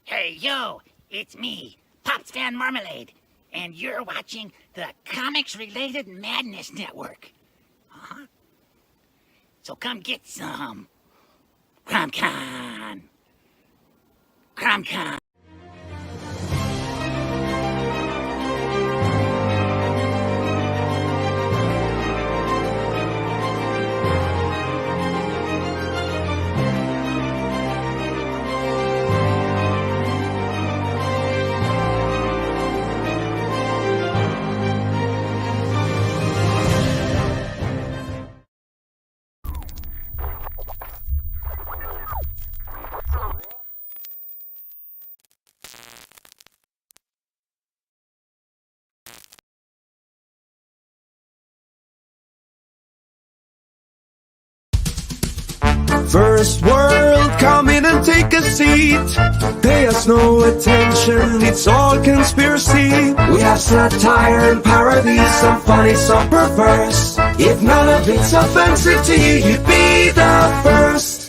Hey, yo, it's me, Pops Van Marmalade, and you're watching the Comics-Related Madness Network. So come get some. CromCon. CromCon. First world, come in and take a seat. Pay us no attention, it's all conspiracy. We have satire and parody, some funny, some perverse. If none of it's offensive to you, you'd be the first.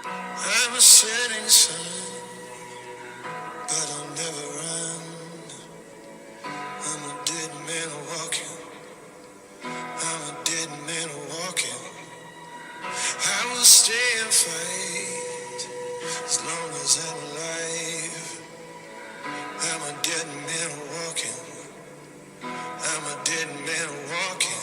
I'm a setting sun, but I'll never run. I'm a dead man walking. I'm a dead man walking. I will stay and fight as long as I'm alive. I'm a dead man walking. I'm a dead man walking.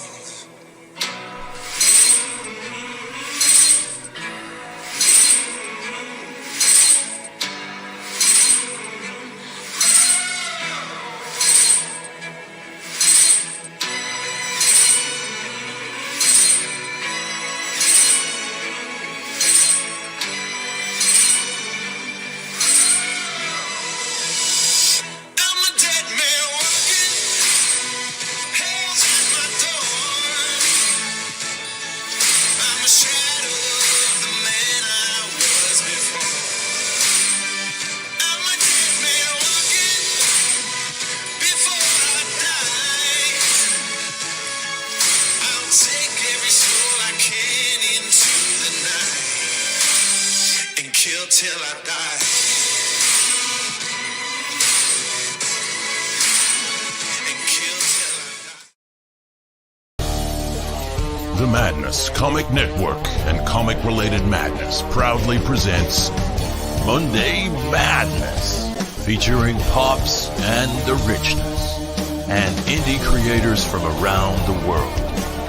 I'm a dead man walking. Hell's at my door. I'm a shadow of the man I was before. I'm a dead man walking. Before I die, I'll take every soul I can into the night and kill till I die. And kill till I die. The Madness Comic Network and comic-related madness proudly presents Monday Madness, featuring Pops and the Richness, and indie creators from around the world.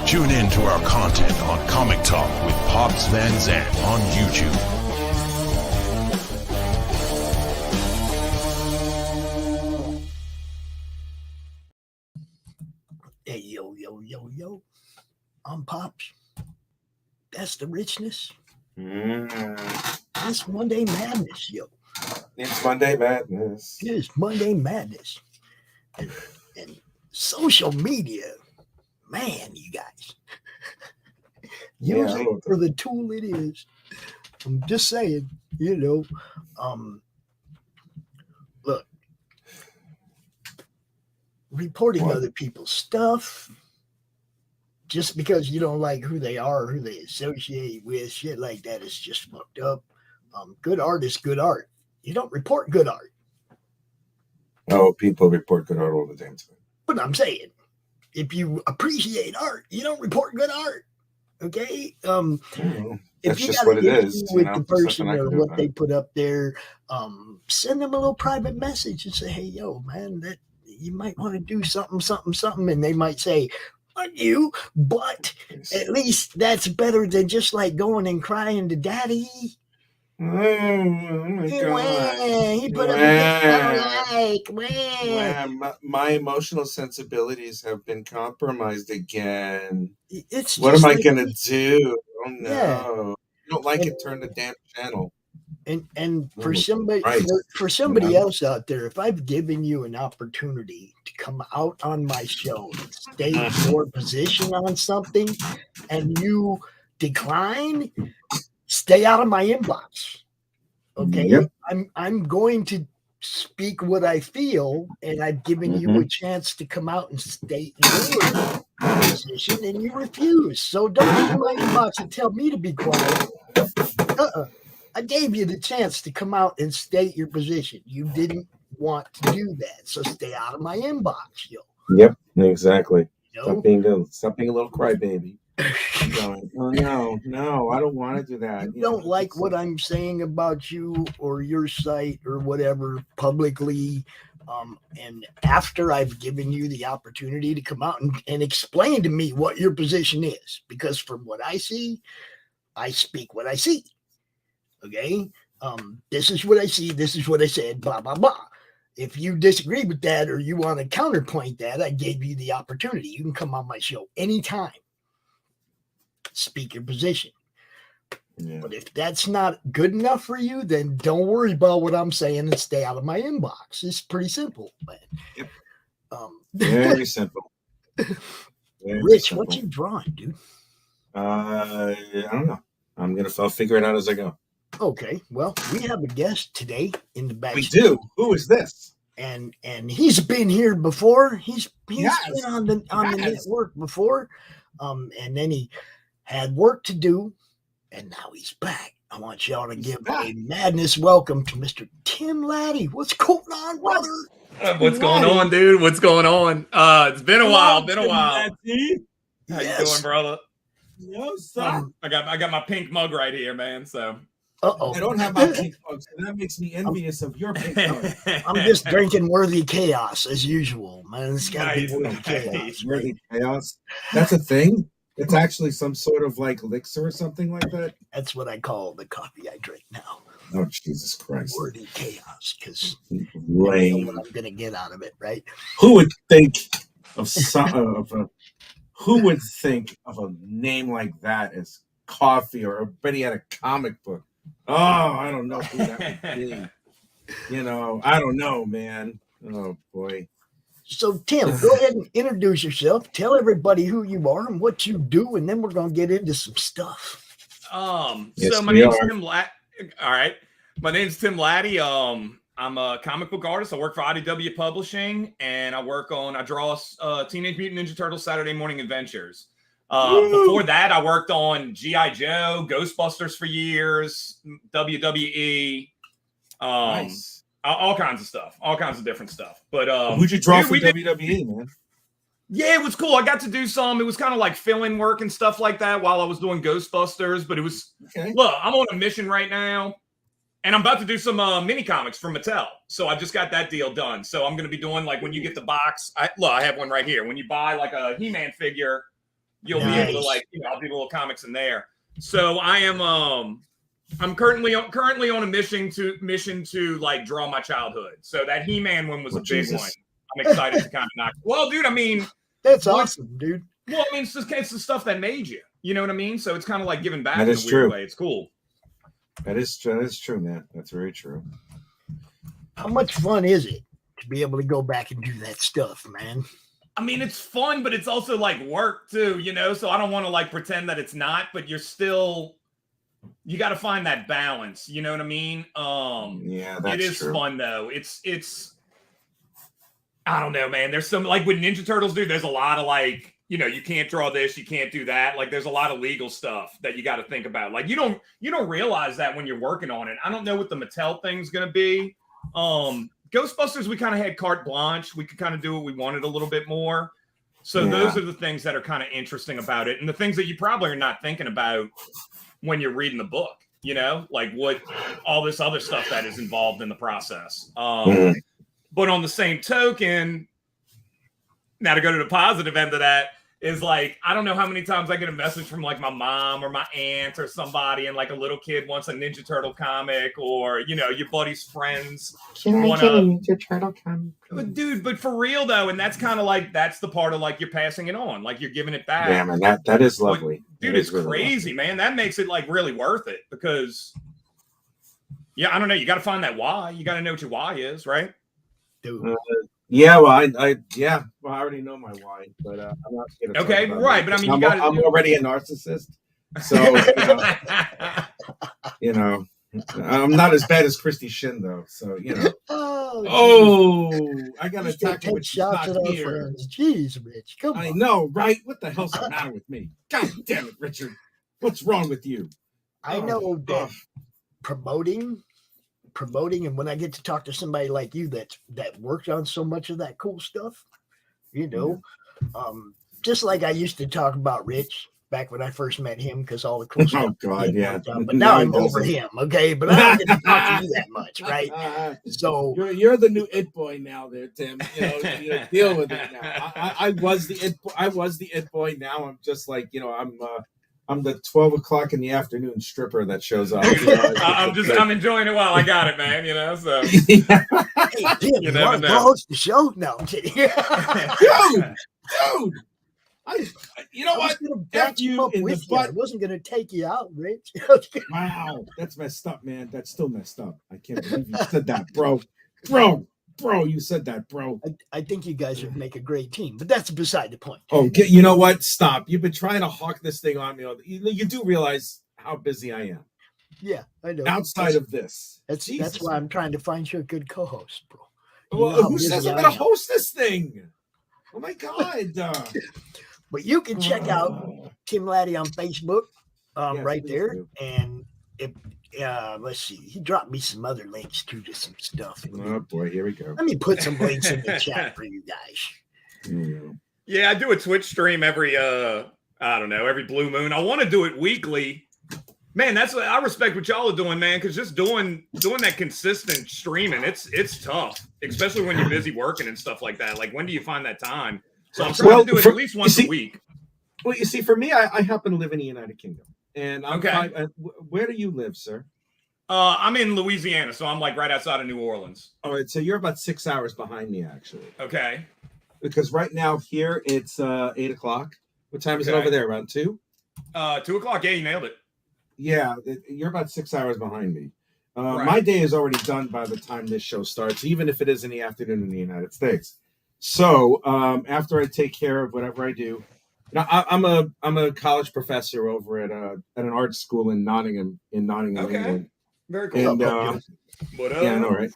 Tune in to our content on Comic Talk with Pops Van Zandt on YouTube. Hey, yo, yo, yo, yo. I'm Pops. That's the Richness. It's Monday Madness, yo. It's Monday Madness. It is Monday Madness. And social media, man, you guys. Use it for the tool it is. I'm just saying, look, reporting other people's stuff just because you don't like who they are, who they associate with, shit like that is just fucked up. Good art is good art. You don't report good art. Oh, people report good art all the time. But I'm saying, if you appreciate art, you don't report good art. Okay? If you just got what an it issue is. with You know, the there's person nothing I or can do what about they it. put up there, send them a little private message and say, hey, yo, man, that you might want to do something, something, something. And they might say, fuck you, but at least that's better than just like going and crying to daddy. Oh my God. He put up a My emotional sensibilities have been compromised again. It's What just am I like, gonna do? Oh no! Yeah. You don't like it? Turn the damn channel. And for Oh, somebody Christ. for somebody You know? else out there, if I've given you an opportunity to come out on my show and state your position on something and you decline, stay out of my inbox. Okay. Yep. I'm going to speak what I feel, and I've given you a chance to come out and state your position, and you refuse. So don't come in my inbox and tell me to be quiet. I gave you the chance to come out and state your position. You didn't want to do that, so stay out of my inbox, yo. Yep, exactly. You Stop know? being a little crybaby. Going, oh no, I don't want to do that. You don't like what I'm saying about you or your site or whatever publicly. And after I've given you the opportunity to come out and explain to me what your position is, because from what I see, I speak what I see. Okay. This is what I see. This is what I said, blah, blah, blah. If you disagree with that or you want to counterpoint that, I gave you the opportunity. You can come on my show anytime. Speak your position. Yeah. But if that's not good enough for you, then don't worry about what I'm saying and stay out of my inbox. It's pretty simple, man. Yep. Very simple. Rich, simple. What you drawing, dude? I don't know. I'll figure it out as I go. Okay. Well, we have a guest today in the back. We do. Who is this? And he's been here before. He's been on the network before. And then he had work to do, and now he's back. I want y'all to give a madness welcome to Mr. Tim Lattie. What's going on, brother? What's going on, dude? What's going on? It's been a while. How you doing, brother? No, stop. I got my pink mug right here, man. So Uh-oh. I don't have my pink mug, so that makes me envious of your pink mug. I'm just drinking Worthy Chaos as usual, man. It's got to be Worthy Chaos. Nice. Worthy Chaos. That's a thing? It's actually some sort of like elixir or something like that? That's what I call the coffee I drink now. Oh, Jesus Christ. Worthy Chaos, because I know Lame. what I'm going to get out of it, right? Who would think of who would think of a name like that as coffee, or bet he had a comic book? Oh, I don't know who that would be. You know, I don't know, man. Oh boy. So, Tim, go ahead and introduce yourself. Tell everybody who you are and what you do, and then we're going to get into some stuff. Yes, so my name's Tim Lattie. All right. My name's Tim Lattie. I'm a comic book artist. I work for IDW Publishing, and I draw Teenage Mutant Ninja Turtles Saturday Morning Adventures. Before that, I worked on G.I. Joe, Ghostbusters for years, WWE, Nice. all kinds of stuff, all kinds of different stuff. But Who'd you draw dude, for WWE, man? Yeah, it was cool. I got to do some. It was kind of like fill-in work and stuff like that while I was doing Ghostbusters. But it was look, I'm on a mission right now, and I'm about to do some mini comics for Mattel. So I just got that deal done. So I'm going to be doing like when you get the box. I have one right here. When you buy like a He-Man figure, you'll be able to I'll do little comics in there. So I am I'm currently on a mission to like draw my childhood. So that He-Man one was a big one. I'm excited to kind of knock. Well, dude, I mean, that's awesome, dude. Well, I mean, it's the stuff that made you. You know what I mean? So it's kind of like giving back in a weird way. It's cool. That is true, man. That's very true. How much fun is it to be able to go back and do that stuff, man? I mean, it's fun, but it's also like work too, you know? So I don't want to like pretend that it's not, but you got to find that balance. You know what I mean? Yeah, that's it is true. Fun though. It's I don't know, man. There's some like with Ninja Turtles, dude, there's a lot of like, you know, you can't draw this, you can't do that. Like there's a lot of legal stuff that you got to think about. Like you don't realize that when you're working on it. I don't know what the Mattel thing's going to be. Ghostbusters, we kind of had carte blanche. We could kind of do what we wanted a little bit more. So those are the things that are kind of interesting about it. And the things that you probably are not thinking about when you're reading the book, you know, like what all this other stuff that is involved in the process. But on the same token, now to go to the positive end of that is like, I don't know how many times I get a message from like my mom or my aunt or somebody, and like a little kid wants a Ninja Turtle comic, or, you know, your buddy's friends. Can I get a Ninja Turtle comic? But dude, but for real though, and that's kind of like, that's the part of like you're passing it on, like you're giving it back. Yeah, man, that is lovely. Dude, it's really crazy, man. That makes it like really worth it because, yeah, I don't know. You got to find that why. You got to know what your why is, right? Dude. Yeah, well, I already know my why, but I'm not going to. Okay, right, but I mean, I'm already a narcissist, so you know, I'm not as bad as Christie Shinn though. So you know. I got to attack you with shots at our friends. Jeez, Rich, come on. I know, right? What the hell's the matter with me? God damn it, Richard! What's wrong with you? I know that promoting, and when I get to talk to somebody like you that worked on so much of that cool stuff, you know, just like I used to talk about Rich back when I first met him, because all the cool stuff. Oh God, yeah. But now I'm over him, okay? But I don't get to talk to you that much, right? So you're the new it boy now, there, Tim. You know, deal with it now. I was the it boy. Now I'm just like, you know, I'm the 12 o'clock in the afternoon stripper that shows up. You know? I'm enjoying it while I got it, man. You know, so hey, Tim, you want to host the show? No, I'm kidding. dude. You know what? Back you in the butt. I wasn't going to take you out, Rich. Wow, that's messed up, man. That's still messed up. I can't believe you said that, bro. Bro, you said that, bro. I think you guys would make a great team, but that's beside the point. Oh, you know what? Stop. You've been trying to hawk this thing on me. You do realize how busy I am. Yeah, I know. Outside of this. That's why I'm trying to find you a good co-host, bro. Well, who says I'm going to host this thing? Oh, my God. But you can check out Tim Lattie on Facebook right there. do. And if let's see. He dropped me some other links too to some stuff. Oh boy, here we go. Let me put some links in the chat for you guys. Yeah, I do a Twitch stream every every blue moon. I want to do it weekly. Man, that's what I respect what y'all are doing, man, because just doing that consistent streaming, it's tough, especially when you're busy working and stuff like that. Like, when do you find that time? So I'm trying to do it at least once a week. Well, you see, for me, I happen to live in the United Kingdom. And where do you live, sir? I'm in Louisiana, so I'm like right outside of New Orleans. All right, so you're about 6 hours behind me, actually. Okay. Because right now here it's 8 o'clock. What time is it over there? Around 2? 2 o'clock. Yeah, you nailed it. Yeah, you're about 6 hours behind me. Right. My day is already done by the time this show starts, even if it is in the afternoon in the United States. So after I take care of whatever I do, I'm a college professor over at an art school in Nottingham, England. Very cool. And yeah, I know, right?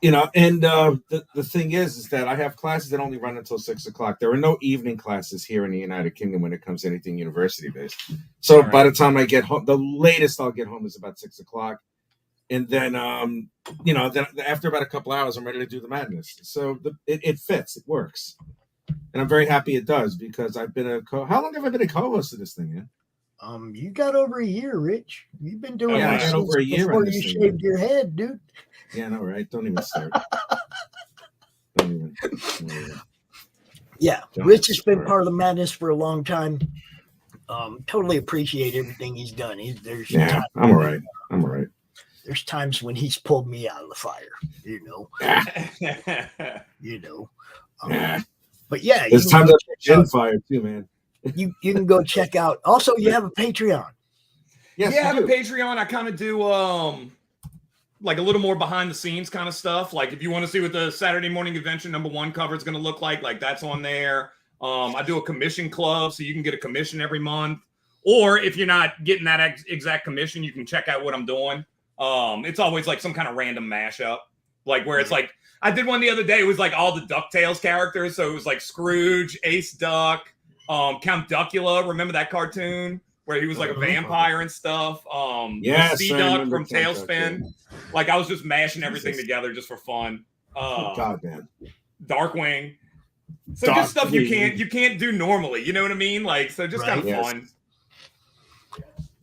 The thing is that I have classes that only run until 6 o'clock. There are no evening classes here in the United Kingdom when it comes to anything university based. So by the time I get home, the latest I'll get home is about 6 o'clock. And then, then after about a couple hours, I'm ready to do the madness. So it fits, it works. And I'm very happy it does because I've been how long have I been a co-host of this thing, man? You got over a year, Rich. You've been doing I got over a year before you shaved your head, dude. Yeah, I know, right? Don't even start. Yeah, Rich has been part of the madness for a long time. Totally appreciate everything he's done. I'm all right. There's times when he's pulled me out of the fire, But yeah, there's times I've been fire too, man. You can go check out. Also, you have a Patreon. Yes, I have a Patreon. I kind of do like a little more behind the scenes kind of stuff. Like if you want to see what the Saturday Morning Adventure #1 cover is going to look like that's on there. I do a commission club, so you can get a commission every month. Or if you're not getting that exact commission, you can check out what I'm doing. It's always like some kind of random mashup, like where it's like I did one the other day. It was like all the DuckTales characters. So it was like Scrooge, Ace Duck, Count Duckula. Remember that cartoon where he was like a vampire and stuff? Sea Duck from Tailspin. Like I was just mashing everything together just for fun. God, man. Darkwing. So just stuff you can't do normally. You know what I mean? Like so, just kind of fun.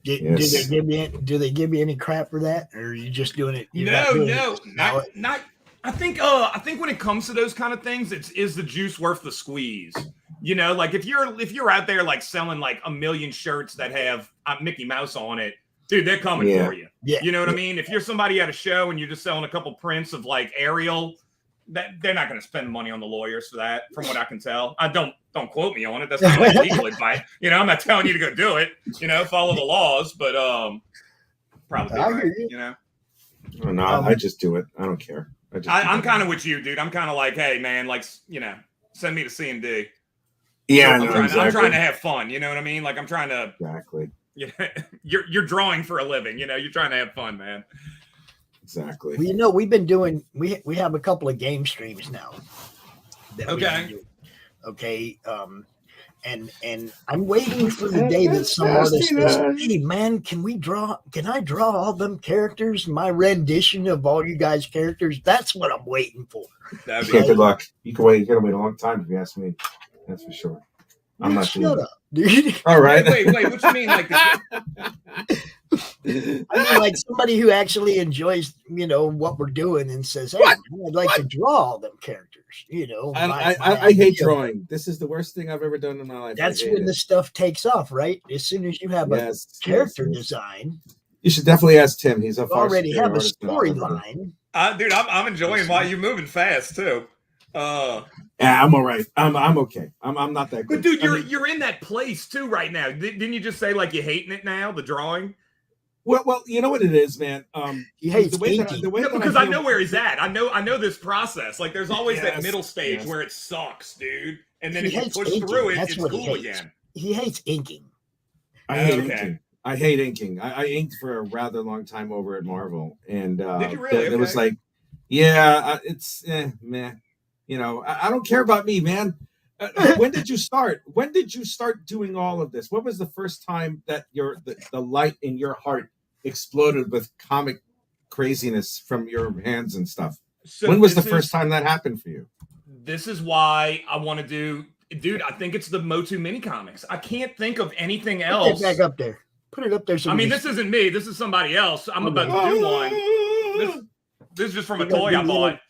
Do they give you any crap for that, or are you just doing it? Not. I think when it comes to those kind of things, is the juice worth the squeeze? Like if you're out there like selling like 1 million shirts that have Mickey Mouse on it, dude, they're coming for you. Yeah. You know what I mean? If you're somebody at a show and you're just selling a couple prints of like Ariel, that they're not going to spend money on the lawyers for that, from what I can tell. I don't quote me on it. That's not like legal advice. I'm not telling you to go do it. Follow the laws, but probably right. No, I just do it. I don't care. I'm kind of with you, dude. I'm kind of like, hey, man, like send me to C&D. Yeah, I'm trying to have fun. You know what I mean? Like I'm trying to exactly. You're drawing for a living. You're trying to have fun, man. Exactly. Well, we've been doing. We have a couple of game streams now. Okay. And I'm waiting for the day that some artist says, "Hey, man, can I draw all them characters? My rendition of all you guys' characters." That's what I'm waiting for. Good luck. You can wait. You gotta wait a long time if you ask me. That's for sure. I'm not shut up, dude. All right. Wait. What you mean, like? I mean, like somebody who actually enjoys, what we're doing and says, "Hey, I'd like to draw all them characters." I hate drawing. This is the worst thing I've ever done in my life. That's when the stuff takes off, right? As soon as you have a character design, you should definitely ask Tim. He's already have a storyline. Dude, I'm enjoying why you're moving fast too. Yeah, I'm all right. I'm okay. I'm not that good. But dude, you're in that place too right now. Didn't you just say like you're hating it now, the drawing? Well, you know what it is, man. He hates because I know where he's at. I know this process. Like there's always that middle stage where it sucks, dude. And then if you push through it, it's cool again. He hates inking. I hate inking. I inked for a rather long time over at Marvel, and did you really? It was like, it's man. I don't care about me, man. When did you start? When did you start doing all of this? What was the first time that the light in your heart exploded with comic craziness from your hands and stuff. So when was the first time that happened for you? This is why I want to do, dude. I think it's the Motu mini comics. I can't think of anything else. Put it back up there. Put it up there. So I mean, this isn't me. This is somebody else. I'm about to do one. This is just from a toy I bought.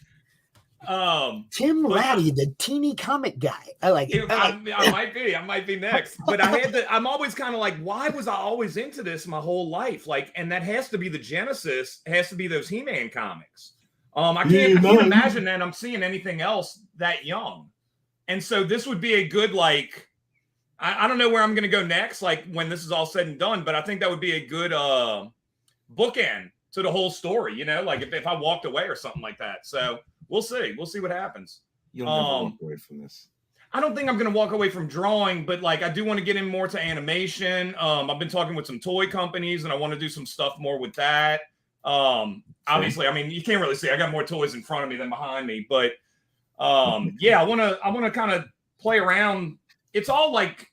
Tim Lattie, the teeny comic guy. I like it. I might be next. But I'm always kind of like, why was I always into this my whole life? Like, and that has to be the genesis. It has to be those He-Man comics. I can't imagine that I'm seeing anything else that young. And so this would be a good, like, I don't know where I'm going to go next, like when this is all said and done, but I think that would be a good bookend to the whole story, you know, like if I walked away or something like that. So we'll see. We'll see what happens. You'll never walk away from this. I don't think I'm going to walk away from drawing, but like I do want to get in more to animation. I've been talking with some toy companies and I want to do some stuff more with that. Obviously, I mean, you can't really see. I got more toys in front of me than behind me, but yeah, I want to kind of play around. It's all like,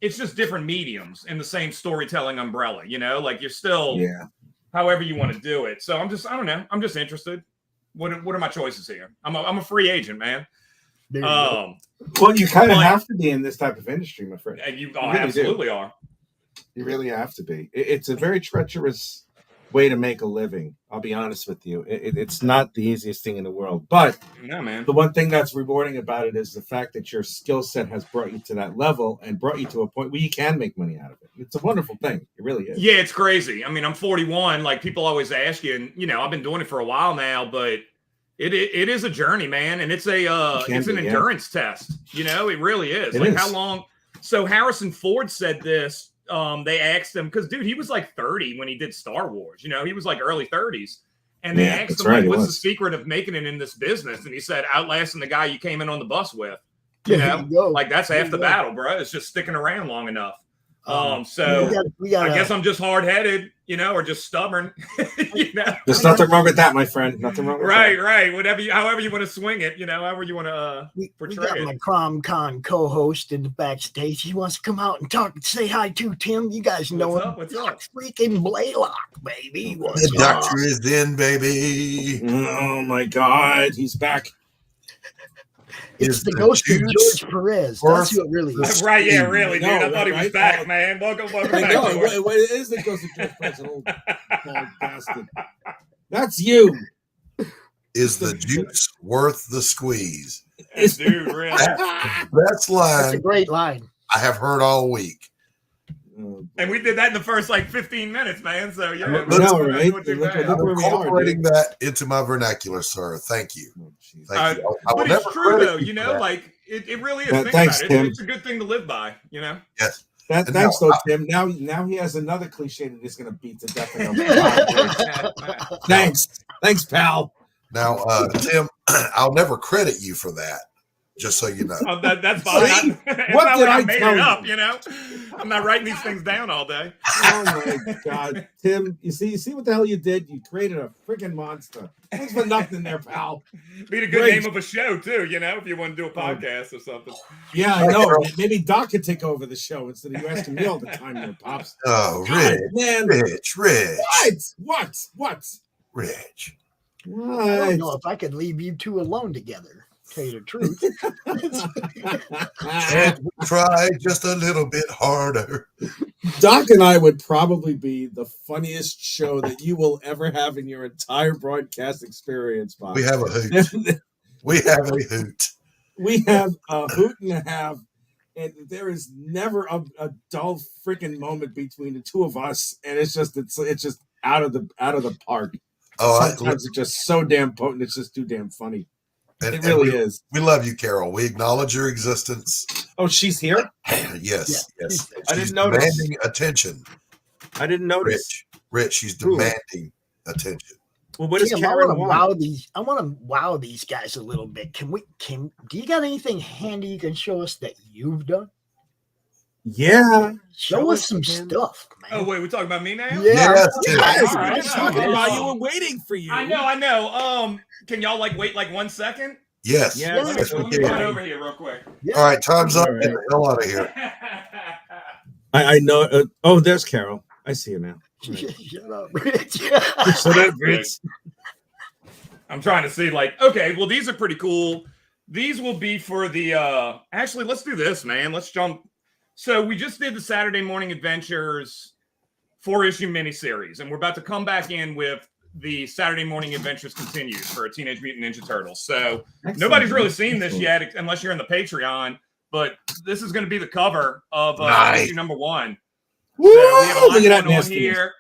it's just different mediums in the same storytelling umbrella, you know, like you're still, however you want to do it. So I don't know. I'm just interested. What are my choices here? I'm a free agent, man. Well, you kind of have to be in this type of industry, my friend. You really absolutely are. You really have to be. It's a very treacherous way to make a living. I'll be honest with you. It's not the easiest thing in the world. But no, man. The one thing that's rewarding about it is the fact that your skill set has brought you to that level and brought you to a point where you can make money out of it. It's a wonderful thing. It really is. Yeah, it's crazy. I mean, I'm 41. Like people always ask you, and you know, I've been doing it for a while now, but it is a journey, man, and it's an endurance test. You know, it really is. How long? So Harrison Ford said this. They asked him because, dude, he was like 30 when he did Star Wars. You know, he was like early 30s, and they asked him, like, "What's the secret of making it in this business?" And he said, "Outlasting the guy you came in on the bus with." You know, like that's half the battle, bro. It's just sticking around long enough. So I guess I'm just hard-headed, you know, or just stubborn. You know, there's nothing wrong with that, my friend. Nothing wrong with that. Right. However you want to swing it, you know, however you want to portray we got it. my CromCon co-host in the backstage. He wants to come out and talk, say hi to Tim. You guys know him. What's up? Freaking Blalock, baby. The doctor is in, baby. Oh my God, he's back. It's the ghost of George Perez. That's who it really is. Right, yeah, really, dude. I thought he was back, man. Welcome back. What is the ghost of George Perez? An old bastard. That's you. Is the juice worth the squeeze? Dude, really. That's line. That's a great line. I have heard all week. And we did that in the first like 15 minutes, man. So yeah, right? I'm incorporating that into my vernacular, sir. Thank you. Thank you. But it's true, though. You know, like it really is. Think thanks, about it. Tim. It's a good thing to live by. You know. Yes. Thanks, though, Tim. Now he has another cliche that he's going to beat to death. Thanks, pal. Now, Tim, I'll never credit you for that. Just so you know. Oh, that's fine. What did I made tell it you? up, you know? I'm not writing these things down all day. Oh my God, Tim! You see what the hell you did? You created a freaking monster. Thanks for nothing there, pal. Be a good name of a show too, you know, if you want to do a podcast or something. Yeah, I know. Maybe Doc could take over the show instead of you asking me all the time, there, pops. Oh, Rich, man, Rich. What? Rich. What? I don't know if I could leave you two alone together. Tell you the truth. And we try just a little bit harder. Doc and I would probably be the funniest show that you will ever have in your entire broadcast experience, Bob. We have a hoot. We have a hoot. We have a hoot and a half, and there is never a dull freaking moment between the two of us, and it's just out of the park. Sometimes it's just so damn potent. It's just too damn funny. It really is. We love you, Carol. We acknowledge your existence. Oh, she's here? Yes. I didn't notice. Demanding attention. I didn't notice. Rich, she's demanding attention. Well, what is Tim, Karen I want to wow these guys a little bit. Do you got anything handy you can show us that you've done? Yeah. Show us some stuff, man. Oh, wait, we're talking about me now? Yes, I'm talking about you and waiting for you. I know. Can y'all wait 1 second? Yes. Let me run over here real quick. All right, time's up. Get the hell out of here. I know. Oh, there's Carol. I see you now. Shut up, Rich. Shut up, Rich. I'm trying to see, like, okay, well, these are pretty cool. These will be for the actually, let's do this, man. Let's jump. So we just did the Saturday Morning Adventures 4-issue miniseries, and we're about to come back in with the Saturday Morning Adventures continued for Teenage Mutant Ninja Turtles. So nobody's really seen this yet, unless you're in the Patreon, but this is going to be the cover of issue number 1. Woo! So we have a lot Look at that going on here.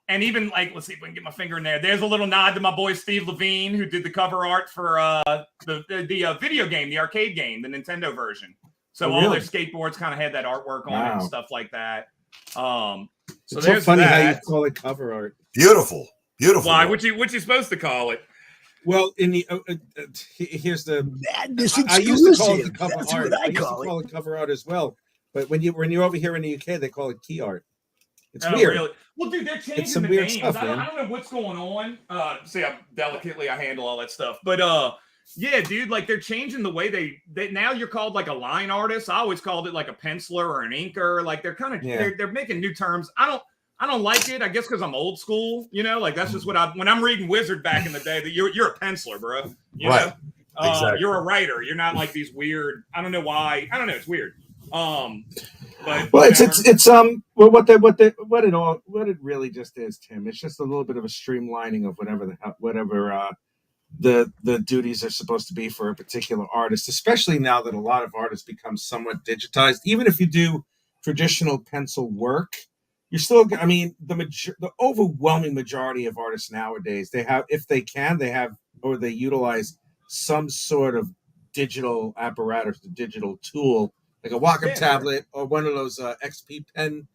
And even like, let's see if we can get my finger in there. There's a little nod to my boy Steve Levine, who did the cover art for the video game, the arcade game, the Nintendo version. So all their skateboards kind of had that artwork on it and stuff like that. So it's there's so funny that. how you call it cover art. Beautiful. Why? What you supposed to call it? Well, in the here's the Madness I used to call it the exclusive. cover That's art. what I used to call it cover art as well. But when you're over here in the UK, they call it key art. It's weird. Really? Well, dude, they're changing some the weird names. stuff, I man. don't know what's going on. See how delicately I handle all that stuff. But yeah, dude, like they're changing the way they now you're called like a line artist. I always called it like a penciler or an inker. Like they're kind of they're making new terms. I don't like it. I guess because I'm old school, you know. Like that's just what when I'm reading Wizard back in the day. That you're a penciler, bro. You know? Exactly. You're a writer. You're not like these weird. I don't know why. I don't know. It's weird. But well, it's well, what it really just is, Tim. It's just a little bit of a streamlining of whatever the duties are supposed to be for a particular artist, especially now that a lot of artists become somewhat digitized. Even if you do traditional pencil work, you're still. I mean, the overwhelming majority of artists nowadays, they utilize some sort of digital apparatus, a digital tool, like a Wacom tablet or one of those XP pen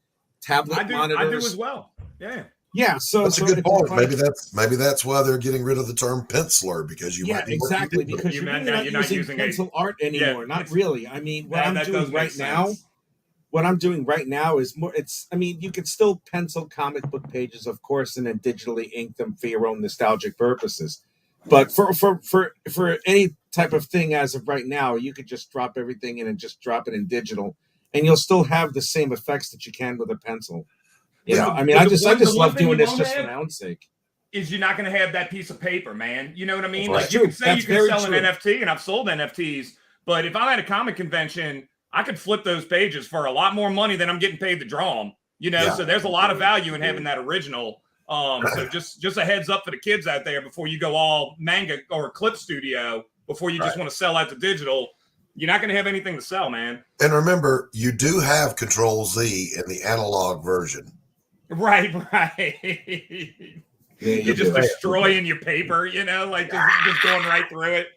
tablet monitors. I do as well. Yeah. Yeah, so that's a good point. Maybe that's why they're getting rid of the term penciler, because you might be exactly because you're not using pencil art anymore. Not really. I mean, what I'm doing right now is more. I mean, you can still pencil comic book pages, of course, and then digitally ink them for your own nostalgic purposes. But for any type of thing as of right now, you could just drop everything in and just drop it in digital, and you'll still have the same effects that you can with a pencil. You know, I mean, I just love doing this just for my own sake. Is you're not going to have that piece of paper, man. You know what I mean? Right. Like you can say That's you can sell true. an NFT, and I've sold NFTs, but if I'm at a comic convention, I could flip those pages for a lot more money than I'm getting paid to draw them. You know, so there's a lot of value in having that original. So just a heads up for the kids out there before you go all manga or clip studio, before you just want to sell out the digital. You're not going to have anything to sell, man. And remember, you do have Control-Z in the analog version. Right. You're just destroying your paper, you know, like just going right through it.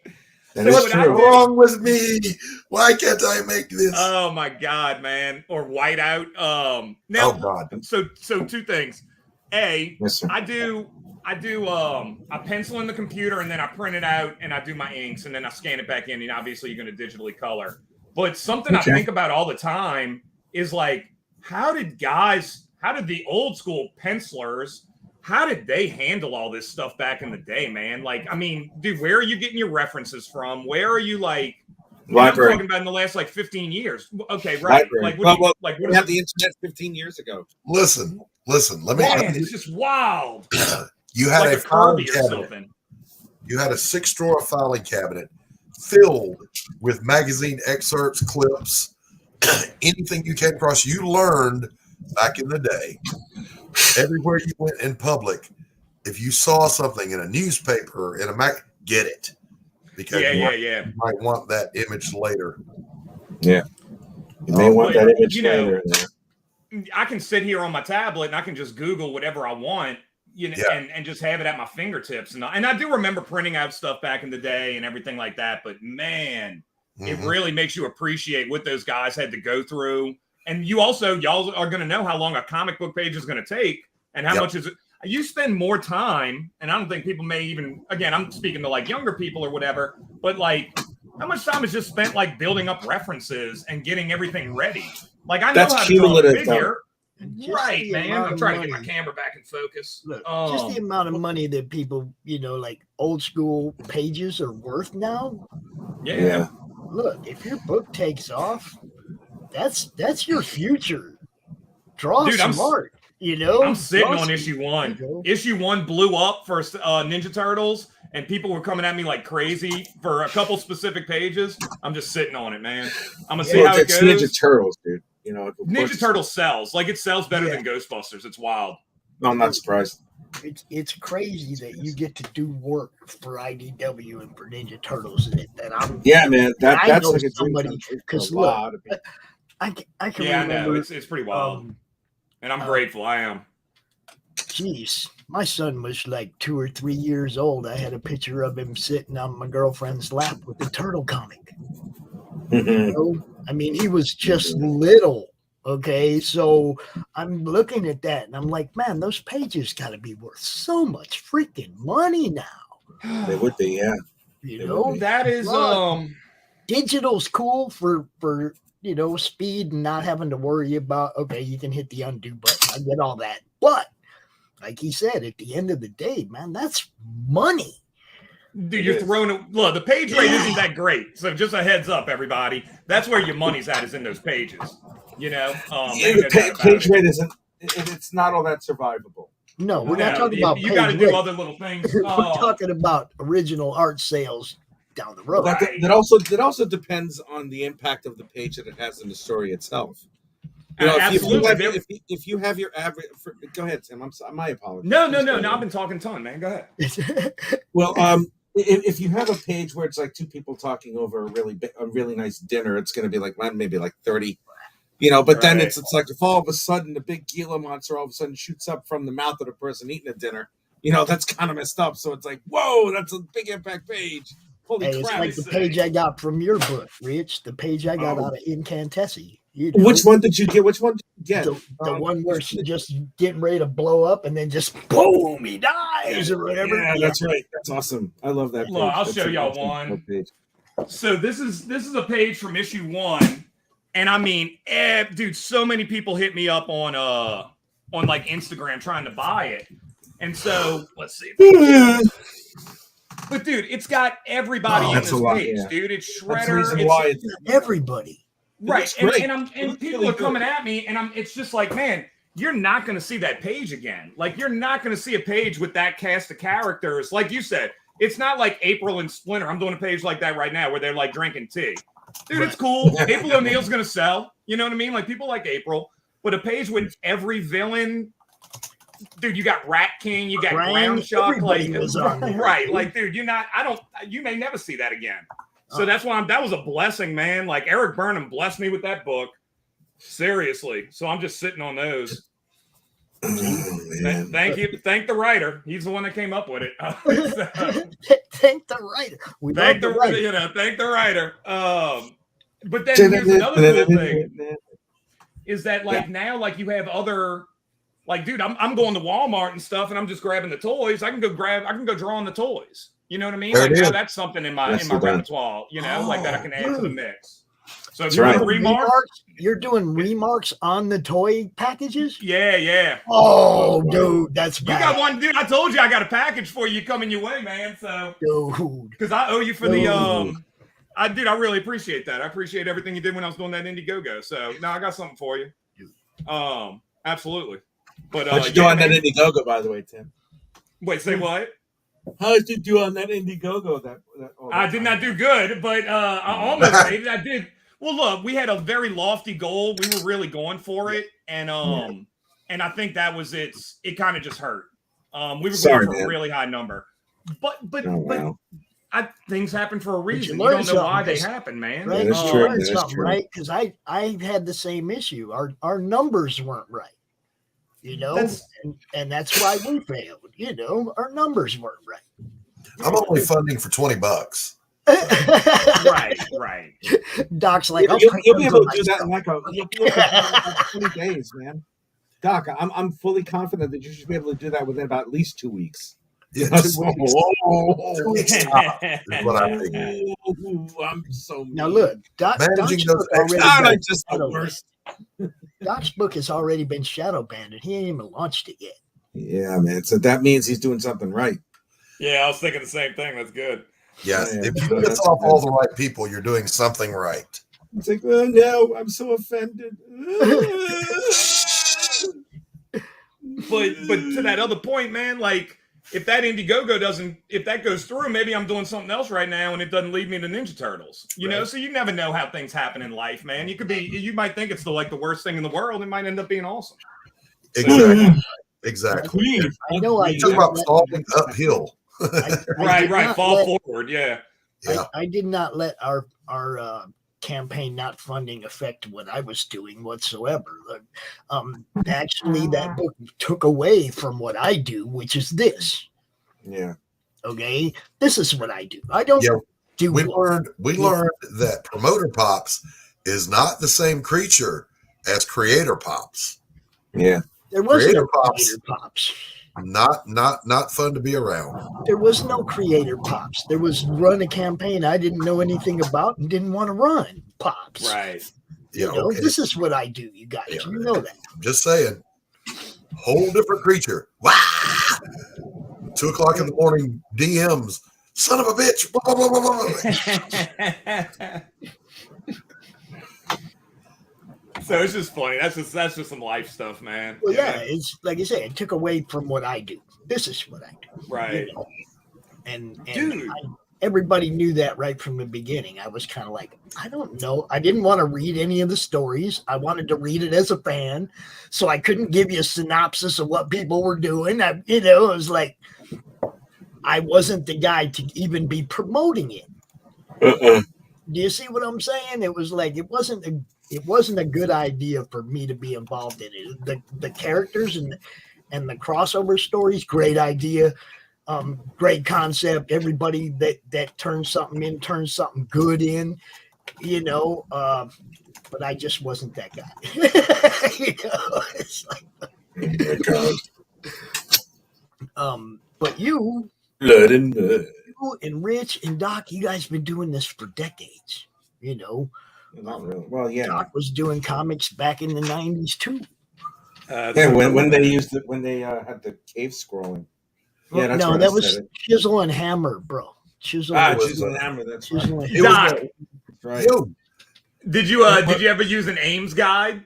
What's wrong with me? Why can't I make this? Oh my God, man. Or whiteout. Oh God. So two things. I pencil in the computer and then I print it out and I do my inks and then I scan it back in, and obviously you're going to digitally color. But something I think about all the time is like, how did the old school pencilers, how did they handle all this stuff back in the day, man? Like, I mean, dude, where are you getting your references from? Where are you like? Library. I'm talking about in the last like 15 years. Okay, right. Library. What we had the internet 15 years ago. Listen. Let me. It's just wild. You had like a filing cabinet. Something. You had a 6-drawer filing cabinet filled with magazine excerpts, clips, anything you came across. You learned back in the day. Everywhere you went in public, if you saw something in a newspaper, in a get it. Because you might want that image later. Yeah. You may want that image later. I can sit here on my tablet and I can just Google whatever I want, you know, and just have it at my fingertips. And I do remember printing out stuff back in the day and everything like that. But man, it really makes you appreciate what those guys had to go through. And y'all are going to know how long a comic book page is going to take and how much is it. You spend more time, and I don't think people may even, again, I'm speaking to like younger people or whatever, but like how much time is just spent like building up references and getting everything ready? Like I know how to draw a figure. Right, man. I'm trying to get my camera back in focus. Look, just the amount of money that people, you know, like old school pages are worth now. Yeah. Look, if your book takes off, that's your future. Draw some art. You know, I'm sitting trust on me. issue 1. You know? Issue 1 blew up for Ninja Turtles, and people were coming at me like crazy for a couple specific pages. I'm just sitting on it, man. I'm gonna see how it it's goes. Ninja Turtles, dude. You know, Ninja Turtles sells. Like, it sells better than Ghostbusters. It's wild. No, I'm not surprised. It's crazy that you get to do work for IDW and for Ninja Turtles, and that I'm. Yeah, man. I That's know like a dream somebody come true for because a look, lot of people. I can Yeah, I remember. know. It's pretty wild. And I'm grateful. I am. Geez, my son was like 2 or 3 years old. I had a picture of him sitting on my girlfriend's lap with the turtle comic. You know? I mean, he was just little. Okay, so I'm looking at that and I'm like, man, those pages got to be worth so much freaking money now. They would be, yeah. You know, that is digital's cool for you know, speed and not having to worry about, okay, you can hit the undo button. I get all that. But like he said, at the end of the day, man, that's money. Dude, you're throwing it. Look, the page rate isn't that great. So just a heads up, everybody. That's where your money's at, is in those pages. You know, the page rate isn't. It's not all that survivable. No, we're not talking about. You got to do other little things. We're talking about original art sales down the road. But that also depends on the impact of the page that it has in the story itself. You know, if you have your average, go ahead, Tim. My apologies. No. I've been talking a ton, man. Go ahead. Well, if you have a page where it's like two people talking over a really nice dinner, it's going to be like maybe like 30. You know, but then it's like if all of a sudden the big Gila monster all of a sudden shoots up from the mouth of the person eating a dinner, you know, that's kind of messed up. So it's like, whoa, that's a big impact page. Holy crap. It's like the page I got from your book, Rich. The page I got out of Incantessi. You know? Which one did you get? The one where she just getting ready to blow up and then just boom, he dies or whatever. Yeah, that's right. That's awesome. I love that page. Look, I'll show y'all one. So this is a page from issue 1. And I mean, dude, so many people hit me up on like Instagram trying to buy it. And so let's see. But dude, it's got everybody in this page, dude. It's Shredder. It's everybody. Right. And people are coming at me, and it's just like, man, you're not gonna see that page again. Like, you're not gonna see a page with that cast of characters. Like you said, it's not like April and Splinter. I'm doing a page like that right now where they're like drinking tea. Dude, it's cool. April O'Neil's going to sell. You know what I mean? Like, people like April. But a page with every villain. Dude, you got Rat King. You got Ground Shock. Like, right. Like, dude, you may never see that again. So that's why that was a blessing, man. Like, Eric Burnham blessed me with that book. Seriously. So I'm just sitting on those. Thank you. Thank the writer. He's the one that came up with it. Thank the writer. Thank the writer. But then here's another cool thing is that now, like, you have other, like, dude, I'm going to Walmart and stuff, and I'm just grabbing the toys. I can go draw on the toys. You know what I mean? Like, now that's something in my repertoire. You know, like that I can add to the mix. So if you're doing remarks, you're doing remarks on the toy packages? Yeah. Oh, dude, that's bad. You got one, dude. I told you I got a package for you coming your way, man. So, dude, because I owe you for the I really appreciate that. I appreciate everything you did when I was doing that Indiegogo. So now I got something for you. Absolutely. But how'd you do on that Indiegogo, by the way, Tim? Wait, say what? How did you do on that Indiegogo? I did not do good, but I almost made it. I did. Well, look, we had a very lofty goal. We were really going for it, and I think that was it. It kind of just hurt. We were going for a really high number, but things happen for a reason. You don't know why they happen, man. Right? That's true. That's true. Right? Because I had the same issue. Our numbers weren't right. You know, and that's why we failed. You know, our numbers weren't right. I'm only funding for $20. Right. Doc's like, you'll be able to do that in like 20 days, man. Doc, I'm fully confident that you should be able to do that within about at least 2 weeks. Yes. 2 weeks is what I think. I'm so mean. Now look, Doc's book has already been shadow banned, and he ain't even launched it yet. Yeah, man. So that means he's doing something right. Yeah, I was thinking the same thing. That's good. Yeah, if you piss off all the right people, you're doing something right. It's like, oh no, I'm so offended. But to that other point, man, like if that Indiegogo if that goes through, maybe I'm doing something else right now and it doesn't lead me to Ninja Turtles. You know, so you never know how things happen in life, man. You might think it's the worst thing in the world. It might end up being awesome. Exactly. I know. I talk about falling uphill. Right. Fall forward. Yeah. I did not let our campaign not funding affect what I was doing whatsoever. Actually, that book took away from what I do, which is this. Yeah. Okay. This is what I do. I don't do. We learned that promoter pops is not the same creature as creator pops. Yeah. There was creator no creator pops. Not fun to be around. There was no creator pops. There was run a campaign I didn't know anything about and didn't want to run pops. Right. Yeah. This is what I do, you guys. You know that. I'm just saying. Whole different creature. Wow. 2 o'clock in the morning DMs. Son of a bitch. Blah, blah, blah, blah, blah. So it's just funny. That's just some life stuff, man. Well, it's like I say, it took away from what I do. This is what I do. Right. You know? And dude, everybody knew that right from the beginning. I was kind of like, I don't know. I didn't want to read any of the stories. I wanted to read it as a fan, so I couldn't give you a synopsis of what people were doing. It was like I wasn't the guy to even be promoting it. Do you see what I'm saying? It was like it wasn't a good idea for me to be involved in it. The characters and the crossover stories, great idea, great concept. Everybody that turns something good in, but I just wasn't that guy. It's like, but you and Rich and Doc, you guys been doing this for decades. Not really. Well, yeah. Doc was doing comics back in the 90s too. When they had the cave scrolling. Yeah, that's no, that was Chisel and Hammer, bro. Chisel and Hammer. That's right. Doc, right. Did you ever use an Ames guide?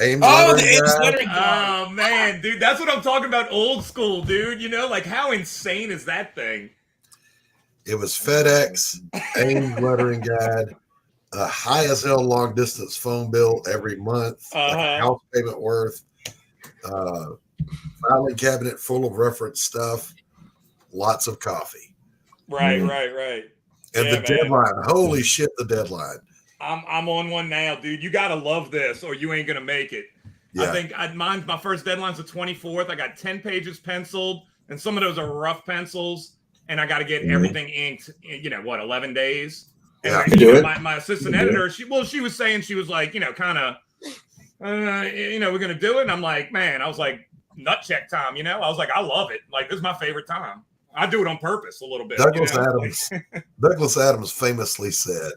Ames lettering guide. Oh man, dude, that's what I'm talking about. Old school, dude. Like how insane is that thing? It was FedEx, Ames lettering guide, a high as hell long distance phone bill every month, like a house payment worth, filing cabinet full of reference stuff, lots of coffee. Right. And the deadline. Holy shit, the deadline. I'm on one now, dude. You gotta love this, or you ain't gonna make it. Yeah. I think my first deadline's the 24th. I got 10 pages penciled, and some of those are rough pencils, and I got to get everything inked. 11 days. And my assistant editor, she was saying, she was like, kind of, we're gonna do it. And I'm like, man, I was like, nut check time. I was like, I love it. Like, this is my favorite time. I do it on purpose a little bit. Douglas Adams famously said,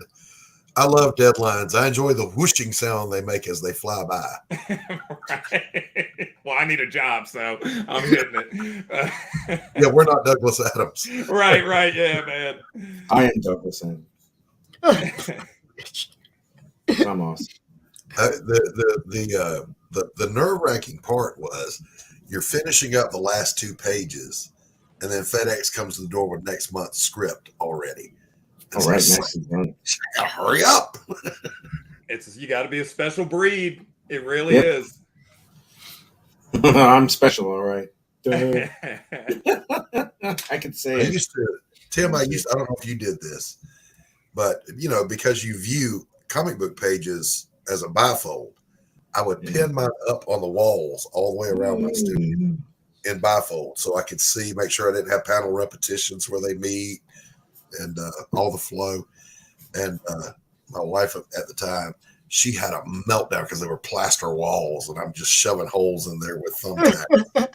I love deadlines. I enjoy the whooshing sound they make as they fly by. Right. Well, I need a job, so I'm hitting it. Yeah, we're not Douglas Adams. Right. Yeah, man. I am Douglas Adams. I'm awesome. The nerve-wracking part was you're finishing up the last 2 pages, and then FedEx comes to the door with next month's script already. All right, next hurry up. You got to be a special breed. It really is. I'm special, all right. I can say I used to, Tim, I don't know if you did this, but because you view comic book pages as a bifold, I would pin mine up on the walls all the way around my studio in bifold, so I could make sure I didn't have panel repetitions where they meet and all the flow. And my wife at the time, she had a meltdown because they were plaster walls, and I'm just shoving holes in there with thumbtacks.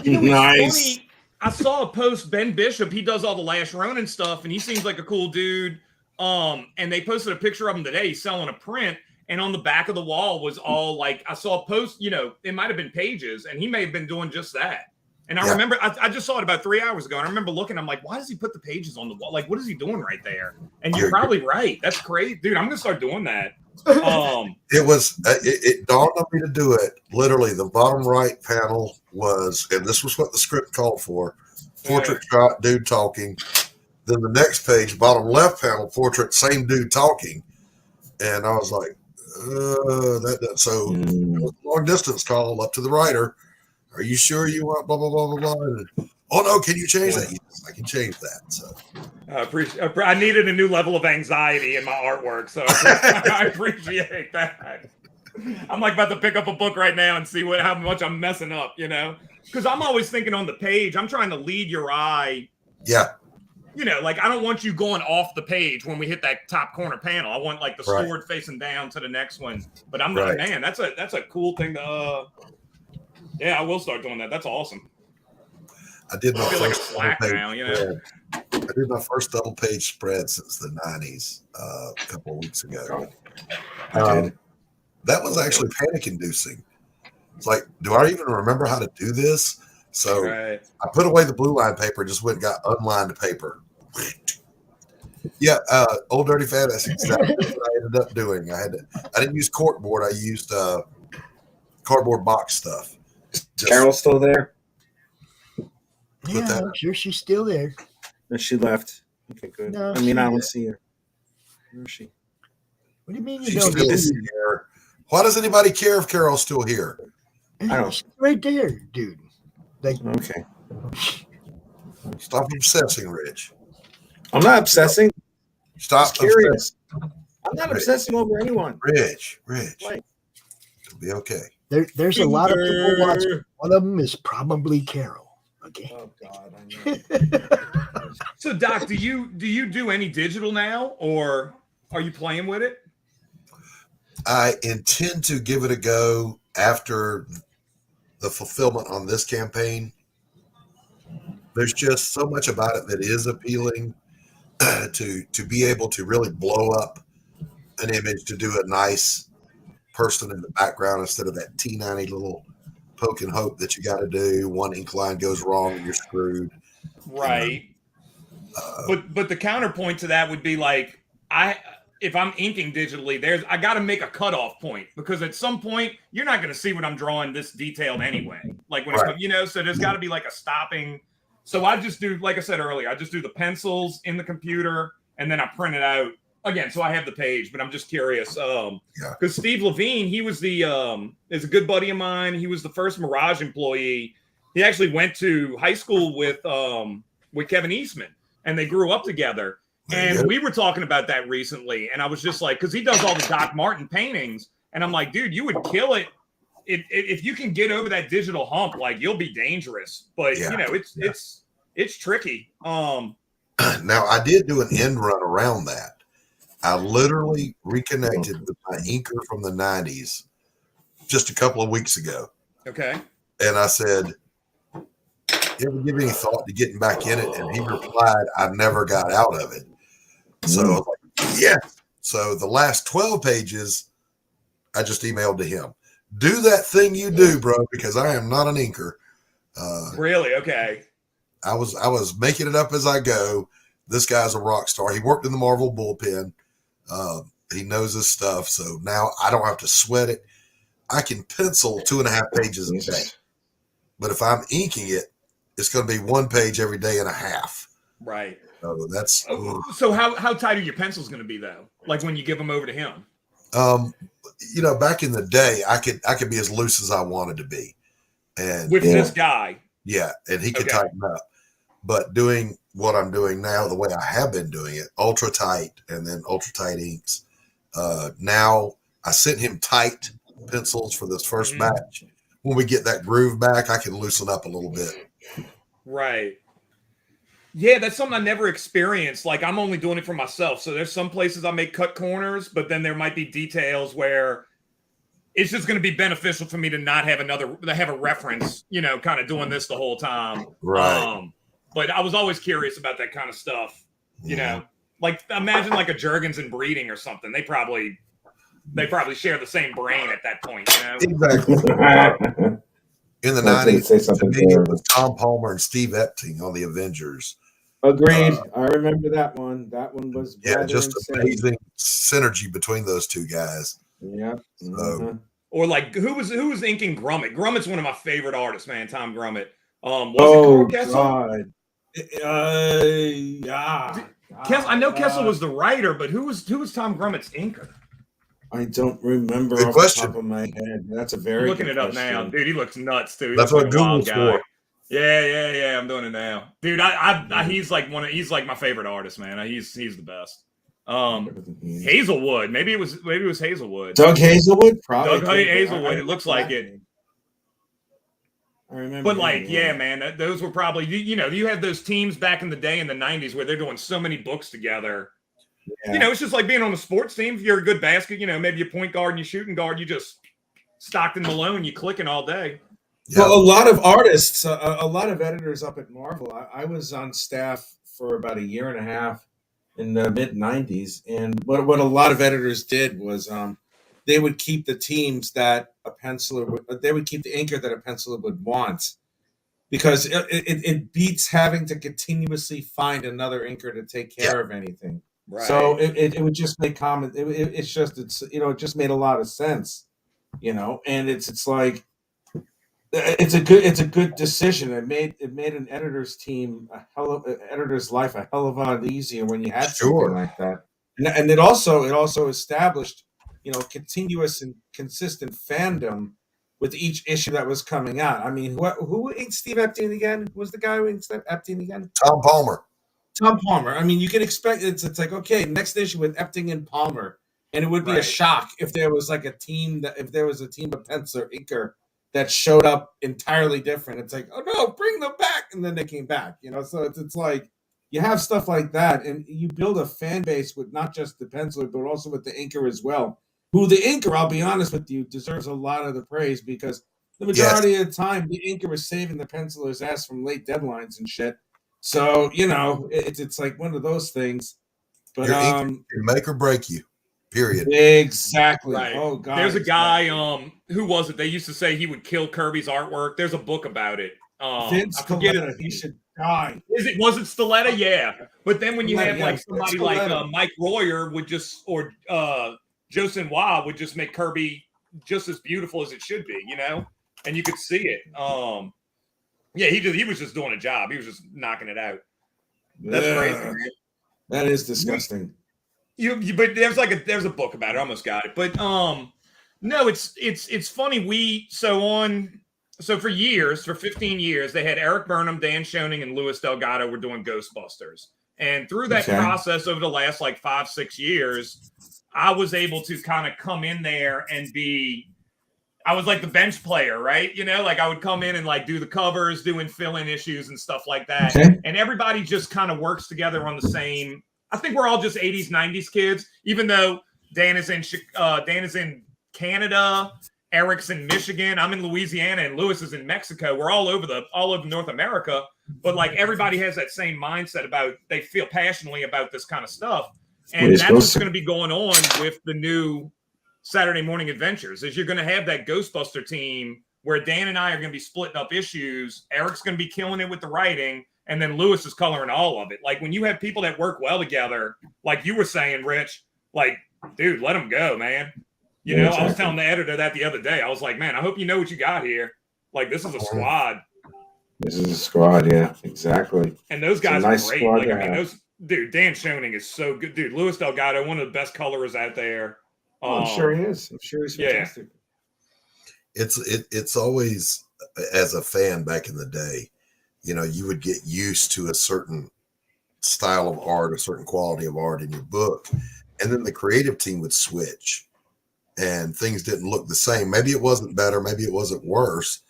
Nice. Funny, I saw a post, Ben Bishop, he does all the Lash Ronin stuff, and he seems like a cool dude. And they posted a picture of him today selling a print, and on the back of the wall was all like, I saw a post, it might have been pages, and he may have been doing just that. And I remember, I just saw it about 3 hours ago. And I remember looking, I'm like, why does he put the pages on the wall? Like, what is he doing right there? And you're probably right. That's great. Dude, I'm going to start doing that. It dawned on me to do it. Literally, the bottom right panel was, and this was what the script called for, portrait shot, dude talking. Then the next page, bottom left panel, portrait, same dude talking. And I was like, so it was a long distance call up to the writer. Are you sure you want blah, blah, blah, blah, blah? And, oh, no, can you change that? Yes, I can change that. So I needed a new level of anxiety in my artwork. So I appreciate that. I'm like about to pick up a book right now and see how much I'm messing up, you know? Because I'm always thinking on the page, I'm trying to lead your eye. Yeah. You know, like I don't want you going off the page when we hit that top corner panel. I want like the sword facing down to the next one. But I'm like, man, that's a cool thing to. Yeah, I will start doing that. That's awesome. I did my feel like a first slack now, you know. I did my first double page spread since the 90s a couple of weeks ago. That was actually panic inducing. It's like, do I even remember how to do this? So I put away the blue line paper, just went and got unlined paper. Yeah, Old Dirty Fat. That's exactly what I ended up doing. I didn't use corkboard. I used cardboard box stuff. Carol's still there? Yeah, I'm sure she's still there. No, she left. Okay, good. No, I don't see her. Where is she? What do you mean you She's don't still see her? here. Why does anybody care if Carol's still here? I don't. She's right there, dude. Like, okay. Stop obsessing, Rich. I'm not obsessing. Stop curious. I'm not obsessing over anyone. Rich. It'll be okay. There's a lot of people watching. One of them is probably Carol. Okay. Oh God, I know. So, Doc, do you do any digital now, or are you playing with it? I intend to give it a go after the fulfillment on this campaign. There's just so much about it that is appealing to be able to really blow up an image, to do a nice person in the background instead of that T90 little poke and hope that you got to do. One ink line goes wrong and you're screwed. Right. But the counterpoint to that would be like, if I'm inking digitally, I got to make a cutoff point, because at some point you're not going to see what I'm drawing this detailed anyway. Like when it's, so there's got to be like a stopping. So I just do, like I said earlier, I just do the pencils in the computer and then I print it out again. So I have the page, but I'm just curious. Because Steve Levine, he was is a good buddy of mine. He was the first Mirage employee. He actually went to high school with Kevin Eastman, and they grew up together. And we were talking about that recently. And I was just like, because he does all the Doc Martin paintings. And I'm like, dude, you would kill it. If you can get over that digital hump, like you'll be dangerous. But, you know, it's tricky. Now, I did do an end run around that. I literally reconnected with my inker from the 90s just a couple of weeks ago. Okay. And I said, you ever give any thought to getting back in it? And he replied, I never got out of it. So I was like, yeah. So the last 12 pages, I just emailed to him. Do that thing you do, bro, because I am not an inker. Really? Okay. I was making it up as I go. This guy's a rock star. He worked in the Marvel bullpen. He knows his stuff. So now I don't have to sweat it. I can pencil 2.5 pages a day. But if I'm inking it, it's going to be 1 page every day and a half. Right. So that's. So how tight are your pencils going to be though? Like when you give them over to him? You know, back in the day, I could be as loose as I wanted to be, and with this guy. Yeah, and he could tighten up. But doing what I'm doing now, the way I have been doing it, ultra tight, and then ultra tight inks. Now I sent him tight pencils for this first batch. When we get that groove back, I can loosen up a little bit. Right. Yeah, that's something I never experienced. Like I'm only doing it for myself. So there's some places I make cut corners, but then there might be details where it's just going to be beneficial for me to not have have a reference, you know, kind of doing this the whole time. Right. But I was always curious about that kind of stuff, you know, like imagine like a Juergens and Breeding or something. They probably share the same brain at that point, you know? Exactly. In the I was going to 90s, say to something me, it there. was Tom Palmer and Steve Epting on the Avengers. Agreed. I remember that one. That one was Yeah, rather just insane. amazing synergy between those two guys. Yep. So, Or like who was inking Grummett? Grummett's one of my favorite artists, man. Tom Grummett. Was Oh, it Carl Kessel? God. Yeah. I know Kessel was the writer, but who was Tom Grummett's inker? I don't remember Good off question. the top of my head. That's a I'm very looking good it up question. now, dude. He looks nuts, too. He That's looks what like a wild Google's guy. for. Yeah. I'm doing it now, dude. He's like he's like my favorite artist, man. He's the best. Hazelwood. Maybe it was Hazelwood. Doug Hazelwood, probably. Doug Hazelwood. It looks like it. I remember. But like, yeah, man, those were probably you had those teams back in the day in the '90s where they're doing so many books together. Yeah. It's just like being on a sports team. If you're a good basket, maybe you point guard and you shooting guard, you just Stockton Malone, you clicking all day. Yeah. Well, a lot of artists, a lot of editors up at Marvel. I was on staff for about a year and a half in the mid '90s, and what a lot of editors did was they would keep the teams that a penciler they would keep the inker that a penciler would want, because it beats having to continuously find another inker to take care of anything. Right. So it would just make comment. It just made a lot of sense, and it's like it's a good decision. It made an editor's team editor's life a hell of a lot easier when you had something like that, and it also established continuous and consistent fandom with each issue that was coming out. I mean, who inked Steve Epting again? Who was the guy who inked Epting again? Tom Palmer. Tom Palmer. I mean, you can expect it's like, okay, next issue with Epting and Palmer, and it would be a shock if there was a team of penciler inker that showed up entirely different. It's like, oh no, bring them back, and then they came back. So it's like you have stuff like that, and you build a fan base with not just the penciler, but also with the inker as well. Who the inker, I'll be honest with you, deserves a lot of the praise, because the majority of the time the inker is saving the penciler's ass from late deadlines and shit. So it's like one of those things. But Your ink can make or break you. Period. Exactly. Right. Oh God. There's a guy. Who was it? They used to say he would kill Kirby's artwork. There's a book about it. Vince I forget Coletta, he should die. Was it Stiletta? Yeah. But then when you have like somebody like Stiletta. Mike Royer would just, or Joe Sinois would just make Kirby just as beautiful as it should be, and you could see it. Yeah, he was just doing a job. He was just knocking it out. That's crazy, man. That is disgusting. But there's a book about it. I almost got it. But no, it's funny. So for 15 years, they had Eric Burnham, Dan Schoening, and Louis Delgado were doing Ghostbusters. And through that process over the last 5-6 years, I was able to kind of come in there and I was like the bench player, right? I would come in and do the covers, doing fill-in issues and stuff like that. Okay. And everybody just kind of works together on the same. I think we're all just 80s, 90s kids, even though Dan is in Canada, Eric's in Michigan, I'm in Louisiana, and Louis is in Mexico. We're all over North America, but everybody has that same mindset about, they feel passionately about this kind of stuff. And that's what's going to be going on with the new Saturday Morning Adventures, is you're going to have that Ghostbuster team where Dan and I are going to be splitting up issues. Eric's going to be killing it with the writing, and then Louis is coloring all of it. When you have people that work well together, like you were saying, Rich, dude, let them go, man. I was telling the editor that the other day. I was like, man, I hope you know what you got here. This is a squad. This is a squad, yeah, exactly. And those guys are great. Dude, Dan Schoening is so good. Dude, Louis Delgado, one of the best colorers out there. I'm sure he is. I'm sure he's fantastic. It's always, as a fan back in the day, you would get used to a certain style of art, a certain quality of art in your book, and then the creative team would switch and things didn't look the same. Maybe it wasn't better, maybe it wasn't worse,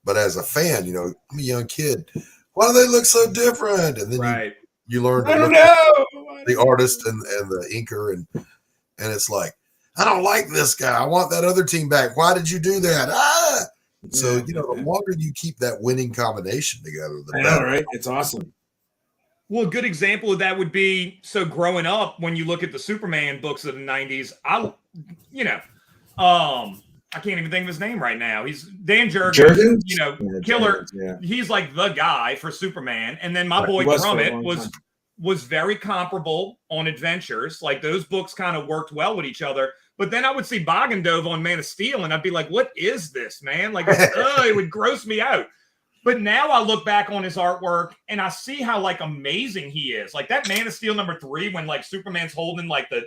but as a fan, I'm a young kid, why do they look so different? And then you learn to look at the artist and the inker, and it's like, I don't like this guy, I want that other team back, why did you do that? So the longer you keep that winning combination together, the better. Right? It's awesome. Well, a good example of that would be, so growing up, when you look at the Superman books of the 90s, I can't even think of his name right now. He's Dan Jurgens, Jurgens? you know, Yeah, killer. Jurgens, yeah. He's like the guy for Superman. And then my boy He was for a Grummett long time. was very comparable on adventures. Like those books kind of worked well with each other. But then I would see Bogendove on Man of Steel, and I'd be like, "What is this, man?" Like, it would gross me out. But now I look back on his artwork and I see how like amazing he is. Like that Man of Steel #3, when like Superman's holding like the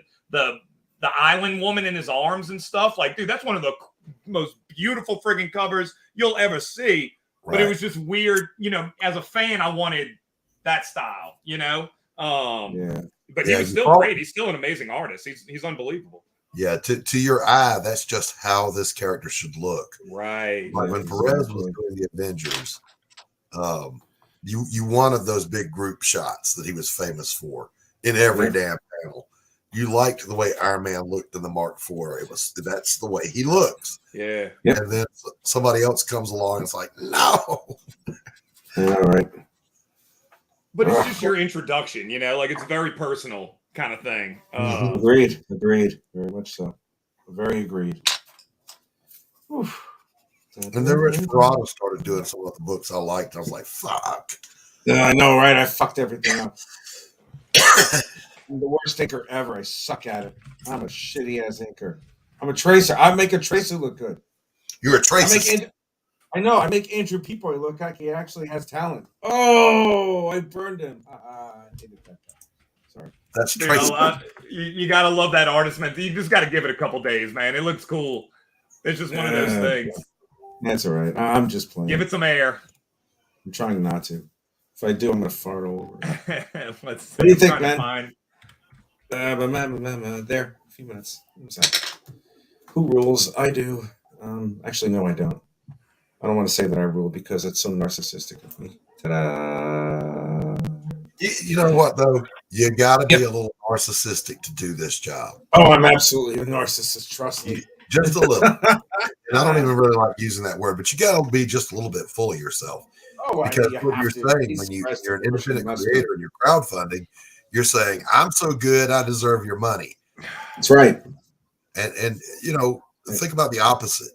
island woman in his arms and stuff. Like, dude, that's one of the most beautiful friggin' covers you'll ever see. But it was just weird, you know. As a fan, I wanted that style, you know. But he was still great. He's still an amazing artist. He's unbelievable. Yeah, to your eye, that's just how this character should look. Right. Like when Perez was doing the Avengers, you wanted those big group shots that he was famous for in every damn panel. You liked the way Iron Man looked in the Mark IV. That's the way he looks. Yeah. And then somebody else comes along and it's like, no. All right. But it's just your introduction, you know, like it's very personal kind of thing. Agreed. Very much so. Very agreed. Oof. And then Rich Perotta started doing some of the books I liked. I was like, fuck. Yeah, I know, right? I fucked everything up. I'm the worst inker ever. I suck at it. I'm a shitty ass inker. I'm a tracer. I make a tracer look good. You're a tracer. I know. I make Andrew Peapoy look like he actually has talent. Oh, I burned him. I hated that guy. Sorry. That's Dude, tracer. You gotta love that artist, man. You just gotta give it a couple days, man. It looks cool. It's just one of those things. That's all right. I'm just playing. Give it some air. I'm trying not to. If I do, I'm gonna fart all over. Let's see. What do you think, man? There, a few minutes. Who rules? I do. Actually, no, I don't. I don't want to say that I rule because it's so narcissistic of me. Ta-da! You know what, though? You got to be a little narcissistic to do this job. Oh, I'm absolutely a narcissist. Trust me. Just a little. And I don't even really like using that word, but you got to be just a little bit full of yourself. Oh, because what you're saying when you're an independent creator and you're crowdfunding, you're saying, I'm so good, I deserve your money. That's right. And you know, think about the opposite.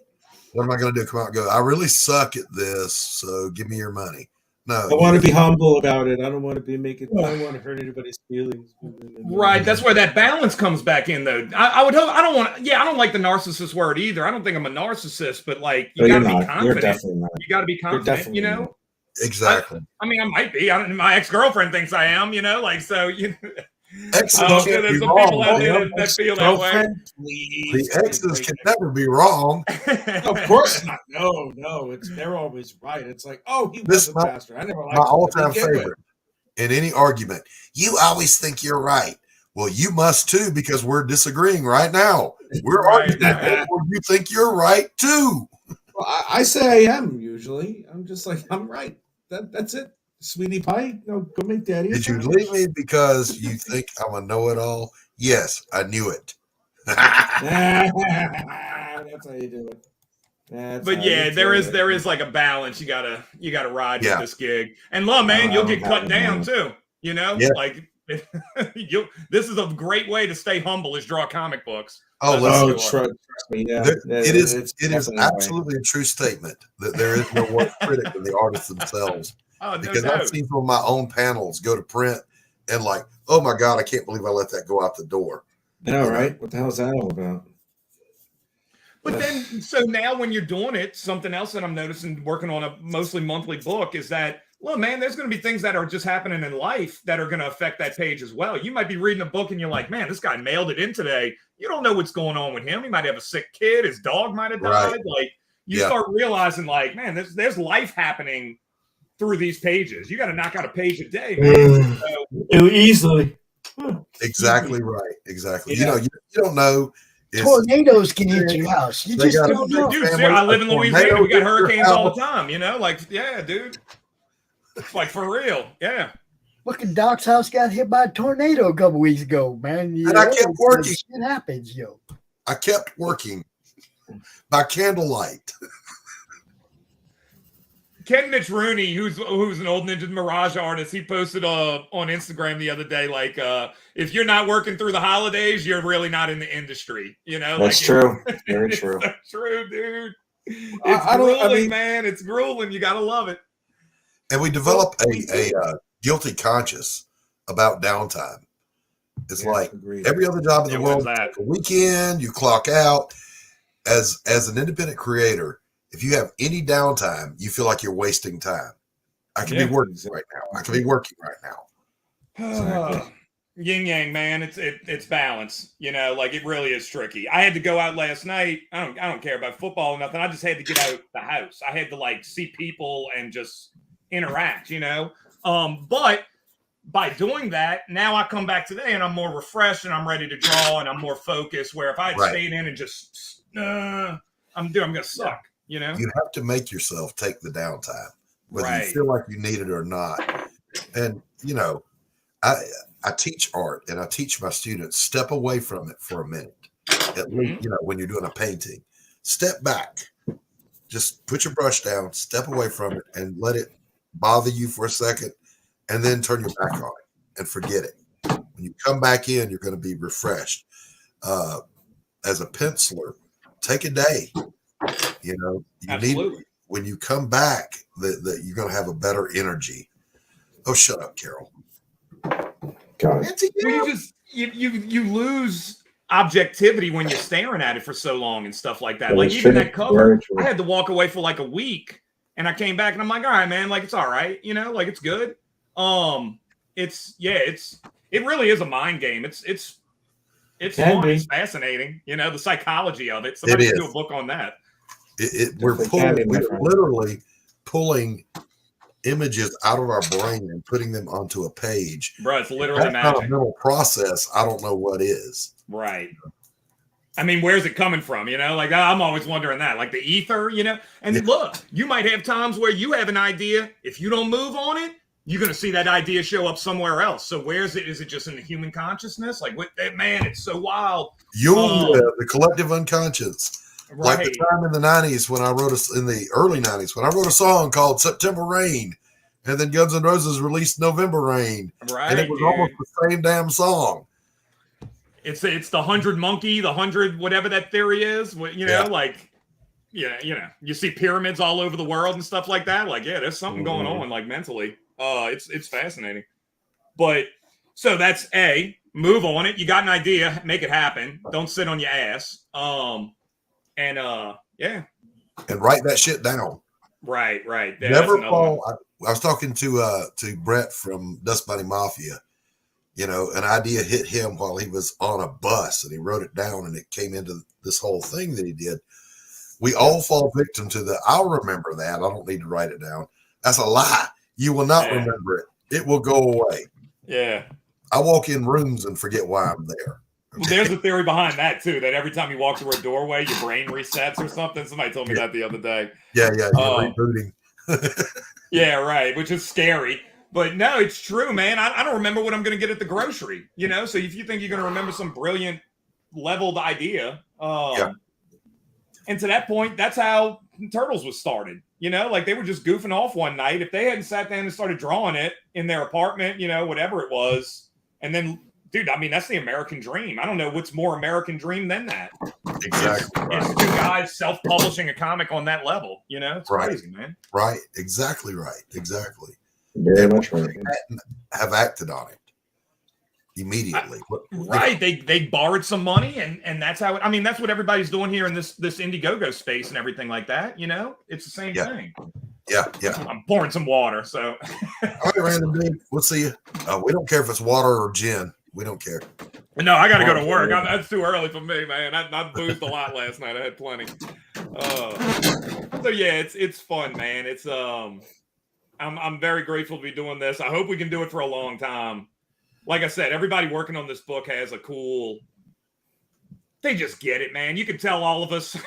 What am I going to do? Come out and go, I really suck at this, so give me your money. No. I want to be humble about it. I don't want to be making. I don't want to hurt anybody's feelings. Right. That's where that balance comes back in, though. I would hope. I don't want. Yeah, I don't like the narcissist word either. I don't think I'm a narcissist, but like you got to be confident. You're definitely not. You got to be confident. You know. Exactly. I mean, I might be. My ex-girlfriend thinks I am. You know, like so. You. Exes there's can't be some wrong. people out there that feel that way. The exes can never be wrong. Of course not. No, they're always right. It's like, oh, he was a bastard. I never liked my all-time favorite in any argument. You always think you're right. Well, you must too, because we're disagreeing right now. We're arguing. Well, you think you're right too. Well, I say I am usually. I'm just like, I'm right. That's it. Sweetie pie, no, go make daddy. Did you leave me because you think I'm a know-it-all? Yes, I knew it. That's how you do it. But yeah, there is like a balance. You gotta ride with this gig. And love, man, you'll get cut down too. You know, like this is a great way to stay humble is draw comic books. Trust me. Yeah, it is absolutely a true statement that there is no worse critic than the artists themselves. Oh, no because doubt. I've seen some of my own panels go to print and like, oh my God, I can't believe I let that go out the door. Yeah, right. What the hell is that all about? But then, so now when you're doing it, something else that I'm noticing working on a mostly monthly book is that, well, man, there's going to be things that are just happening in life that are going to affect that page as well. You might be reading a book and you're like, man, this guy mailed it in today. You don't know what's going on with him. He might have a sick kid. His dog might have died. Right. Like you start realizing like, man, there's life happening through these pages. You got to knock out a page a day, man. Easily. Exactly right. Exactly. Yeah. You know, you don't know. Tornadoes can hit your house. You just don't know. Dude, I live in Louisiana. We got hurricanes all the time, you know? Like, yeah, dude. It's like for real. Yeah. Look at Doc's house got hit by a tornado a couple weeks ago, man. And I kept working. It happens, yo. I kept working by candlelight. Ken Mitch Rooney, who's an old Ninja Mirage artist, he posted on Instagram the other day, like, if you're not working through the holidays, you're really not in the industry. You know, That's true. Very true. So true, dude. It's grueling, man. It's grueling. You gotta love it. And we develop a guilty conscience about downtime. It's like every other job in the world. A weekend, you clock out. As an independent creator, if you have any downtime, you feel like you're wasting time. I can be working right now. I can be working right now. Yin yang, man. It's balance. You know, like it really is tricky. I had to go out last night. I don't care about football or nothing. I just had to get out the house. I had to like see people and just interact, you know. But by doing that, now I come back today and I'm more refreshed and I'm ready to draw and I'm more focused. Where if I had stayed in and just I'm gonna suck, you know. You have to make yourself take the downtime, whether you feel like you need it or not. And you know, I teach art and I teach my students, step away from it for a minute. At least, you know, when you're doing a painting, step back, just put your brush down, step away from it, and let it bother you for a second, and then turn your back on it and forget it. When you come back in, you're going to be refreshed. As a penciler, take a day. You know, you need, when you come back, that you're going to have a better energy. Oh, shut up, Carol. You lose objectivity when you're staring at it for so long and stuff like that. Like even that cover, I had to walk away for like a week, and I came back and I'm like, all right, man, like it's all right, you know, like it's good. It really is a mind game. It's fun. It's fascinating, you know, the psychology of it. Somebody should do a book on that. We're literally pulling images out of our brain and putting them onto a page. Bro, it's literally magic. Not a mental process. I don't know what is. Right. I mean, where's it coming from? You know, like I'm always wondering that, like the ether, you know. And look, you might have times where you have an idea. If you don't move on it, you're going to see that idea show up somewhere else. So where's it? Is it just in the human consciousness? Like, what? Man, it's so wild. The collective unconscious. Right. Like the time in the 90s when I wrote in the early 90s when I wrote a song called September Rain, and then Guns N' Roses released November Rain. Right. And it was almost the same damn song. It's the 100 monkey, the 100 whatever that theory is. You know, like, you know, you see pyramids all over the world and stuff like that. Like, yeah, there's something going on, like mentally. It's fascinating. But so that's move on it. You got an idea, make it happen. Don't sit on your ass. And write that shit down. Right. Yeah, never fall. I was talking to Brett from Dust Bunny Mafia. You know, an idea hit him while he was on a bus, and he wrote it down, and it came into this whole thing that he did. We all fall victim to the. I'll remember that. I don't need to write it down. That's a lie. You will not remember it. It will go away. Yeah. I walk in rooms and forget why I'm there. Well, there's a theory behind that too, that every time you walk through a doorway, your brain resets or something. Somebody told me that the other day. Yeah, you're rebooting. Yeah, right, which is scary. But no, it's true, man. I don't remember what I'm going to get at the grocery, you know? So if you think you're going to remember some brilliant leveled idea, and to that point, that's how Turtles was started. You know, like they were just goofing off one night. If they hadn't sat down and started drawing it in their apartment, you know, whatever it was, and then dude, I mean, that's the American dream. I don't know what's more American dream than that. Exactly. It's two guys self-publishing a comic on that level. You know, it's crazy, man. Right. Exactly right. Exactly. Very much right. Have acted on it immediately. Right. They borrowed some money and that's how I mean, that's what everybody's doing here in this Indiegogo space and everything like that. You know, it's the same thing. Yeah. I'm pouring some water. So, all right, Random Dude, we'll see you. We don't care if it's water or gin. We don't care. No, I got to go to work. That's too early for me, man. I boozed a lot last night. I had plenty. So yeah, it's fun, man. It's I'm very grateful to be doing this. I hope we can do it for a long time. Like I said, everybody working on this book has a cool. They just get it, man. You can tell all of us.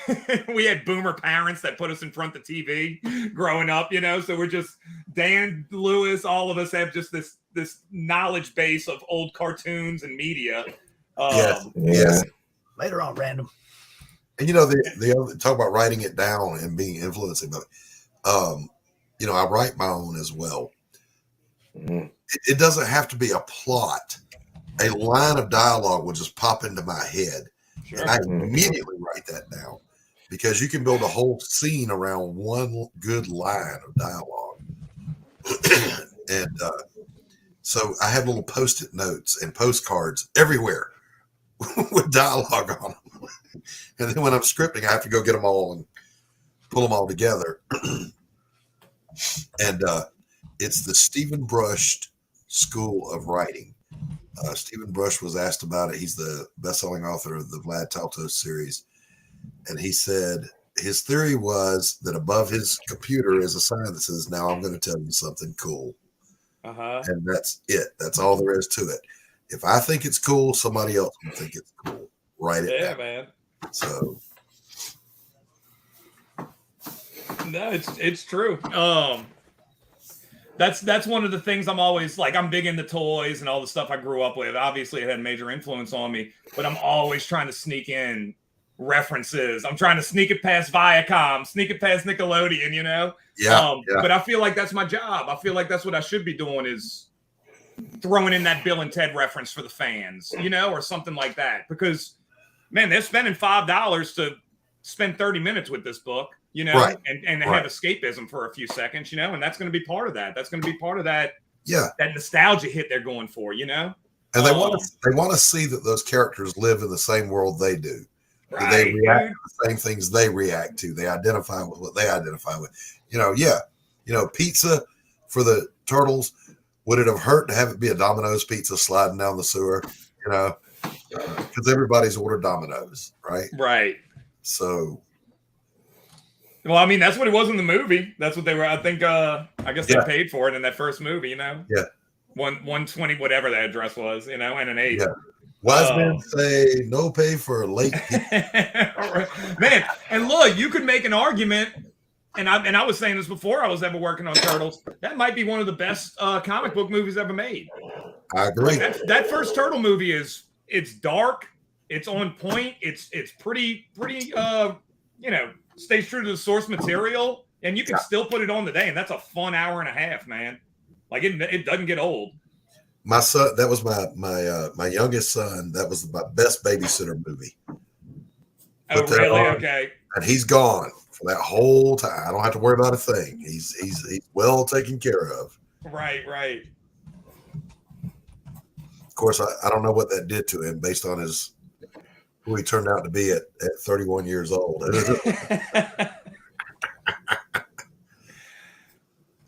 We had boomer parents that put us in front of the TV growing up, you know. So we're just Dan Lewis. All of us have just this knowledge base of old cartoons and media. Yes. Later on, Random. And you know, the other talk about writing it down and being influenced by it. I write my own as well. It doesn't have to be a plot. A line of dialogue will just pop into my head, and I immediately write that down, because you can build a whole scene around one good line of dialogue. And so I have little Post-it notes and postcards everywhere with dialogue on them. And then when I'm scripting, I have to go get them all and pull them all together. And it's the Stephen Brush School of Writing. Stephen Brush was asked about it. He's the best-selling author of the Vlad Taltos series. And he said his theory was that above his computer is a sign that says, "Now I'm going to tell you something cool." And that's it. That's all there is to it. If I think it's cool, somebody else will think it's cool. Write it down. Man. So no, it's true. That's one of the things I'm always like. I'm big into toys and all the stuff I grew up with. Obviously, it had a major influence on me, but I'm always trying to sneak in references. I'm trying to sneak it past Viacom, sneak it past Nickelodeon, Yeah. But I feel like that's my job. I feel like that's what I should be doing, is throwing in that Bill and Ted reference for the fans, or something like that. Because, man, they're spending $5 to spend 30 minutes with this book, Right. and have escapism for a few seconds, and that's going to be part of that. That's going to be part of that. Yeah. That nostalgia hit they're going for, And they want to see that those characters live in the same world they do. Right, they react to the same things they react to. They identify with what they identify with. Pizza for the turtles. Would it have hurt to have it be a Domino's pizza sliding down the sewer? Because everybody's ordered Domino's, right? Right. So, well, I mean, that's what it was in the movie. That's what they were. I think. I guess they paid for it in that first movie. Yeah. 120, whatever that address was. And an 8. Yeah. Wise men say no pay for late. Man, and look, you could make an argument. And I was saying this before I was ever working on Turtles. That might be one of the best comic book movies ever made. I agree. That first Turtle movie it's dark, it's on point, it's pretty stays true to the source material, and you can still put it on today, and that's a fun hour and a half, man. Like it doesn't get old. My son, that was my youngest son. That was my best babysitter movie. Oh, really? Okay. And he's gone for that whole time. I don't have to worry about a thing. He's well taken care of. Right. Of course, I don't know what that did to him based on who he turned out to be at 31 years old.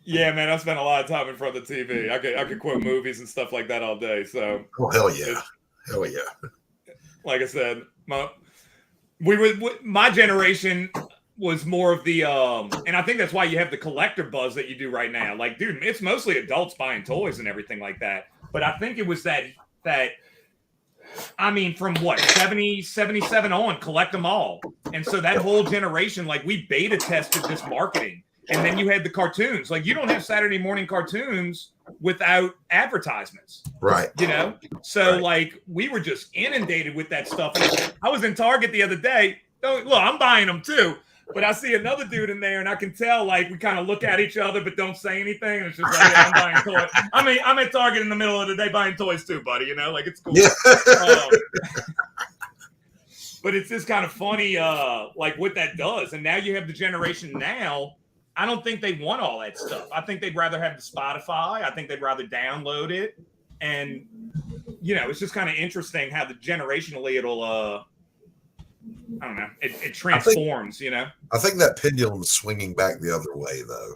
Yeah, man, I spent a lot of time in front of the TV. I could quote movies and stuff like that all day. So, oh hell yeah. Like I said, my generation was more of the and I think that's why you have the collector buzz that you do right now. Like, dude, it's mostly adults buying toys and everything like that. But I think it was that I mean, from what, 70, 77 on, collect them all. And so that whole generation, like, we beta tested this marketing. And then you had the cartoons. Like, you don't have Saturday morning cartoons without advertisements. Right. So, like, we were just inundated with that stuff. I was in Target the other day. Look, I'm buying them too. But I see another dude in there, and I can tell, like, we kind of look at each other but don't say anything. And it's just like, yeah, I'm buying toys. I mean, I'm at Target in the middle of the day buying toys too, buddy. Like, it's cool. Yeah. But it's just kind of funny, like, what that does. And now you have the generation now. I don't think they want all that stuff. I think they'd rather have the Spotify. I think they'd rather download it. And, it's just kind of interesting how the generationally it'll, I don't know, it transforms, I think that pendulum is swinging back the other way, though.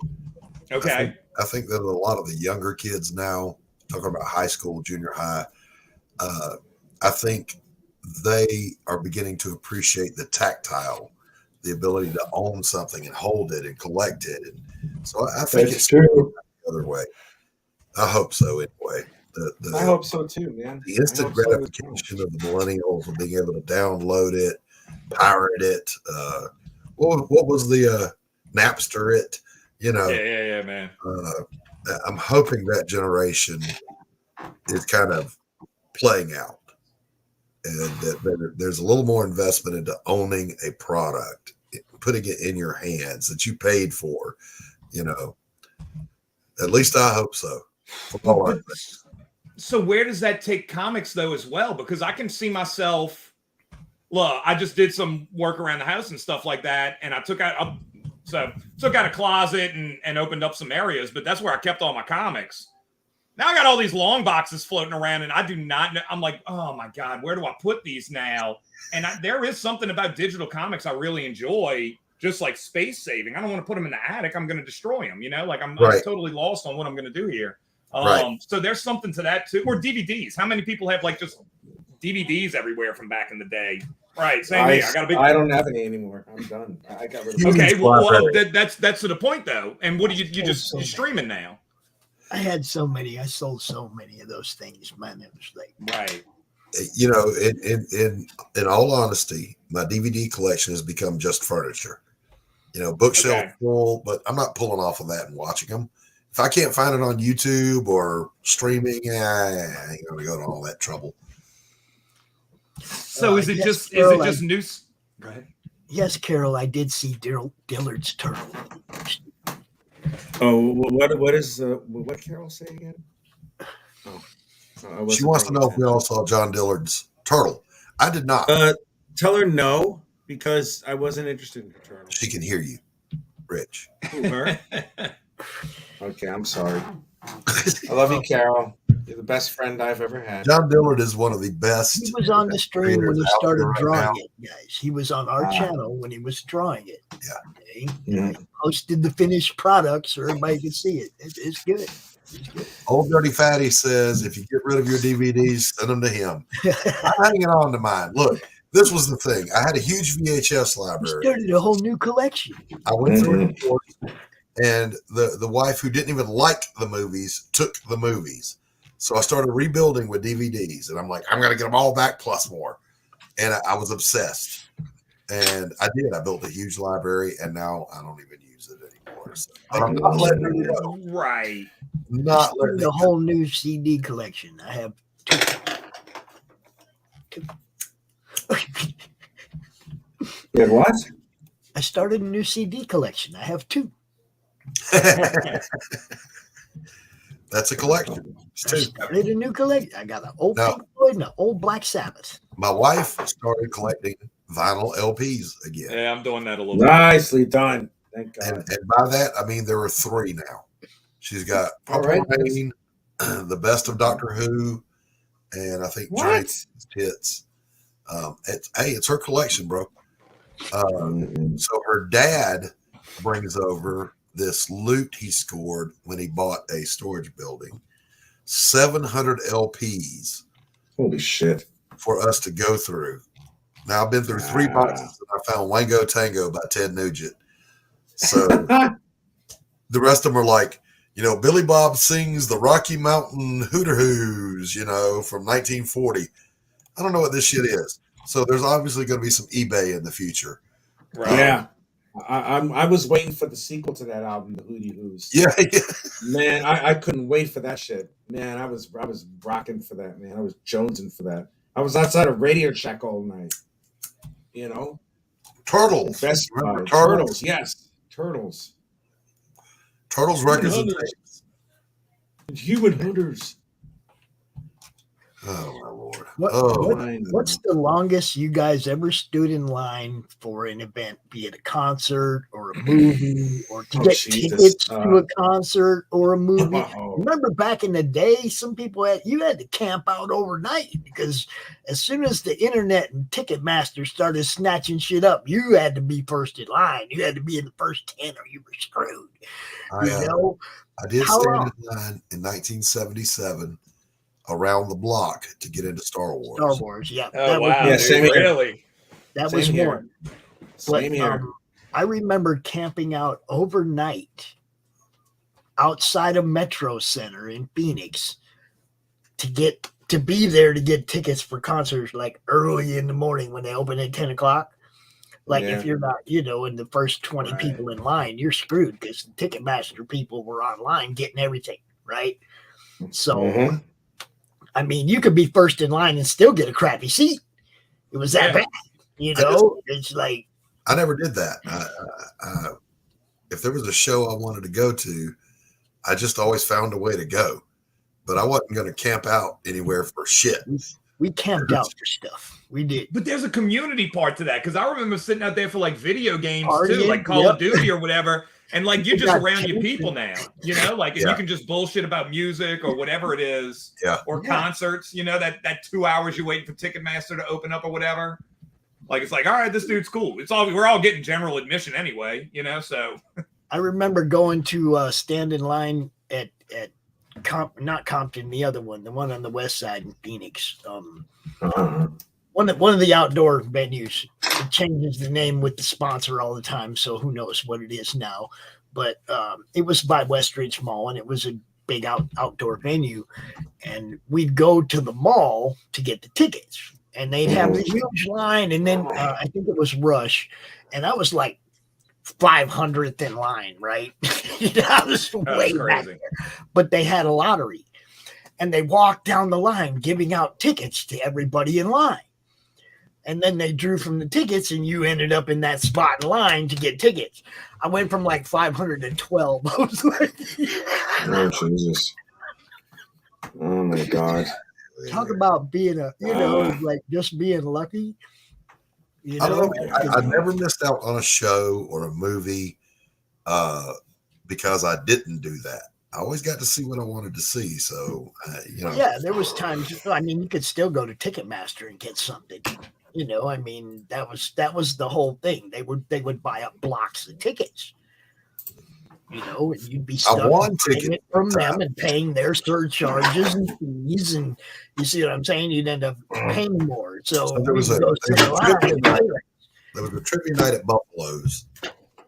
Okay. I think that a lot of the younger kids now, talking about high school, junior high, I think they are beginning to appreciate the tactile, the ability to own something and hold it and collect it. And so I think it's true the other way. I hope so anyway. I hope so too, man. The instant gratification of the millennials of being able to download it, pirate it. What was the Napster it? Yeah, man. I'm hoping that generation is kind of playing out. And that there's a little more investment into owning a product, putting it in your hands that you paid for, At least I hope so. So where does that take comics though as well? Because I can see myself. Look, I just did some work around the house and stuff like that, and I took out a closet and opened up some areas, but that's where I kept all my comics. Now I got all these long boxes floating around, and I do not know. I'm like, oh my God, where do I put these now? And there is something about digital comics I really enjoy, just like space saving. I don't want to put them in the attic. I'm going to destroy them, Like I'm totally lost on what I'm going to do here. So there's something to that too. Or DVDs. How many people have like just DVDs everywhere from back in the day? Right. Same here. I don't have any anymore. I'm done. I got rid of them. Okay. Well, that's to the point though. And what do you're streaming now? I had so many. I sold so many of those things, man. It was like right. In all honesty, my DVD collection has become just furniture. Bookshelf full, but I'm not pulling off of that and watching them. If I can't find it on YouTube or streaming, I ain't gonna go to all that trouble. So is it just news? Go ahead. Yes, Carol, I did see Dillard's Turtle. Oh, what is what Carol say again? She wants to know if we all saw John Dillard's Turtle. I did not. Tell her no, because I wasn't interested in the turtle. She can hear you, Rich. Who, her? Okay, I'm sorry. I love you, Carol. You're the best friend I've ever had. John Dillard is one of the best. He was on the stream when he started drawing it, guys. He was on our channel when he was drawing it. Yeah. Okay? He posted the finished product so everybody could see it. It's good. It's good. Old Dirty Fatty says, if you get rid of your DVDs, send them to him. I'm hanging on to mine. Look, this was the thing. I had a huge VHS library. He started a whole new collection. I went through it, and the wife who didn't even like the movies took the movies. So I started rebuilding with DVDs, and I'm like, I'm going to get them all back plus more. And I was obsessed. And I did. I built a huge library, and now I don't even use it anymore. So I'm not letting it go. Right. Not letting a whole new CD collection. I have two. You had what? I started a new CD collection. I have two. That's a collection. I started a new collection. I got an old Pink Floyd and an old Black Sabbath. My wife started collecting vinyl LPs again. Yeah, I'm doing that a little bit. Nicely done. Thank God. And by that, I mean there are 3 now. She's got Purple Rain, The Best of Doctor Who, and I think Johnny's Hits. It's her collection, bro. So her dad brings over this loot he scored when he bought a storage building. 700 LPs. Holy shit. For us to go through. Now I've been through 3 boxes and I found Wango Tango by Ted Nugent. So the rest of them are like, Billy Bob sings the Rocky Mountain Hooter Hoos, from 1940. I don't know what this shit is. So there's obviously going to be some eBay in the future. Right. Yeah. I was waiting for the sequel to that album, the Hootie Hoos. Yeah. Man, I couldn't wait for that shit. Man, I was rocking for that, man. I was jonesing for that. I was outside of Radio Shack all night. Turtles. Best Turtles. Yes. Turtles. Turtles records and tapes. Human Hunters. Oh my Lord. What's the longest you guys ever stood in line for an event, be it a concert or a movie, or to get tickets to a concert or a movie? Remember back in the day, some people had to camp out overnight because as soon as the internet and Ticketmaster started snatching shit up, you had to be first in line. You had to be in the first 10 or you were screwed. I did stand in line in 1977 around the block to get into Star Wars. Star Wars, yeah. Oh, wow. Yeah, really? That was one. Same here. I remember camping out overnight outside of Metro Center in Phoenix to be there to get tickets for concerts like early in the morning when they open at 10 o'clock. Like if you're not, in the first 20 people in line, you're screwed because the Ticketmaster people were online getting everything, right? So, I mean, you could be first in line and still get a crappy seat. It was that bad, It's like I never did that. If there was a show I wanted to go to, I just always found a way to go. But I wasn't going to camp out anywhere for shit. We camped out for stuff. We did. But there's a community part to that because I remember sitting out there for like video games too, Partying, like Call of Duty or whatever. And like you're just got around your tension. people now, you know, like and you can just bullshit about music or whatever it is, or concerts, you know, that 2 hours you're waiting for Ticketmaster to open up or whatever. Like it's like, all right, this dude's cool. We're all getting general admission anyway, you know. So I remember going to stand in line at not Compton, the other one, the one on the west side in Phoenix. One of the outdoor venues. It changes the name with the sponsor all the time, so who knows what it is now. But it was by Westridge Mall, and it was a big outdoor venue. And we'd go to the mall to get the tickets, and they'd have a huge line. And then I think it was Rush, and I was like 500th in line, right? I was way back there. But they had a lottery, and they walked down the line giving out tickets to everybody in line. And then they drew from the tickets, and you ended up in that spot in line to get tickets. I went from like 512. I was like, oh, Jesus. Oh, my God. Talk about being like just being lucky. You know? I don't know. I never missed out on a show or a movie because I didn't do that. I always got to see what I wanted to see. So, Yeah, there was times. I mean, you could still go to Ticketmaster and get something. You know, I mean, that was the whole thing. They would buy up blocks of tickets. You know, and you'd be stuck buying it from them and paying their surcharges and fees, and you see what I'm saying? You'd end up paying more. So there was a trivia night at Buffalo's,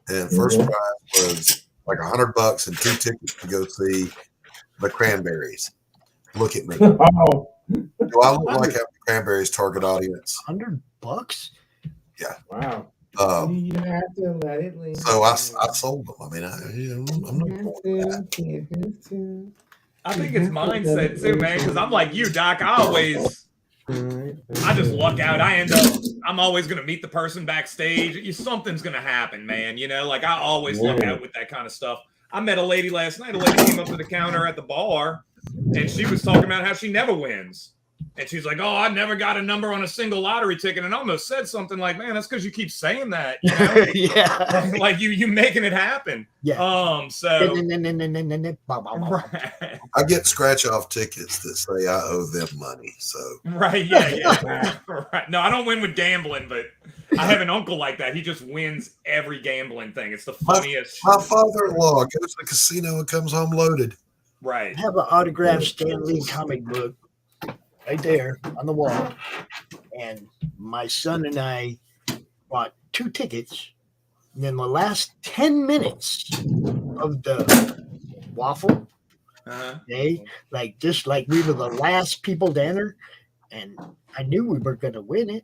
and first prize was like $100 and 2 tickets to go see the Cranberries. Look at me. Do I look like I have the Cranberries target audience? $100? Yeah. Wow. You have to let it leave. So I sold them. I mean, I'm not going that. I think it's mindset too, man. Because I'm like you, Doc. I just luck out. I'm always gonna meet the person backstage. Something's gonna happen, man. You know, like I always luck out with that kind of stuff. I met a lady last night. A lady came up to the counter at the bar, and she was talking about how she never wins. And she's like, "Oh, I never got a number on a single lottery ticket," and I almost said something like, "Man, that's because you keep saying that." You know? Yeah, like you making it happen. Yeah. So I get scratch off tickets that say I owe them money. So right, yeah. Right. No, I don't win with gambling, but I have an uncle like that. He just wins every gambling thing. It's the funniest. My father-in-law goes to the casino and comes home loaded. Right. I have an autographed Stan Lee comic book right there on the wall, and my son and I bought 2 tickets. And then the last 10 minutes of the waffle day, like just like we were the last people to enter, and I knew we were going to win it.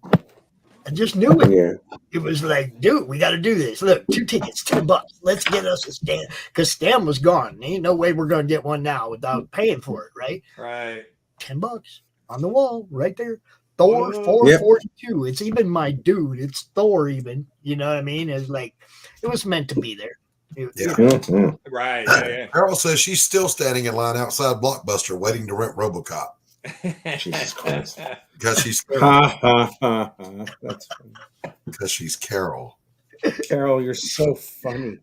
I just knew it. Yeah. It was like, dude, we got to do this. Look, 2 tickets, $10. Let's get us a Stan, because Stan was gone. Ain't no way we're going to get one now without paying for it, right? Right. $10 on the wall, right there. Thor 442. It's even my dude. It's Thor. Even, you know what I mean? It's like it was meant to be there. Right. Yeah. Carol says she's still standing in line outside Blockbuster waiting to rent RoboCop. Jesus Christ. Because she's That's funny. because she's Carol. Carol, you're so funny.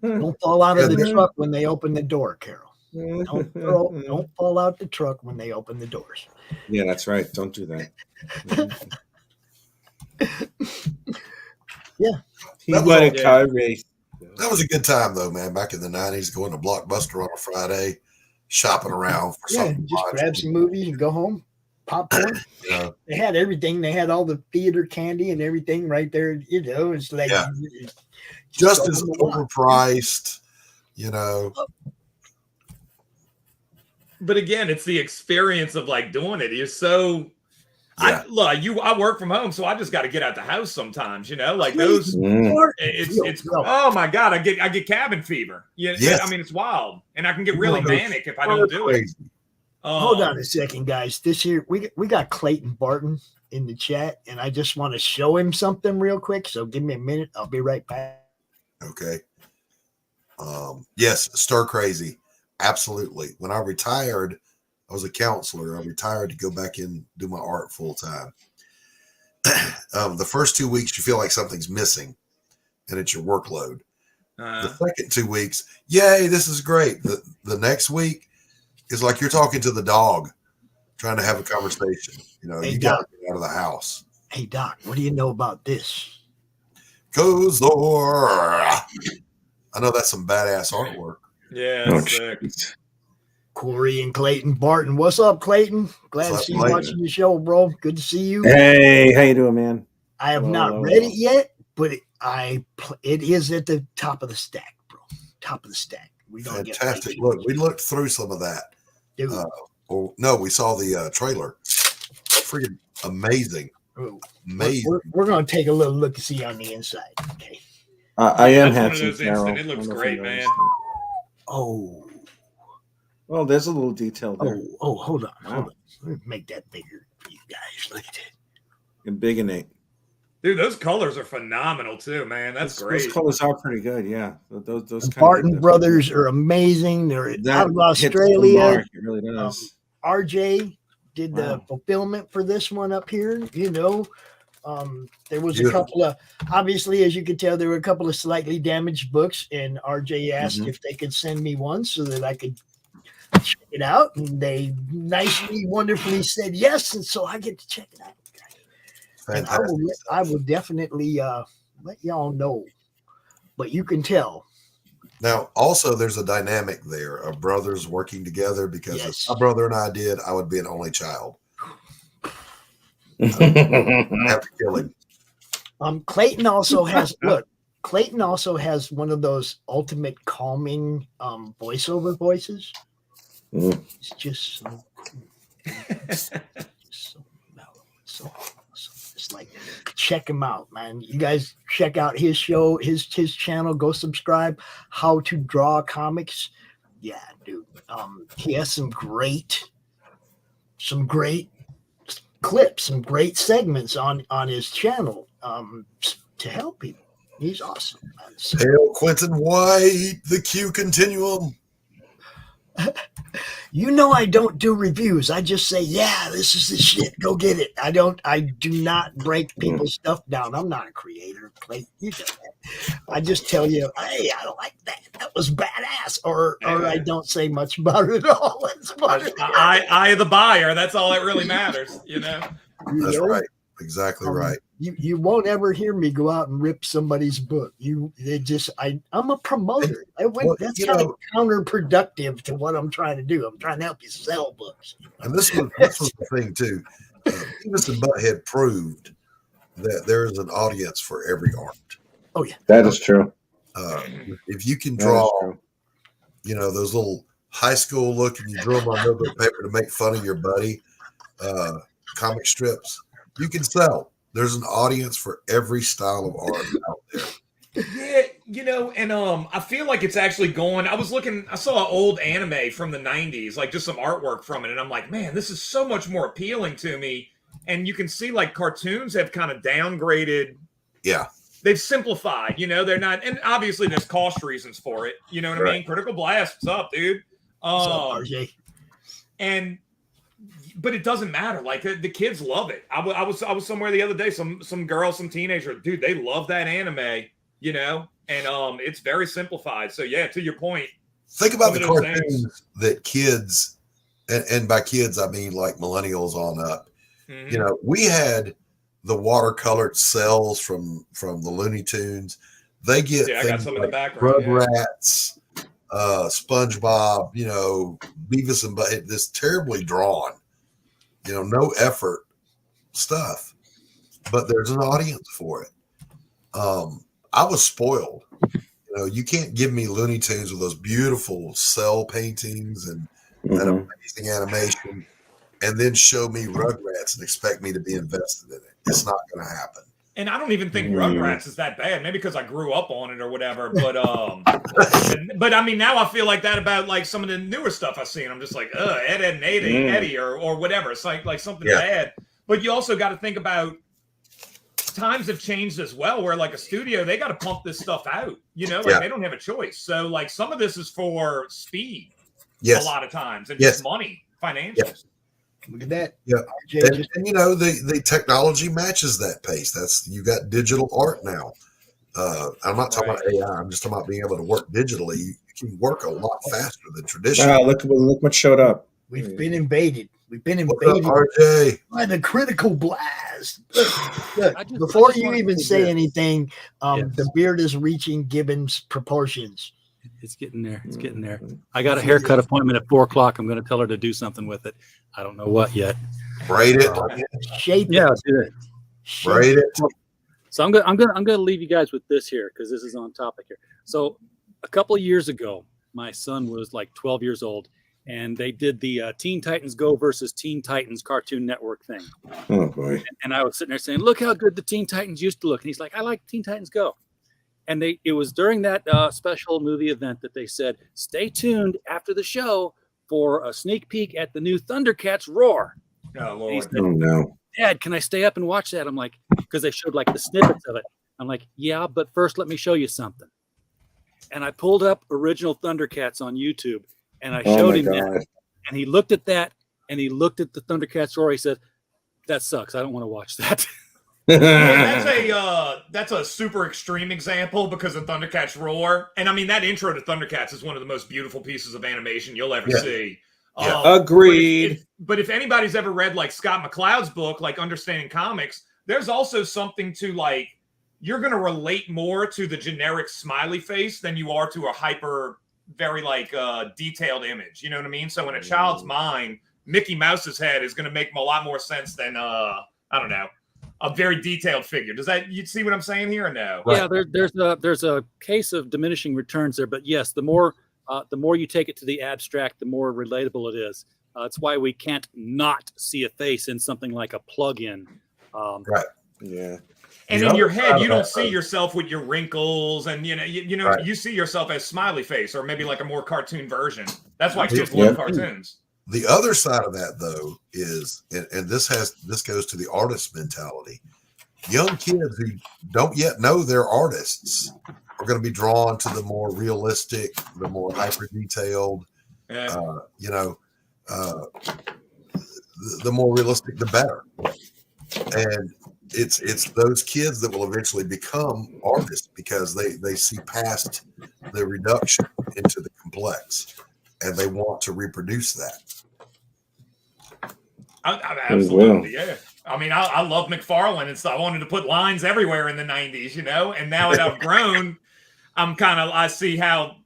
Don't fall out of the truck when they open the door, Carol. Don't fall out the truck when they open the doors. Yeah, that's right. Don't do that. Yeah. He won a car race. That was a good time though, man. Back in the 90s, going to Blockbuster on a Friday, shopping around for something. Just grab some movies and go home. Popcorn. Yeah. They had everything. They had all the theater candy and everything right there. You know, it's like just as overpriced, you know. But again, it's the experience of like doing it. You're so I work from home, so I just got to get out the house sometimes, you know, like those it's oh my God, I get cabin fever. Yeah. I mean, it's wild. And I can get really manic if I don't do it. Hold on a second, guys. This year we got Clayton Barton in the chat, and I just want to show him something real quick. So give me a minute. I'll be right back. Okay. Yes, Stir Crazy. Absolutely. When I retired, I was a counselor. I retired to go back in do my art full time. The first 2 weeks, you feel like something's missing, and it's your workload. The second 2 weeks, yay, this is great. The next week is like you're talking to the dog, trying to have a conversation. Hey, you got to get out of the house. Hey, Doc, what do you know about this? Kozor. I know that's some badass artwork. Yeah, that's sick. Corey and Clayton Barton. What's up, Clayton? Glad to see you watching the show, bro. Good to see you. Hey, how you doing, man? I have not read it yet, but it is at the top of the stack, bro. Top of the stack. We don't Fantastic. Look, we looked through some of that. Dude. No, we saw the trailer. Freaking amazing. Amazing. We're going to take a little look to see on the inside. Okay. I am That's happy. it looks great, man. Oh. Well, there's a little detail there. Oh, hold on. Let me make that bigger for you guys. Look at it. And big and Nate. Dude, those colors are phenomenal too, man. That's great. Those colors are pretty good, yeah. Those Barton brothers are amazing. They're out of Australia. It really does. RJ did the fulfillment for this one up here. There was a couple of, obviously, as you could tell, there were a couple of slightly damaged books, and RJ asked if they could send me one so that I could check it out, and they nicely, wonderfully said yes, and so I get to check it out. And I will definitely let y'all know, but you can tell. Now, also, there's a dynamic there of brothers working together, because if my brother and I did, I would be an only child. I'd have to kill him. Clayton also has Clayton also has one of those ultimate calming voiceover voices. It's just so mellow, so awesome. It's like, check him out, man. You guys check out his show, his channel. Go subscribe. How to Draw Comics. Yeah, dude. He has some great clips, some great segments on his channel to help people. He's awesome, man. Hail Quentin White, the Q Continuum. I don't do reviews. I just say, yeah, this is the shit. Go get it. I do not break people's stuff down. I'm not a creator. You know that. I just tell you, hey, I don't like that. That was badass. Or I don't say much about it at all. That's about it. I of the buyer. That's all that really matters, That's right. Exactly right. You won't ever hear me go out and rip somebody's book. I'm a promoter. That's kind of counterproductive to what I'm trying to do. I'm trying to help you sell books. And this was the thing too. Beavis and Butthead proved that there is an audience for every art. Oh yeah, that is true. If you can draw, those little high school looking, you draw them on notebook paper to make fun of your buddy, comic strips, you can sell. There's an audience for every style of art out there. Yeah, and I feel like it's actually going. I saw an old anime from the 90s, like just some artwork from it, and I'm like, man, this is so much more appealing to me. And you can see like cartoons have kind of downgraded. Yeah. They've simplified, they're not, and obviously there's cost reasons for it. You know what I mean? Critical Blast, what's up, dude? What's up, RJ? But it doesn't matter. Like the kids love it. I was somewhere the other day. Some girl, some teenager, dude. They love that anime, and it's very simplified. So yeah, to your point. Think about the cartoons that kids, and by kids I mean like millennials on up. Mm-hmm. We had the watercolored cells from the Looney Tunes. They get I got some like in the background. Rugrats, SpongeBob. Beavis and Butthead. This terribly drawn. No effort stuff, but there's an audience for it. I was spoiled. You can't give me Looney Tunes with those beautiful cell paintings and that amazing animation, and then show me Rugrats and expect me to be invested in it. It's not going to happen. And I don't even think Rugrats is that bad. Maybe because I grew up on it or whatever. But but I mean, now I feel like that about like some of the newer stuff I've seen. I'm just like, Ed and Eddie or whatever. It's like something bad. But you also got to think about times have changed as well, where like a studio, they got to pump this stuff out. They don't have a choice. So like some of this is for speed. a lot of times, and just money, financials. Look at that. Yeah. RJ And you know, the technology matches that pace. That's you got digital art now. I'm not talking about AI. I'm just talking about being able to work digitally. You can work a lot faster than traditional. Wow, look what showed up. We've been invaded. We've been What's up, invaded RJ? by the critical blast. Look, before you even say anything, the beard is reaching Gibbons proportions. It's getting there. It's getting there. I got a haircut appointment at 4 o'clock. I'm going to tell her to do something with it. I don't know what yet. Braid it. Shape Yeah, it. do it. Braid it. So I'm gonna leave you guys with this here because this is on topic here. So a couple of years ago, my son was like 12 years old, and they did the Teen Titans Go versus Teen Titans Cartoon Network thing. Oh boy! And I was sitting there saying, "Look how good the Teen Titans used to look." And he's like, "I like Teen Titans Go." And it was during that special movie event that they said, "Stay tuned after the show for a sneak peek at the new Thundercats Roar." Oh Lord! Said, Oh no! Dad, can I stay up and watch that? I'm like, because they showed like the snippets of it. I'm like, yeah, but first let me show you something. And I pulled up original Thundercats on YouTube, and I showed him that. And he looked at that, and he looked at the Thundercats Roar. He said, "That sucks. I don't want to watch that." That's a super extreme example because of Thundercats Roar, and I mean that intro to Thundercats is one of the most beautiful pieces of animation you'll ever see. Agreed. But if anybody's ever read like Scott McCloud's book, like Understanding Comics, there's also something to like you're going to relate more to the generic smiley face than you are to a hyper, very like detailed image. You know what I mean? So in a child's mind, Mickey Mouse's head is going to make a lot more sense than I don't know, a very detailed figure. Does that you see what I'm saying here or no? Yeah, there's a case of diminishing returns there, but yes, the more you take it to the abstract, the more relatable it is. It's why we can't not see a face in something like a plug-in. Right. Yeah. And in your head, you don't see yourself with your wrinkles, and you see yourself as smiley face, or maybe like a more cartoon version. That's why kids love cartoons. The other side of that, though, is and this goes to the artist mentality. Young kids who don't yet know they're artists are going to be drawn to the more realistic, the more hyper detailed, the more realistic, the better. And it's those kids that will eventually become artists because they see past the reduction into the complex, and they want to reproduce that. Absolutely, yeah. I mean, I love McFarlane and stuff. I wanted to put lines everywhere in the 90s, and now that I've grown, I see how,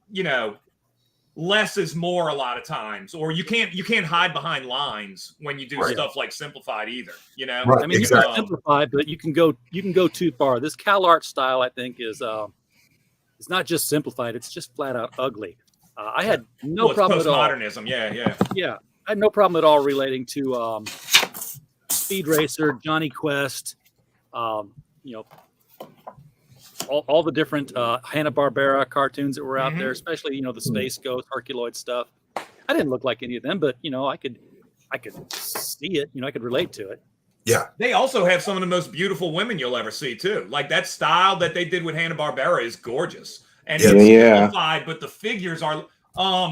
less is more a lot of times, or you can't hide behind lines when you do stuff like Simplified either, Right, I mean, you can simplify, but you can go too far. This Cal Art style, I think, is it's not just simplified; it's just flat out ugly. I had no problem at all. Postmodernism, yeah. I had no problem at all relating to Speed Racer, Johnny Quest, all the different Hanna-Barbera cartoons that were out there, especially the Space Ghost, Herculoid stuff. I didn't look like any of them, but I could see it. I could relate to it. Yeah. They also have some of the most beautiful women you'll ever see too. Like that style that they did with Hanna-Barbera is gorgeous, and it's simplified, but the figures are.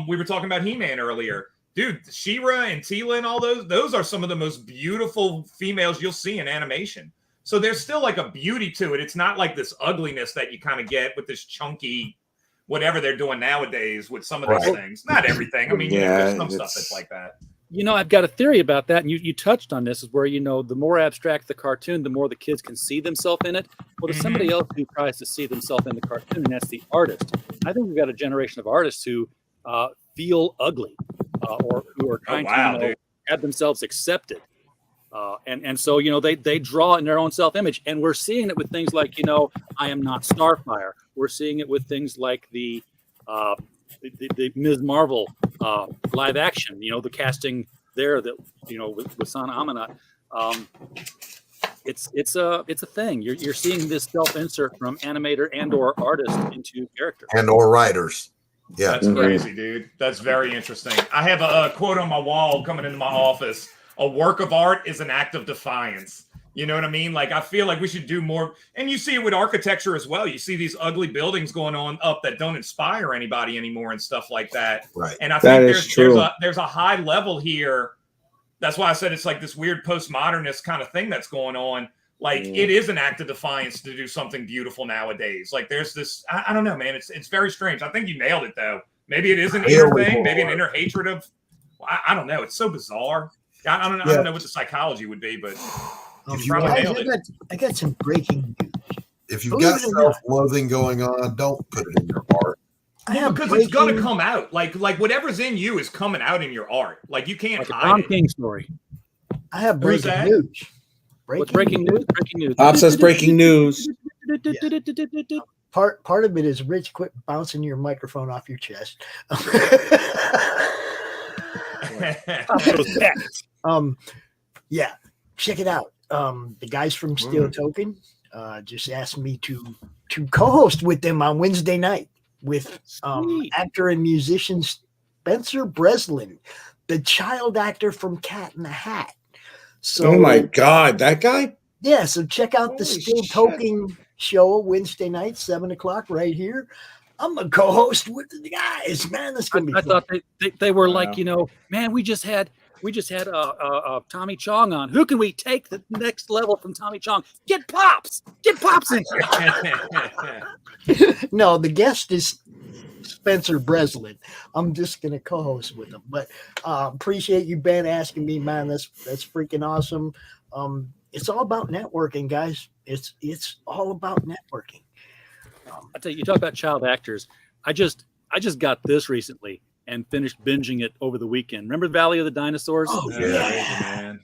We were talking about He-Man earlier. Dude, She-Ra and Teela and all those are some of the most beautiful females you'll see in animation. So there's still like a beauty to it. It's not like this ugliness that you kind of get with this chunky, whatever they're doing nowadays with some of those things. Not everything. I mean, there's some stuff that's like that. I've got a theory about that, and you touched on this, is where, the more abstract the cartoon, the more the kids can see themselves in it. Well, there's somebody else who tries to see themselves in the cartoon, and that's the artist. I think we've got a generation of artists who feel ugly. Or who are trying to have themselves accepted. And so, they draw in their own self-image. And we're seeing it with things like, I Am Not Starfire. We're seeing it with things like the Ms. Marvel live action, the casting there that, with Sana Amanat. It's a thing. You're seeing this self-insert from animator and or artist into character. And or writers. Yeah, that's crazy, dude. That's very interesting. I have a quote on my wall coming into my office. A work of art is an act of defiance. You know what I mean? Like, I feel like we should do more. And you see it with architecture as well. You see these ugly buildings going on up that don't inspire anybody anymore and stuff like that. Right. And I That think is true. there's a high level here. That's why I said it's like this weird postmodernist kind of thing that's going on. Like, it is an act of defiance to do something beautiful nowadays. Like, there's this, I don't know, man. It's very strange. I think you nailed it, though. Maybe it is an inner thing. Maybe an inner hatred of, I don't know. It's so bizarre. I don't know what the psychology would be, but you probably nailed it. I got some breaking news. If you've got self-loathing going on, don't put it in your art. Because it's gonna come out. Like whatever's in you is coming out in your art. Like, you can't hide Tom it. King story. I have breaking news. What's breaking news? Breaking news. Bob says breaking news. Part of it is Rich, quit bouncing your microphone off your chest. Yeah, check it out. The guys from Steel Token just asked me to co-host with them on Wednesday night with actor and musician Spencer Breslin, the child actor from Cat in the Hat. So, oh my God, that guy? Yeah, so check out the Steel Token show Wednesday night, 7:00 right here. I'm a co-host with the guys, man. That's gonna be. I thought they were like, you know, man, we just had Tommy Chong on. Who can we take the next level from Tommy Chong? Get Pops in here. No, the guest is Spencer Breslin. I'm just gonna co-host with him, but appreciate you, Ben, asking me, man. That's freaking awesome. It's all about networking, guys. It's all about networking. I tell you, you talk about child actors. I just got this recently and finished binging it over the weekend. Remember Valley of the Dinosaurs? Oh yeah, man.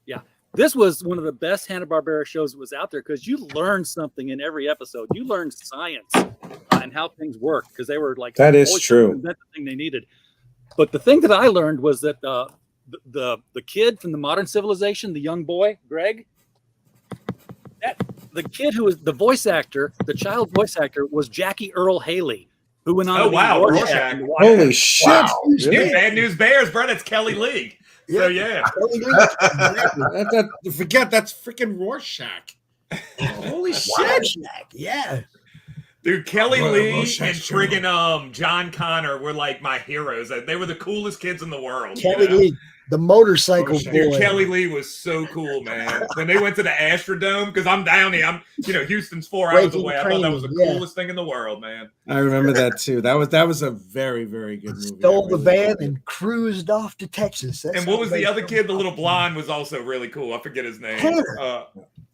Yeah, this was one of the best Hanna-Barbera shows that was out there because you learned something in every episode. You learned science and how things work because they were like that is true. That's the thing they needed. But the thing that I learned was that the kid from the Modern Civilization, the young boy Greg, the kid who was the voice actor, the child voice actor, was Jackie Earl Haley, who went on. Oh wow, Rorschach! Holy shit! Wow. Really? Bad News Bears, bro. That's Kelly Lee. So yeah. Forget that's freaking Rorschach. Holy shit! Yeah. Dude, Kelly Lee and friggin' John Connor were like my heroes. They were the coolest kids in the world. Kelly Lee, the motorcycle boy. Dude, Kelly Lee was so cool, man. When they went to the Astrodome, because I'm down here, Houston's 4 hours away. I thought that was the coolest thing in the world, man. I remember that too. That was a very, very good movie. Stole the van and cruised off to Texas. And what was the other kid? The little blonde was also really cool. I forget his name.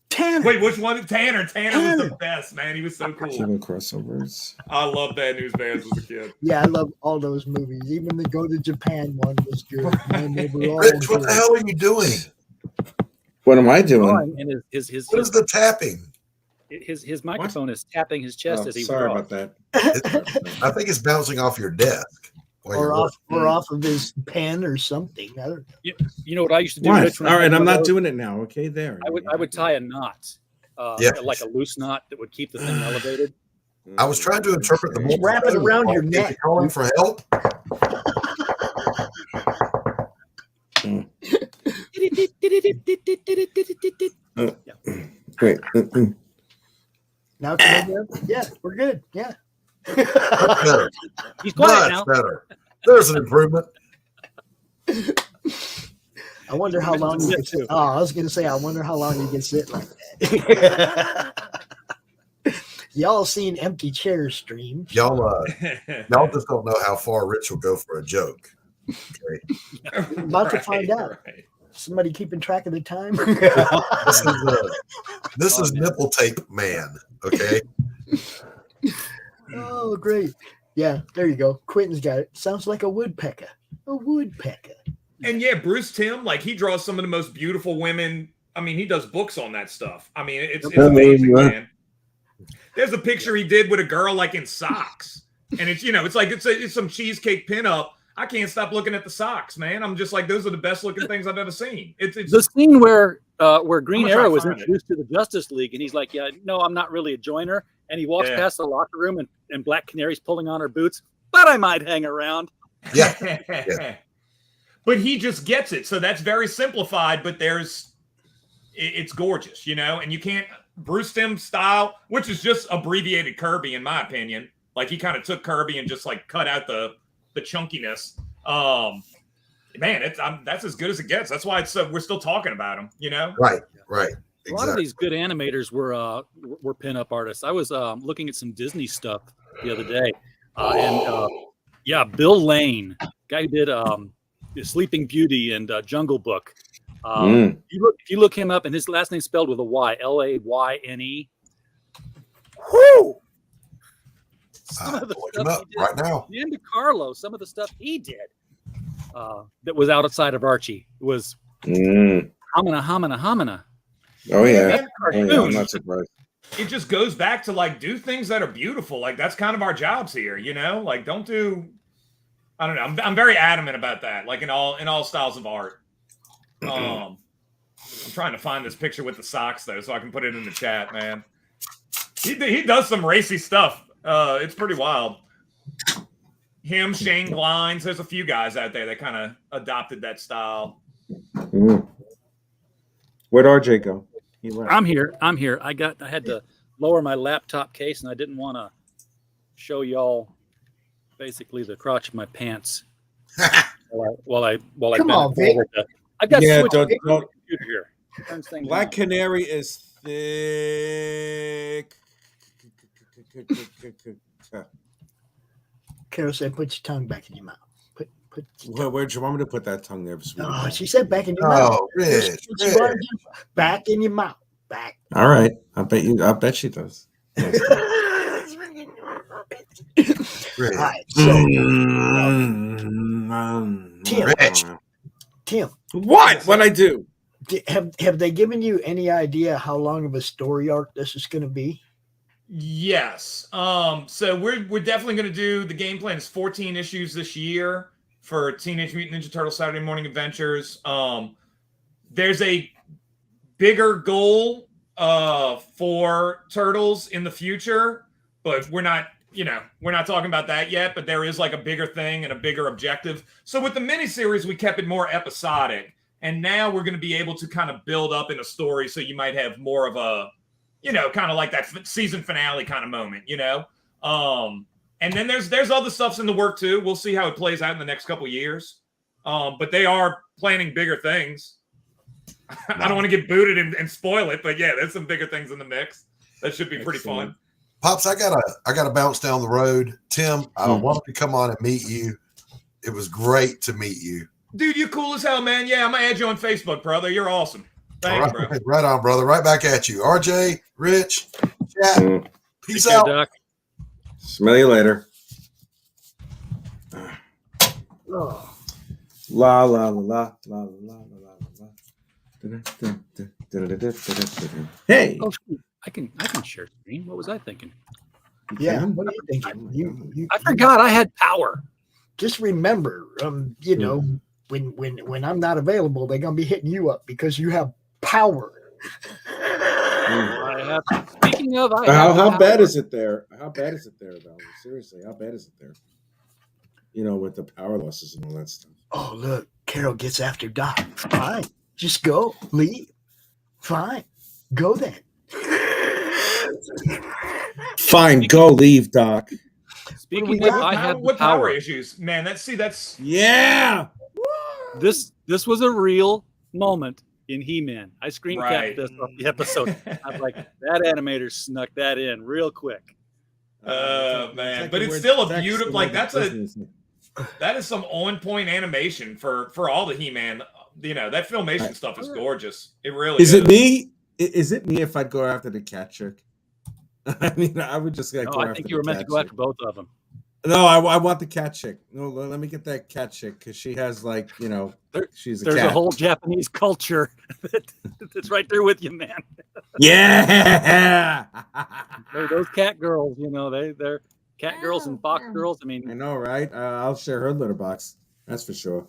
Tanner. Wait, which one? Tanner was the best, man. He was so cool. Crossovers. I love Bad News Bears as a kid. Yeah, I love all those movies. Even the Go to Japan one was good. Rich, what the hell are you doing? What am I doing? And what is the tapping? His microphone is tapping his chest as he sorry walks. about that. I think it's bouncing off your desk. Or off of his pen or something. I don't know. You know what I used to do? All Rich, when right, I'm not those? doing it now. Okay, there. I would tie a knot, like a loose knot that would keep the thing elevated. I was trying to interpret the Just wrap it around your neck. Calling for help. Great. Now can you hear? Yeah, we're good. Yeah. Much better. He's quiet now. Much better. There's an improvement. I wonder how long you can sit. Oh, I was going to say, I wonder how long you can sit like that. Y'all seen Empty Chair stream. Y'all just don't know how far Rich will go for a joke. Okay. We're about to find out. Right. Somebody keeping track of the time. This is nipple tape man. Okay. Oh, great. Yeah, there you go. Quentin's got it. Sounds like a woodpecker. A woodpecker. And yeah, Bruce Timm, like he draws some of the most beautiful women. I mean, he does books on that stuff. I mean, it's amazing, man. There's a picture he did with a girl like in socks, and it's some cheesecake pinup. I can't stop looking at the socks, man. I'm just like, those are the best looking things I've ever seen. It's the scene where Green Arrow was introduced to the Justice League, and he's like, "Yeah, no, I'm not really a joiner." And he walks past the locker room, and Black Canary's pulling on her boots, but I might hang around. Yeah. But he just gets it. So that's very simplified, but there's it's gorgeous, you know, and you can't Bruce Timm style, which is just abbreviated Kirby, in my opinion. Like he kind of took Kirby and just like cut out the chunkiness. Man, that's as good as it gets. That's why we're still talking about him, you know? Right. A lot of these good animators were pinup artists. I was looking at some Disney stuff the other day, Bill Lane, guy who did Sleeping Beauty and Jungle Book. If you look him up, and his last name's spelled with a Y, Layne. Whoo! Some of the stuff he did, right now. and Carlo, some of the stuff he did that was outside of Archie was homina. Oh yeah. I'm not surprised. It just goes back to like do things that are beautiful. Like that's kind of our jobs here, you know. Like don't do. I don't know. I'm very adamant about that. Like in all styles of art. I'm trying to find this picture with the socks though, so I can put it in the chat, man. He does some racy stuff. It's pretty wild. Him, Shane Glines. There's a few guys out there that kind of adopted that style. Where'd RJ go? He left. I'm here. I had to lower my laptop case, and I didn't want to show y'all basically the crotch of my pants while I Come on, Vic. I've got Yeah, switch don't- computer here. Turn this thing Black down. Canary is thick. Carol said, "Put your tongue back in your mouth." Put. Where'd you want me to put that tongue there? Sweetie? Oh, she said, "Back in your mouth." Oh, Rich. Back in your mouth. Back. All right. I bet she does. All Rich. right. So, Tim, What? What'd I do? have they given you any idea how long of a story arc this is going to be? Yes. So we're definitely going to do, the game plan is 14 issues this year for Teenage Mutant Ninja Turtles Saturday Morning Adventures. There's a bigger goal for Turtles in the future, but we're not talking about that yet, but there is like a bigger thing and a bigger objective. So with the miniseries, we kept it more episodic, and now we're going to be able to kind of build up in a story. So you might have more of a, kind of like that season finale kind of moment, and then there's other stuff's in the work too. We'll see how it plays out in the next couple of years. But they are planning bigger things. I don't want to get booted and spoil it, but yeah, there's some bigger things in the mix. That should be pretty fun. Pops, I gotta bounce down the road. Tim, I wanted to come on and meet you. It was great to meet you. Dude, you cool as hell, man. Yeah, I'm gonna add you on Facebook, brother. You're awesome. Thanks, bro. Right on, brother. Right back at you. RJ, Rich, chat. Peace out. Doc. Smell you later. Oh. La la la la la la la la. Hey. Oh, shoot. I can share screen. What was I thinking? Yeah. What are you thinking? You I forgot I had power. just remember, when I'm not available, they're gonna be hitting you up because you have power. Speaking of, How bad is it there? How bad is it there, though? Seriously, how bad is it there? With the power losses and all that stuff. Oh, look, Carol gets after Doc. Fine, just go, leave. Fine, go then. Fine, go leave, Doc. Speaking of, I have what power issues, man. That's yeah. This was a real moment in He-Man. I screen capped this off the episode. I was like, that animator snuck that in real quick. Man, but it's still a beautiful. Like that is some on point animation for all the He-Man. That filmation stuff is gorgeous. It really is. Is it me? Is it me if I'd go after the cat chick? I mean, I would just go I think you were meant to go after both of them. No, I want the cat chick. No, let me get that cat chick because she has she's a cat. There's a whole Japanese culture that's right there with you, man. Yeah. Those cat girls, they're cat girls and fox girls. I mean, I know, right? I'll share her litter box. That's for sure.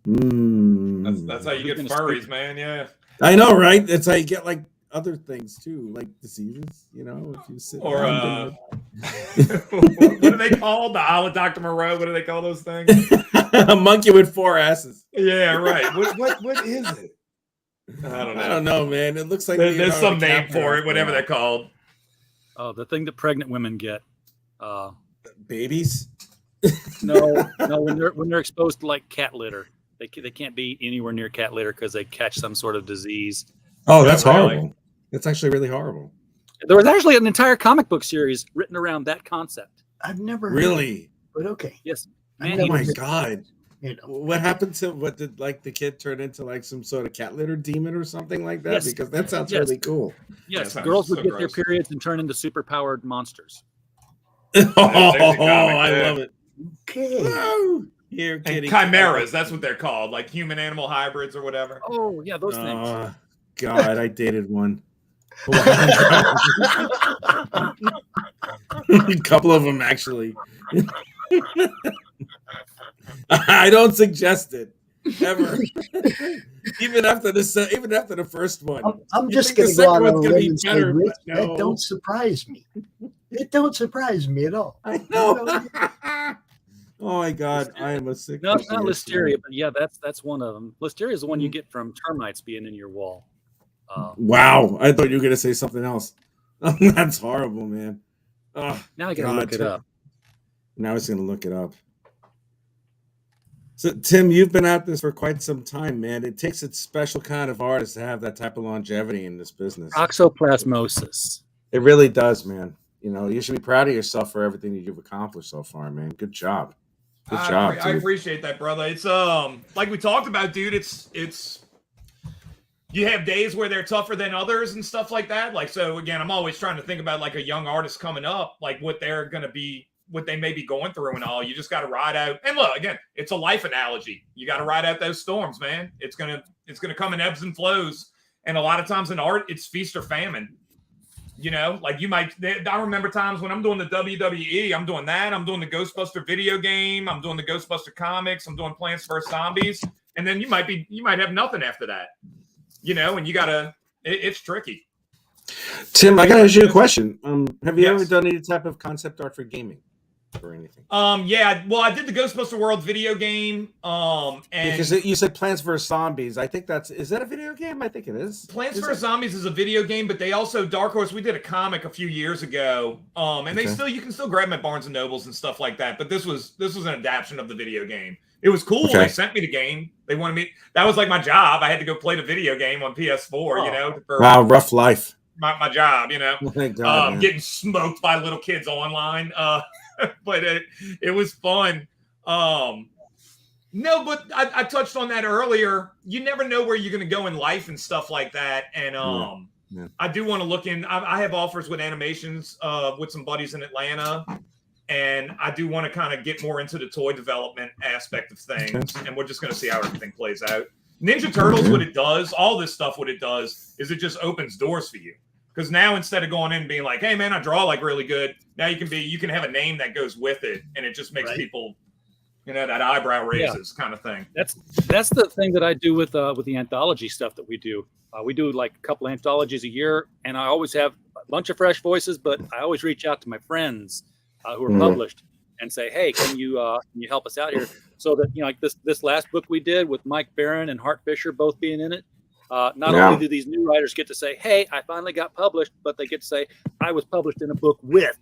That's how you get furries, man. Yeah. I know, right? That's how you get other things too, like diseases. If you sit or down, what are they called? The Isle of Dr. Moreau. What do they call those things? a monkey with 4 asses. Yeah, right. What is it? I don't know, man. It looks like there's some Leonardo name for it, whatever they're called. Oh, the thing that pregnant women get. Babies? No, when they're exposed to like cat litter, they can't be anywhere near cat litter because they catch some sort of disease. Oh, that's horrible. That's actually really horrible. There was actually an entire comic book series written around that concept. I've never really, but okay. Yes. Oh my god! You know. What happened to did like the kid turn into like some sort of cat litter demon or something like that? Yes. Because that sounds really cool. Yes, Yeah, girls would so get gross. their periods and turn into superpowered monsters. Oh, I there. love it. Okay. Woo! Here, kitty. And chimeras, that's what they're called, like human animal hybrids or whatever. Oh yeah, those things. God, I dated one. A couple of them actually. I don't suggest it ever. even after the first one. I'm just think going to the go out second on a one's gonna limb be and say, better, Rich, but that no. don't surprise me. It don't surprise me at all. I know. Oh my God, I am a sick. No, it's not listeria, but yeah, that's one of them. Listeria is the one you get from termites being in your wall. Wow, I thought you were gonna say something else. That's horrible, man. Oh, Now I gotta look it up. Now he's gonna look it up. So, Tim, you've been at this for quite some time, man. It takes a special kind of artist to have that type of longevity in this business. Toxoplasmosis. It really does, man. You know, you should be proud of yourself for everything that you've accomplished so far, man. Good job. Good job. I appreciate that, brother. It's like we talked about, dude. It's you have days where they're tougher than others and stuff like that. Like, so again, I'm always trying to think about like a young artist coming up, like what they're gonna be, what they may be going through and all. You just got to ride out. And look, again, it's a life analogy. You got to ride out those storms, man. It's gonna come in ebbs and flows. And a lot of times in art, it's feast or famine. You know, like I remember times when I'm doing the WWE, I'm doing that. I'm doing the Ghostbuster video game. I'm doing the Ghostbuster comics. I'm doing Plants vs. Zombies. And then you might have nothing after that, you know, and it's tricky. Tim, I got to ask you a question. Have you Yes. ever done any type of concept art for gaming or anything? Yeah. Well, I did the Ghostbuster World video game. And Because you said Plants vs. Zombies. I think is that a video game? I think it is. Plants vs. Zombies is a video game, but they also Dark Horse. We did a comic a few years ago, and you can still grab them at Barnes and Nobles and stuff like that. But this was an adaptation of the video game. It was cool. Okay. They sent me the game. They wanted me. That was like my job. I had to go play the video game on PS4. You know, for Wow, rough life. my job. You know, Thank God, man. getting smoked by little kids online. But it was fun. No, but I touched on that earlier. You never know where you're going to go in life and stuff like that. And Yeah. I do want to look in. I have offers with animations with some buddies in Atlanta. And I do want to kind of get more into the toy development aspect of things. And we're just going to see how everything plays out. Ninja Turtles, what it does, all this stuff, what it does is it just opens doors for you. Because now instead of going in and being like, hey, man, I draw like really good. Now you can have a name that goes with it. And it just makes people, you know, that eyebrow raises kind of thing. That's the thing that I do with the anthology stuff that we do. We do like a couple anthologies a year, and I always have a bunch of fresh voices, but I always reach out to my friends who are published and say, hey, can you help us out here? So that, you know, like this last book we did with Mike Barron and Hart Fisher both being in it. Not only do these new writers get to say, hey, I finally got published, but they get to say, I was published in a book with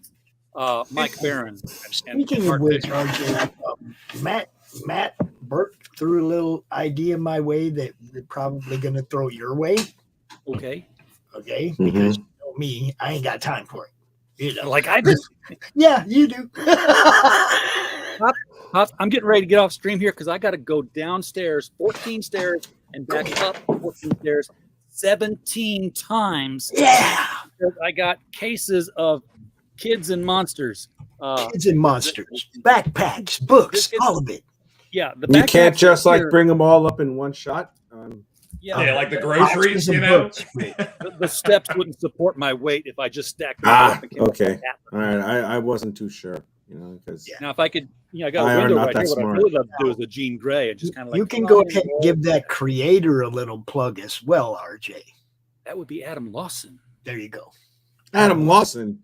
Mike Barron. Speaking of which, RJ, Matt Burke threw a little idea my way that they're probably going to throw your way. Okay. Because you know me, I ain't got time for it. You know, like I do. Yeah, you do. Pop, I'm getting ready to get off stream here because I got to go downstairs 14 stairs and back up 14 stairs 17 times. Yeah. I got cases of Kids and Monsters. Kids and Monsters. Backpacks, books, all of it. Yeah. You can't just like bring them all up in one shot. Yeah, like the groceries, you know. The steps wouldn't support my weight if I just stacked them up. Okay. All right. I wasn't too sure, you know, because now if I could, you know, I got a window right here. What I really love to do is a Jean Grey and just kind of like. You can go ahead and give that creator a little plug as well, RJ. That would be Adam Lawson. There you go. Adam Lawson.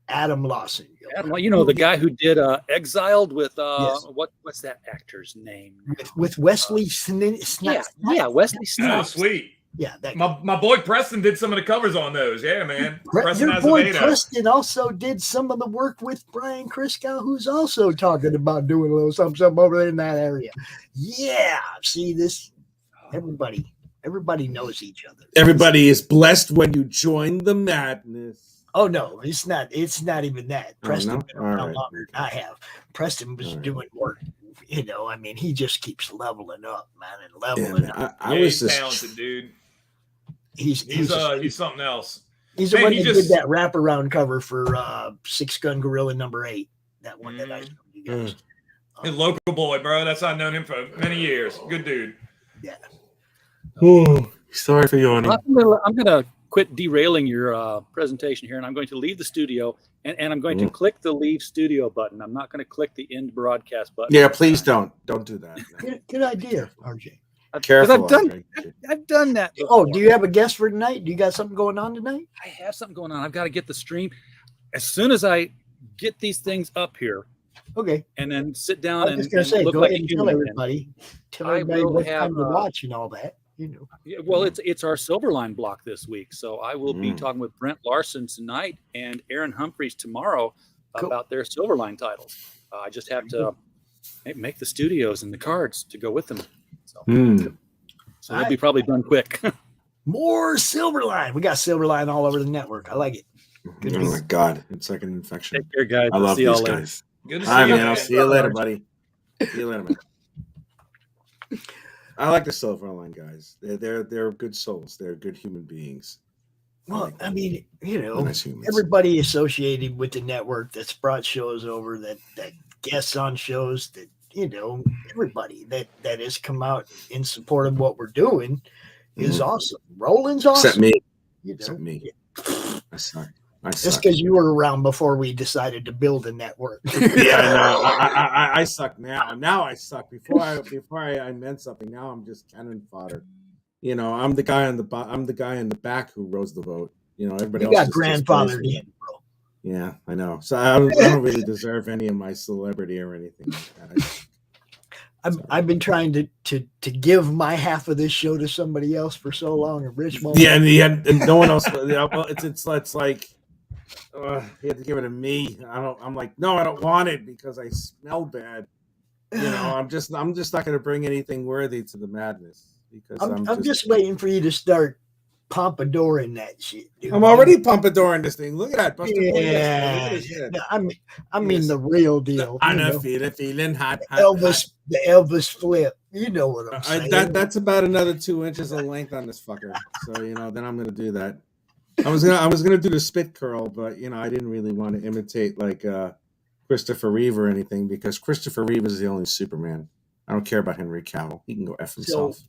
Adam Lawson. Adam, you know, the guy who did Exiled with what's that actor's name? With Wesley Snipes. Yeah, Wesley Snipes. Oh, sweet. Yeah, that My boy Preston did some of the covers on those. Yeah, man. Preston your boy Azevedo. Preston also did some of the work with Brian Christgau, who's also talking about doing a little something over there in that area. Yeah, see this. Everybody knows each other. Everybody is blessed when you join the madness. Oh no, it's not. It's not even that. Oh, Preston no? been around All right. longer than I have. Preston was doing work. I mean, he just keeps leveling up, man, and leveling up. I was he's just talented, dude. He's something else. He's the Man, one he that just- did that wraparound cover for Six Gun Gorilla #8. That one that I showed you guys. A local boy, bro. That's I've known him for many years. Good dude. Yeah. Oh, sorry for yawning. I'm gonna quit derailing your presentation here, and I'm going to leave the studio, and I'm going to click the leave studio button. I'm not going to click the end broadcast button. Yeah, please don't do that. Good idea, RJ. Careful. I've done that. Oh, do you have a guest for tonight? Do you got something going on tonight? I have something going on. I've got to get the stream as soon as I get these things up here. Okay. And then sit I down was and, just gonna and say, look go like ahead a and tell human again. everybody. Tell I everybody will what have, time to watch and all that. Yeah, well, it's our Silverline block this week, so I will be Mm. talking with Brent Larson tonight and Aaron Humphreys tomorrow Cool. about their Silverline titles. I just have to make the studios and the cards to go with them. So, so they'll be probably done quick. More Silverline. We got Silverline all over the network. I like it. Good Oh my God, it's like an infection. Take care, guys. I love See y'all these later. guys. Good to All right, see you, man. I'll man. see you later, buddy. See you later, man. I like the Silverline guys. They're good souls. They're good human beings. Well, I mean, Nice humans. everybody associated with the network that's brought shows over, that guests on shows, that everybody that has come out in support of what we're doing is awesome. Roland's awesome. Except me. You know? Except me. I suck. Just because you were around before we decided to build a network. Yeah, I know. I suck now. Now I suck. Before I meant something. Now I'm just cannon fodder. I'm the guy on I'm the guy in the back who rose the vote. Everybody You else got just grandfathered displays me. in, bro. Yeah, I know. So I don't really deserve any of my celebrity or anything like that. I've been trying to give my half of this show to somebody else for so long, and Rich won't. Yeah, and no one else. Well, it's like you have to give it to me. I'm like, no, I don't want it because I smell bad. I'm just not going to bring anything worthy to the madness because I'm just waiting for you to start pompadouring that shit, dude. I'm already pompadouring this thing. Look at that, Buster. Yeah, no, I mean the real deal. I'm feeling hot. The Elvis flip. You know what I'm saying? That's about another 2 inches of length on this fucker. So then I'm gonna do that. I was gonna do the spit curl, but I didn't really want to imitate like Christopher Reeve or anything because Christopher Reeve is the only Superman. I don't care about Henry Cavill. He can go F himself.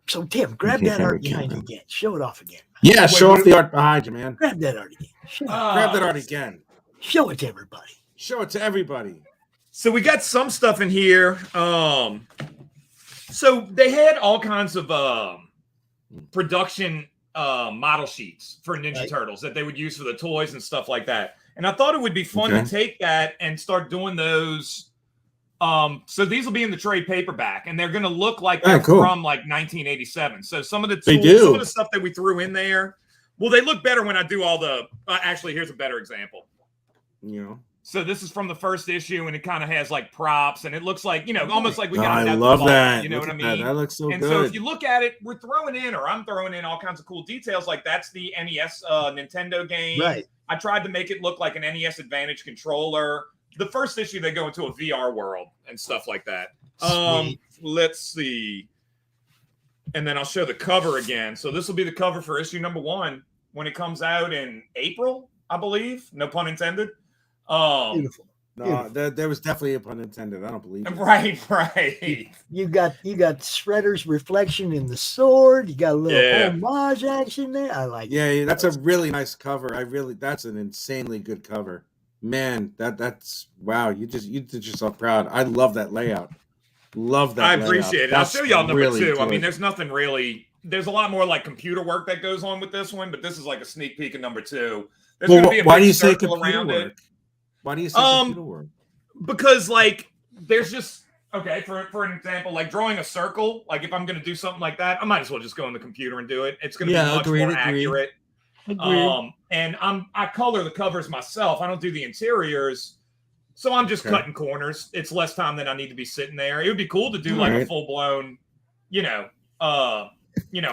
So Tim, grab that art behind you again. Show it off again. Yeah, show off the art behind you, man. Grab that art again. Grab that art again. Show it to everybody. Show it to everybody. So we got some stuff in here. So they had all kinds of production model sheets for Ninja Turtles that they would use for the toys and stuff like that. And I thought it would be fun to take that and start doing those. So these will be in the trade paperback, and they're going to look like they're from like 1987. So some of the tools, some of the stuff that we threw in there, well, they look better when I do all the. Actually, here's a better example. So this is from the first issue, and it kind of has like props, and it looks like almost like we got. I love that. You know what I mean? That looks so and good. so if you look at it, I'm throwing in all kinds of cool details. Like that's the NES Nintendo game. Right. I tried to make it look like an NES Advantage controller. The first issue, they go into a VR world and stuff like that. Let's see. And then I'll show the cover again. So this will be the cover for issue #1 when it comes out in April, I believe. No pun intended. Beautiful. No, there was definitely a pun intended. I don't believe it. Right. You got Shredder's reflection in the sword. You got a little homage action there. I like it. Yeah, that's a really nice cover. That's an insanely good cover. Man, that's wow. You did yourself proud. I love that layout. Love that. I appreciate it. I'll show y'all really #2. good. I mean, there's nothing really. There's a lot more like computer work that goes on with this one, but this is like a sneak peek of #2. There's going to be a why big do you say circle computer around work? it. Why do you say computer work? Because like there's just Okay, for an example, like drawing a circle, like if I'm going to do something like that, I might as well just go on the computer and do it. It's going to be much more accurate. And I color the covers myself. I don't do the interiors, so I'm just cutting corners. It's less time than I need to be sitting there. It would be cool to do like a full blown,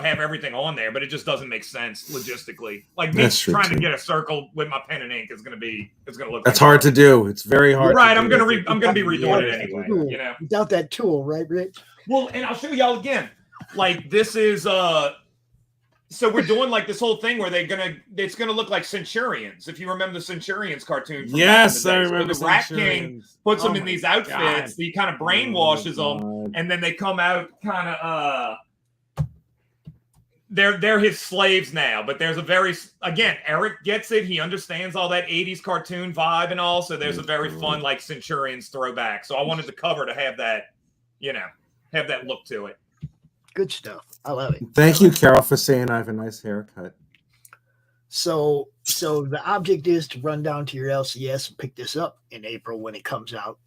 have everything on there, but it just doesn't make sense logistically. Like me trying to get a circle with my pen and ink is going to look. That's hard to do. It's very hard. Right. I'm going to be redoing it anyway. Without that tool, right, Rich? Well, and I'll show y'all again. Like this is so we're doing like this whole thing where it's gonna look like Centurions. If you remember the Centurions cartoon. Yes, I remember. The Rat King puts them in these outfits. He kind of brainwashes them, and then they come out kind of they're his slaves now. But there's Eric gets it. He understands all that 80s cartoon vibe and all. So there's a very fun like Centurions throwback. So I wanted the cover to have that, have that look to it. Good stuff. I love it. Thank you, Carol, for saying I have a nice haircut. So the object is to run down to your LCS and pick this up in April when it comes out.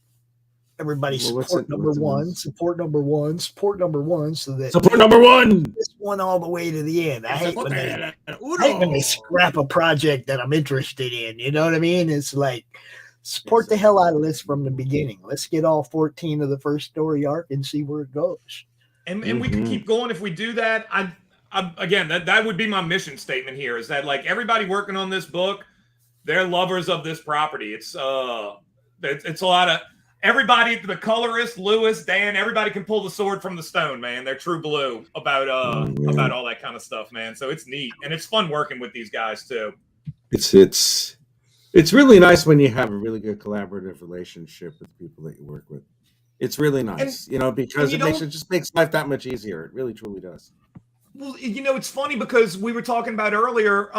Everybody support number one, support number one, so that support number one. This one all the way to the end. I hate when they scrap a project that I'm interested in. You know what I mean? It's like support the hell out of this from the beginning. Let's get all 14 of the first story arc and see where it goes. And we can keep going if we do that. Again, that would be my mission statement here, is that like everybody working on this book, they're lovers of this property. It's a lot of everybody, the colorist, Lewis, Dan, everybody can pull the sword from the stone, man. They're true blue about all that kind of stuff, man. So it's neat and it's fun working with these guys too. It's really nice when you have a really good collaborative relationship with people that you work with. It's really nice, because it just makes life that much easier. It really, truly does. Well, it's funny because we were talking about earlier,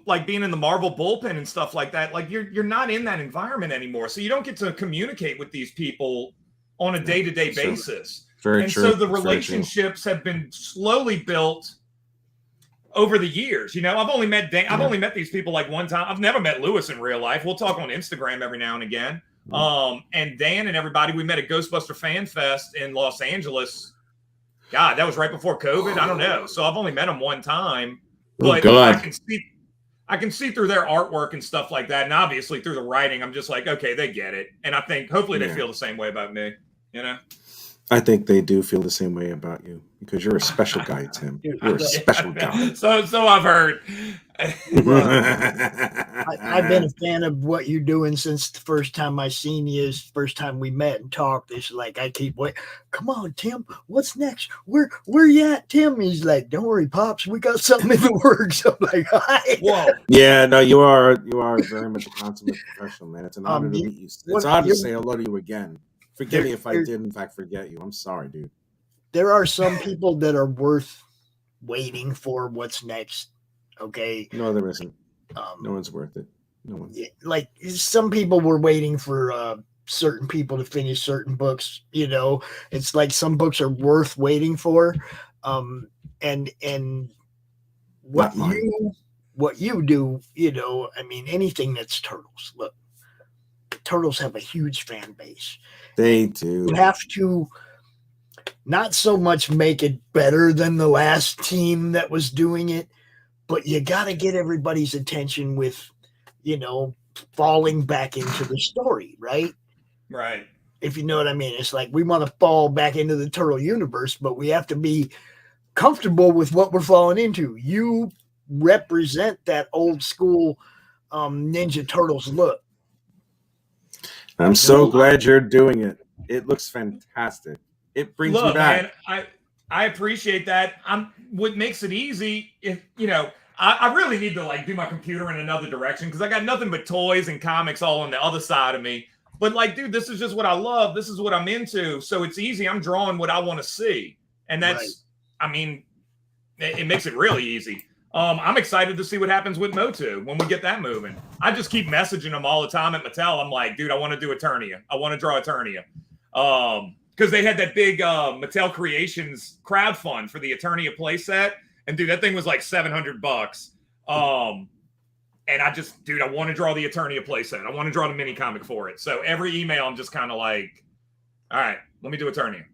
like being in the Marvel bullpen and stuff like that. Like you're not in that environment anymore, so you don't get to communicate with these people on a day-to-day basis. Very true. So the relationships have been slowly built over the years. I've only met these people like one time. I've never met Lewis in real life. We'll talk on Instagram every now and again. And Dan and everybody, we met at Ghostbuster Fan Fest in Los Angeles. God, that was right before COVID. I don't know. So I've only met them one time, but I can see through their artwork and stuff like that. And obviously through the writing, I'm just like, okay, they get it. And I think hopefully they feel the same way about me, I think they do feel the same way about you because you're a special guy, Tim. You're a special guy. So I've heard. I've been a fan of what you're doing since the first time I seen you. First time we met and talked. It's like I keep waiting. Come on, Tim. What's next? Where you at, Tim? He's like, don't worry, Pops. We got something in the works. I'm like, hi. Whoa. Yeah, no, you are very much a consummate professional, man. It's an honor to meet you. It's an honor to say hello to you again. Forgive me if I did, in fact, forget you. I'm sorry, dude. There are some people that are worth waiting for what's next. Okay. No, there isn't. No one's worth it. No one's. Like some people were waiting for certain people to finish certain books. It's like some books are worth waiting for. And what you do, anything that's Turtles. Look, Turtles have a huge fan base. They do. You have to not so much make it better than the last team that was doing it, but you got to get everybody's attention with, falling back into the story, right? Right. If you know what I mean. It's like we want to fall back into the Turtle universe, but we have to be comfortable with what we're falling into. You represent that old school Ninja Turtles look. I'm so glad you're doing it. It looks fantastic. It brings me back. Man, I appreciate that. What makes it easy, if I really need to do my computer in another direction because I got nothing but toys and comics all on the other side of me. But dude, this is just what I love. This is what I'm into. So it's easy. I'm drawing what I want to see, and that's, it makes it really easy. I'm excited to see what happens with Motu when we get that moving. I just keep messaging them all the time at Mattel. I'm like, dude, I want to do Eternia. I want to draw Eternia. Because they had that big Mattel Creations crowdfund for the Eternia playset. And dude, that thing was like $700. And I want to draw the Eternia playset. I want to draw the mini comic for it. So every email, I'm just kind of like, All right, let me do a turn here.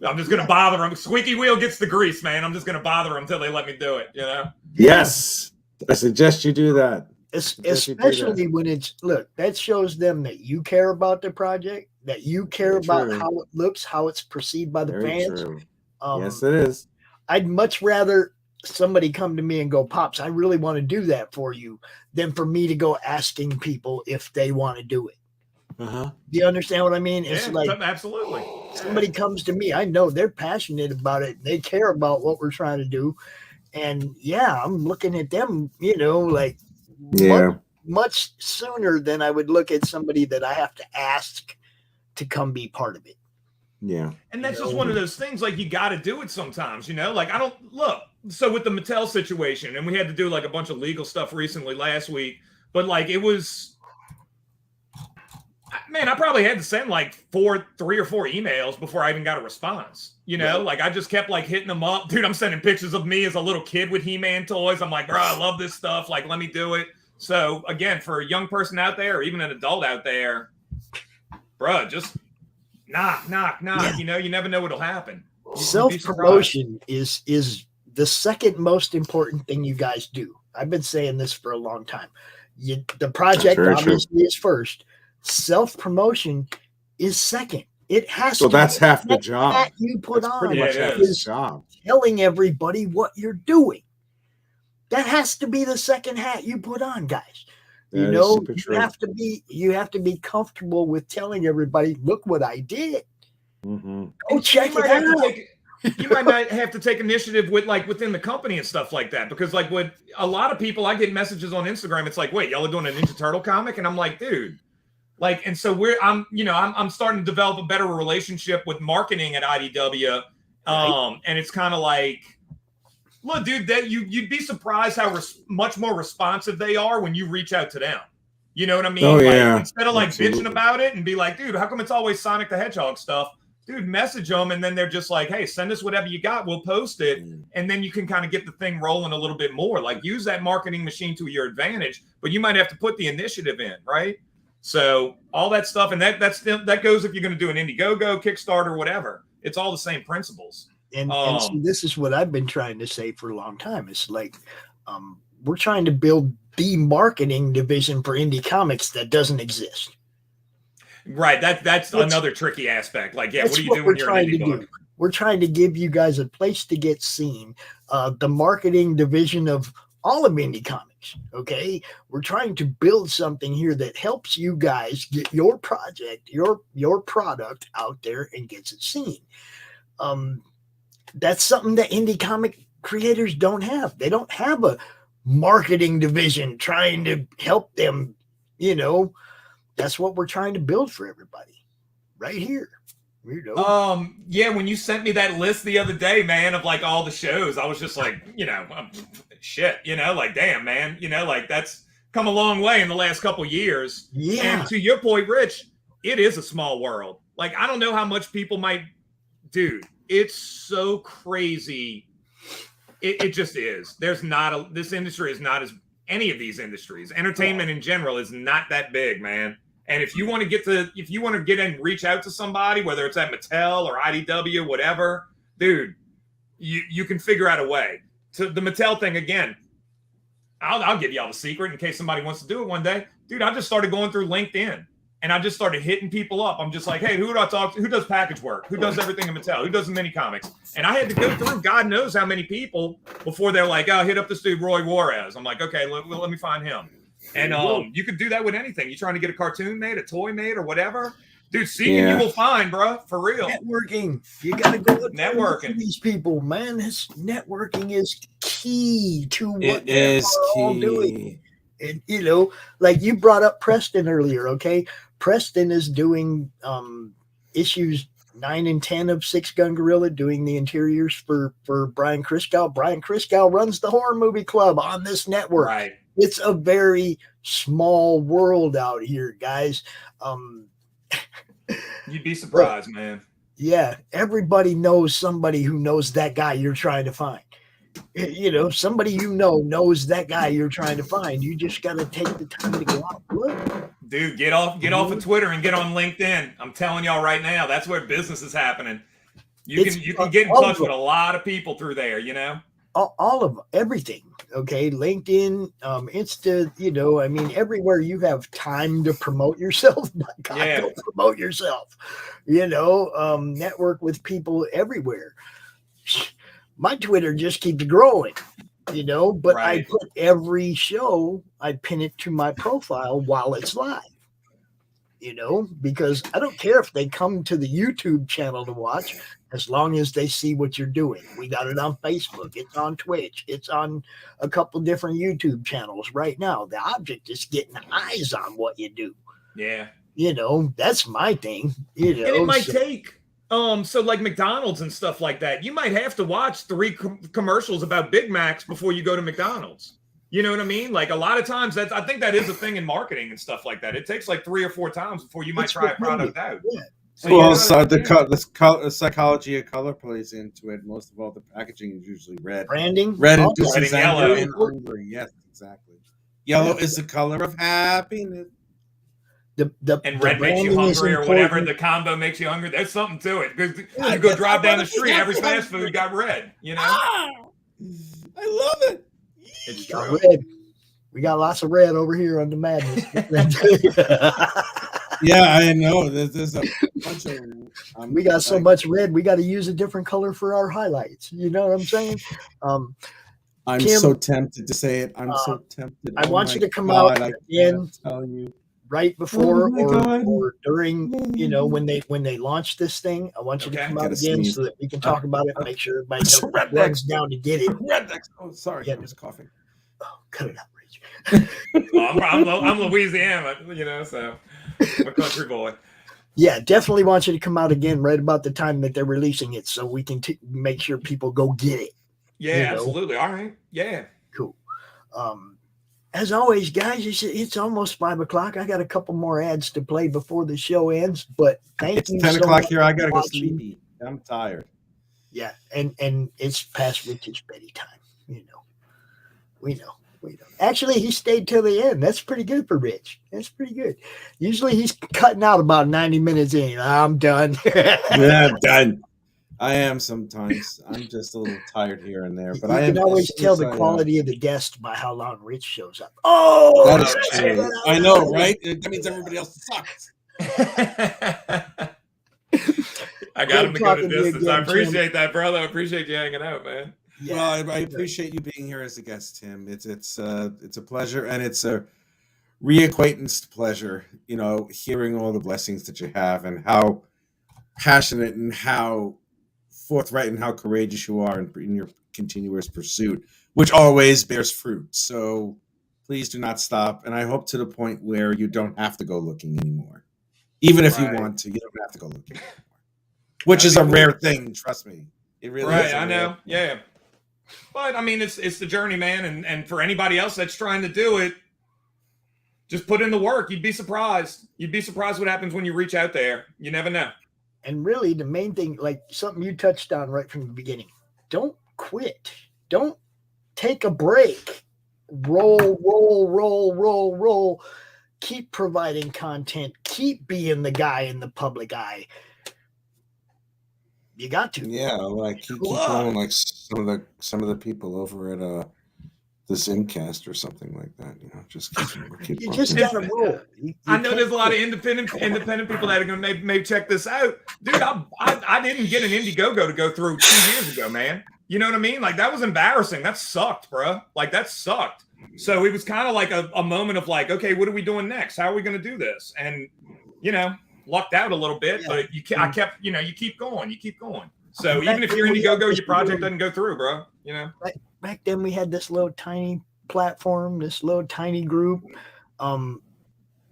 I'm just gonna bother them. Squeaky wheel gets the grease, man. I'm just gonna bother them until they let me do it. You know? Yes, I suggest you do that. Especially when it's that shows them that you care about the project, that you care about how it looks, how it's perceived by the fans. True. Yes, it is. I'd much rather somebody come to me and go, Pops, I really want to do that for you, than for me to go asking people if they want to do it. Do you understand what I mean? It's like absolutely. Somebody comes to me, I know they're passionate about it. They care about what we're trying to do. And I'm looking at them, much sooner than I would look at somebody that I have to ask to come be part of it. Yeah. And that's just one of those things, like, you got to do it sometimes, like, I don't look. So with the Mattel situation, and we had to do like a bunch of legal stuff recently last week, but like, it was, man, I probably had to send like 3 or 4 emails before I even got a response. Like, I just kept like hitting them up. Dude, I'm sending pictures of me as a little kid with He-Man toys. I'm like, bro, I love this stuff. Like, let me do it. So again, for a young person out there, or even an adult out there, bro, just knock. Yeah. You never know what'll happen. Self-promotion is the second most important thing you guys do. I've been saying this for a long time. The project obviously is first. Self-promotion is second. It has to. So that's half the job. That you put that's on pretty much half the job. Telling everybody what you're doing. That has to be the second hat you put on, guys. You have to be comfortable with telling everybody, look what I did. Go check it out. You might not have to take initiative with within the company and stuff like that, because like with a lot of people, I get messages on Instagram. It's like, wait, y'all are doing a Ninja Turtle comic, and I'm like, dude, and so I'm starting to develop a better relationship with marketing at IDW, and it's kind of like, look, dude, that you'd be surprised how much more responsive they are when you reach out to them. You know what I mean? Oh, yeah. Instead of bitching about it and be like, dude, how come it's always Sonic the Hedgehog stuff? Dude, message them, and then they're just like, hey, send us whatever you got. We'll post it. And then you can kind of get the thing rolling a little bit more. Like, use that marketing machine to your advantage, but you might have to put the initiative in, right? So all that stuff, and that goes if you're going to do an Indiegogo, Kickstarter, whatever. It's all the same principles. And so this is what I've been trying to say for a long time. It's like we're trying to build the marketing division for indie comics that doesn't exist. Right. That's another tricky aspect. Like, what do you do when you're an indie book? We're trying to give you guys a place to get seen. The marketing division of all of indie comics. Okay. We're trying to build something here that helps you guys get your project, your product out there and gets it seen. That's something that indie comic creators don't have. They don't have a marketing division trying to help them, That's what we're trying to build for everybody right here. When you sent me that list the other day, man, of like all the shows, I was just like, shit, damn, man, that's come a long way in the last couple years. Yeah. And to your point, Rich, it is a small world. Like, I don't know how much people might, dude, it's so crazy. It just is. This industry is not as any of these industries. Entertainment in general is not that big, man. And if you want to get and reach out to somebody, whether it's at Mattel or IDW, whatever, dude, you can figure out a way. To the Mattel thing again, I'll give y'all the secret in case somebody wants to do it one day. Dude, I just started going through LinkedIn and I just started hitting people up. I'm just like, hey, who do I talk to? Who does package work? Who does everything in Mattel? Who does the mini comics? And I had to go through God knows how many people before they're like, oh, hit up this dude, Roy Juarez. I'm like, okay, let me find him. And you could do that with anything. You're trying to get a cartoon made, a toy made, or whatever. Dude, seeing you will find, bro, for real. Networking. You got to go networking. These people, man. This networking is key to what it is all doing. And like you brought up Preston earlier, okay? Preston is doing issues 9 and 10 of Six Gun Gorilla, doing the interiors for Brian Christgau. Brian Christgau runs the Horror Movie Club on this network. Right. It's a very small world out here, guys. You'd be surprised, man. Yeah, everybody knows somebody who knows that guy you're trying to find. Somebody knows that guy you're trying to find. You just got to take the time to go out and look. Dude, get off of Twitter and get on LinkedIn. I'm telling y'all right now, that's where business is happening. You can get in touch with a lot of people through there, you know? All of everything. Okay. LinkedIn, Insta, you know, I mean, everywhere you have time to promote yourself, my God, don't promote yourself, you know, network with people everywhere. My Twitter just keeps growing, you know, but I put every show, I pin it to my profile while it's live, you know, because I don't care if they come to the YouTube channel to watch, as long as they see what you're doing. We got it on Facebook. It's on Twitch. It's on a couple different YouTube channels right now. The object is getting eyes on what you do. Yeah. You know, that's my thing. You know, and it might take, so like McDonald's and stuff like that, you might have to watch 3 commercials about Big Macs before you go to McDonald's. You know what I mean? Like a lot of times I think that is a thing in marketing and stuff like that. It takes like 3 or 4 times before you might try a product out. Yeah. So the psychology of color plays into it. Most of all, the packaging is usually red. Branding? Red Oh, induces red and anger yellow. and hunger. Yes, exactly. Yellow is the color of happiness. And red makes you hungry or whatever. The combo makes you hungry. There's something to it. Because you go drive down the street, every fast food got red, you know? I love it. It's Got true. red. We got lots of red over here on the madness. Yeah, I know. There's a bunch of. We got so much red, we got to use a different color for our highlights. You know what I'm saying? I'm Kim, so tempted to say it. I'm so tempted. I Oh want my you to come God, out I again. can't tell you. Right before my God. or during, you know, when they launch this thing, I want you to Okay. come out Gotta again sneeze. so that we can talk about it and make sure everybody knows Red runs down to get it. Rednecks. Oh, sorry. Yeah. I was coughing. Oh, cut it out, Rich. I'm Louisiana, you know, so I'm a country boy. Yeah, definitely want you to come out again right about the time that they're releasing it so we can make sure people go get it. Yeah, You know? absolutely. All right. Yeah. Cool. As always, guys, it's almost 5 o'clock. I got a couple more ads to play before the show ends, but thank you. It's 10 so o'clock much here. I for gotta go watching. sleepy. I'm tired. Yeah, and it's past Rich's bedtime. You know, we know. Actually, he stayed till the end. That's pretty good for Rich. That's pretty good. Usually, he's cutting out about 90 minutes in. I'm done. Yeah, I'm done. I am sometimes. I'm just a little tired here and there, but you I am. can always as tell soon the as I, quality of the guest by how long Rich shows up. Oh, that is true. I know, right? That means everybody else sucks. I got him to go to talking to you distance. I again, appreciate that, brother. I appreciate you hanging out, man. Yeah. Well, I appreciate you being here as a guest, Tim. It's a pleasure, and it's a reacquaintance pleasure. You know, hearing all the blessings that you have, and how passionate and how forthright and how courageous you are in your continuous pursuit, which always bears fruit. So please do not stop. And I hope to the point where you don't have to go looking anymore. Even if you want to, you don't have to go looking anymore. Which is a rare thing, trust me. It really is. I know. Yeah. But I mean, it's the journey, man. And for anybody else that's trying to do it, just put in the work. You'd be surprised. You'd be surprised what happens when you reach out there. You never know. And really, the main thing, like something you touched on right from the beginning, don't quit. Don't take a break. Roll. Keep providing content. Keep being the guy in the public eye. You got to. Yeah, like keep going like some of the people over at the Zimcast or something like that. You know, just keep You just gotta roll. I know there's a lot of independent people that are going to maybe check this out. Dude, I didn't get an Indiegogo to go through 2 years ago, man. You know what I mean? Like, that was embarrassing. That sucked, bro. Like, that sucked. So it was kind of like a moment of like, okay, what are we doing next? How are we going to do this? And, you know, lucked out a little bit, but you keep going. So even if you're Indiegogo, your project doesn't go through, bro. You know? Back then we had this little tiny platform, this little tiny group.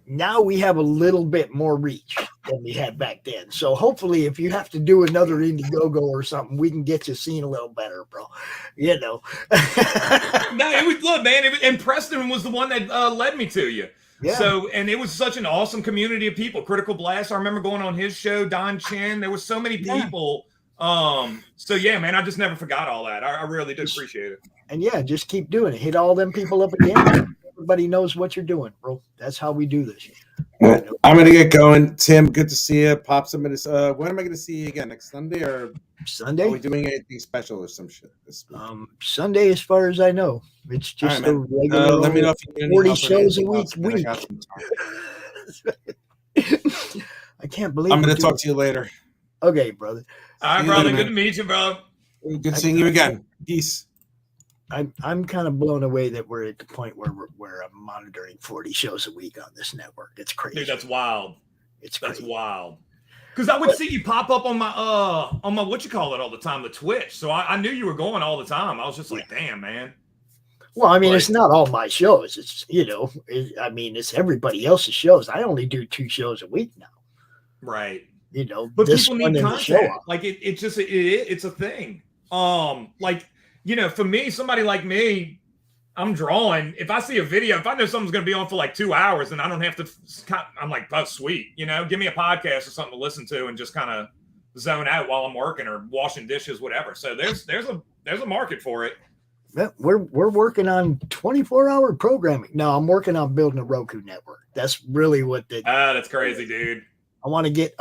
Now we have a little bit more reach than we had back then. So hopefully if you have to do another Indiegogo or something, we can get you seen a little better, bro. You know. No, it was, look, man, and Preston was the one that led me to you. Yeah. So, and it was such an awesome community of people. Critical Blast, I remember going on his show, Don Chen. There were so many people. So yeah, man, I just never forgot all that. I really do appreciate it. And yeah, just keep doing it. Hit all them people up again. Everybody knows what you're doing, bro. That's how we do this. I'm gonna get going. Tim, good to see you. Pops, when am I gonna see you again? Next Sunday or Sunday? Are we doing anything special or some shit this week? Sunday, as far as I know, it's just All right, a regular. let me know if you need any 40 help or shows a anything week. else, man. I got some time. I can't believe I'm gonna we're talk to you later. Okay, brother. All right, brother. Good to meet you, bro. Good seeing you again. Peace. I'm kind of blown away that we're at the point where I'm monitoring 40 shows a week on this network. It's crazy. Dude, that's wild. That's wild. Because I would see you pop up on my what you call it all the time, the Twitch. So I knew you were going all the time. I was just like, damn, man. Well, I mean, it's not all my shows. It's it's everybody else's shows. I only do 2 shows a week now. Right. But people need one and the show content. off. Like it's a thing. For me, somebody like me, I'm drawing. If I see a video, if I know something's going to be on for like 2 hours and I don't have to, I'm like, oh, sweet. Give me a podcast or something to listen to and just kind of zone out while I'm working or washing dishes, whatever. So there's a market for it. We're working on 24-hour programming. No, I'm working on building a Roku network. That's really what that's crazy, dude. I want to get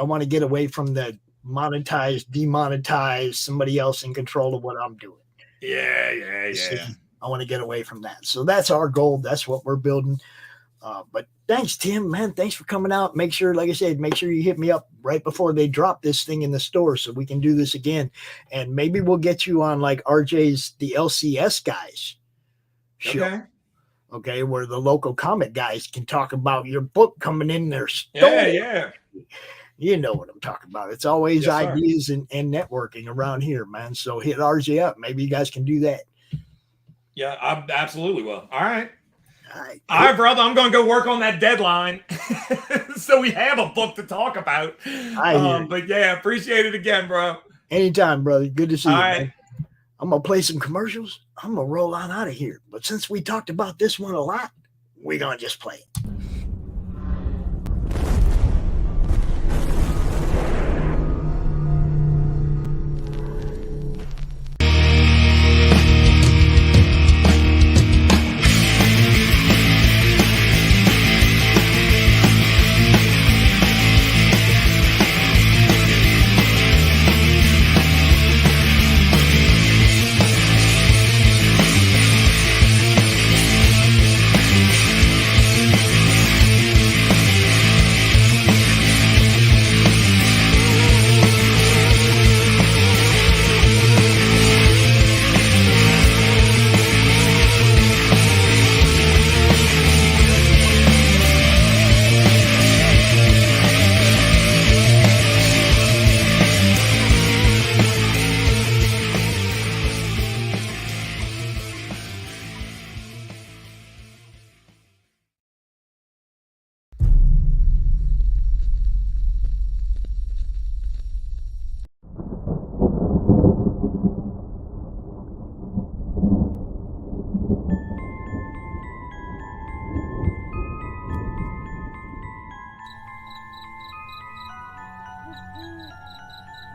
away from the monetize, demonetize, somebody else in control of what I'm doing. Yeah. I want to get away from that. So that's our goal. That's what we're building. But thanks, Tim, man. Thanks for coming out. Make sure, like I said, you hit me up right before they drop this thing in the store so we can do this again. And maybe we'll get you on like RJ's, the LCS guys show. Okay. Where the local comic guys can talk about your book coming in their store. Yeah. You know what I'm talking about. It's always ideas and networking around here, man. So hit RJ up. Maybe you guys can do that. Yeah, I absolutely will. All right. All right, brother. I'm going to go work on that deadline so we have a book to talk about. But yeah, appreciate it again, bro. Anytime, brother. Good to see you. Right. Man. I'm going to play some commercials. I'm going to roll on out of here. But since we talked about this one a lot, we're going to just play it.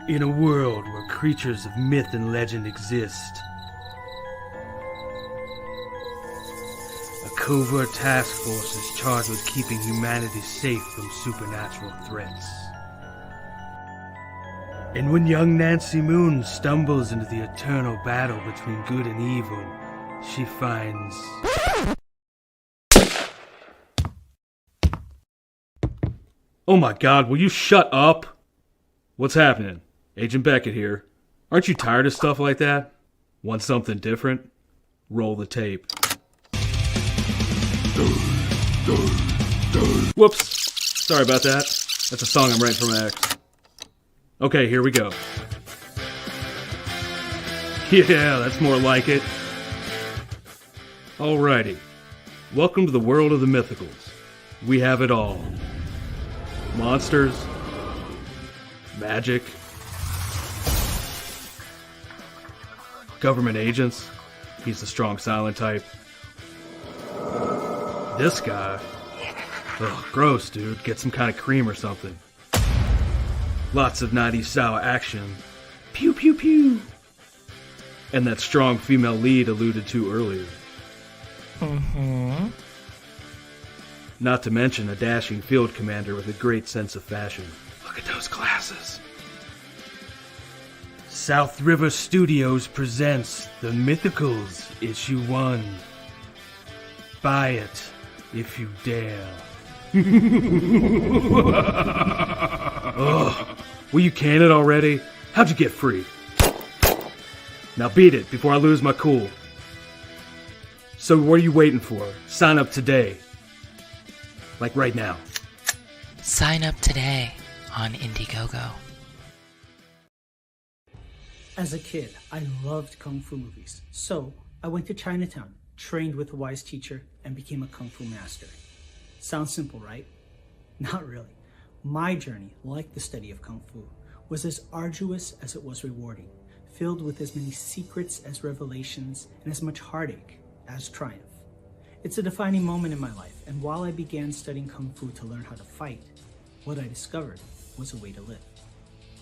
In a world where creatures of myth and legend exist, a covert task force is charged with keeping humanity safe from supernatural threats. And when young Nancy Moon stumbles into the eternal battle between good and evil, she finds... Oh my God, will you shut up? What's happening? Agent Beckett here. Aren't you tired of stuff like that? Want something different? Roll the tape. Whoops. Sorry about that. That's a song I'm writing for my ex. Okay, here we go. Yeah, that's more like it. Alrighty. Welcome to the world of the mythicals. We have it all. Monsters. Magic. Government agents. He's the strong silent type. This guy. Ugh, gross, dude. Get some kind of cream or something. Lots of 90s style action. Pew pew pew. And that strong female lead alluded to earlier. Not to mention a dashing field commander with a great sense of fashion. Look at those glasses. South River Studios presents The Mythicals, Issue 1. Buy it, if you dare. Ugh, will you can it already? How'd you get free? Now beat it before I lose my cool. So what are you waiting for? Sign up today. Like right now. Sign up today on Indiegogo. As a kid, I loved Kung Fu movies. So I went to Chinatown, trained with a wise teacher, and became a Kung Fu master. Sounds simple, right? Not really. My journey, like the study of Kung Fu, was as arduous as it was rewarding, filled with as many secrets as revelations and as much heartache as triumph. It's a defining moment in my life, and while I began studying Kung Fu to learn how to fight, what I discovered was a way to live.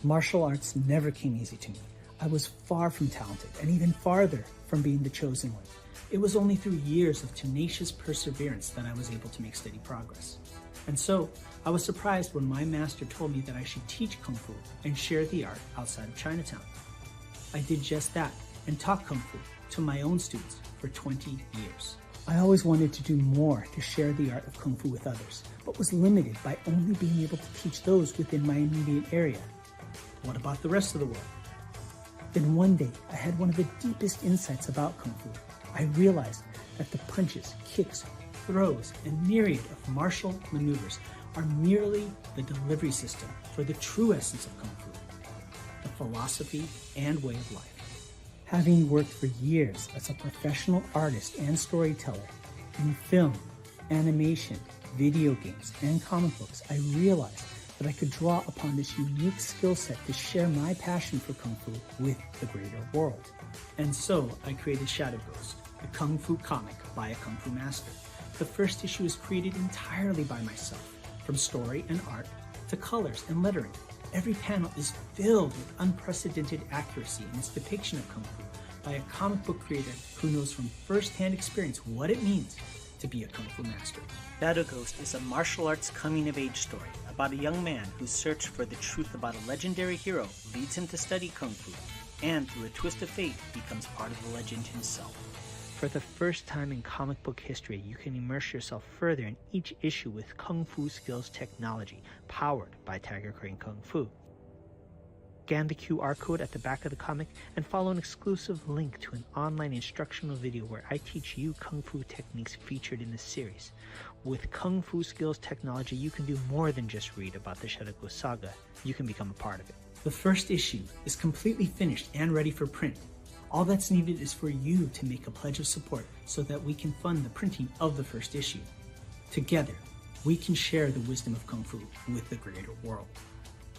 Martial arts never came easy to me. I was far from talented, and even farther from being the chosen one. It was only through years of tenacious perseverance that I was able to make steady progress. And so, I was surprised when my master told me that I should teach Kung Fu and share the art outside of Chinatown. I did just that, and taught Kung Fu to my own students for 20 years. I always wanted to do more to share the art of Kung Fu with others, but was limited by only being able to teach those within my immediate area. What about the rest of the world? Then one day, I had one of the deepest insights about Kung Fu. I realized that the punches, kicks, throws, and myriad of martial maneuvers are merely the delivery system for the true essence of Kung Fu, the philosophy and way of life. Having worked for years as a professional artist and storyteller in film, animation, video games, and comic books, I realized that I could draw upon this unique skill set to share my passion for Kung Fu with the greater world. And so I created Shadow Ghost, the Kung Fu comic by a Kung Fu master. The first issue is created entirely by myself, from story and art to colors and lettering. Every panel is filled with unprecedented accuracy in its depiction of Kung Fu by a comic book creator who knows from first-hand experience what it means to be a Kung Fu master. Shadow Ghost is a martial arts coming-of-age story about a young man whose search for the truth about a legendary hero leads him to study Kung Fu, and through a twist of fate becomes part of the legend himself. For the first time in comic book history, you can immerse yourself further in each issue with Kung Fu Skills technology, powered by Tiger Crane Kung Fu. Scan the QR code at the back of the comic and follow an exclusive link to an online instructional video where I teach you Kung Fu techniques featured in this series. With Kung Fu Skills technology, you can do more than just read about the Shadow Ghost saga. You can become a part of it. The first issue is completely finished and ready for print. All that's needed is for you to make a pledge of support so that we can fund the printing of the first issue. Together, we can share the wisdom of Kung Fu with the greater world.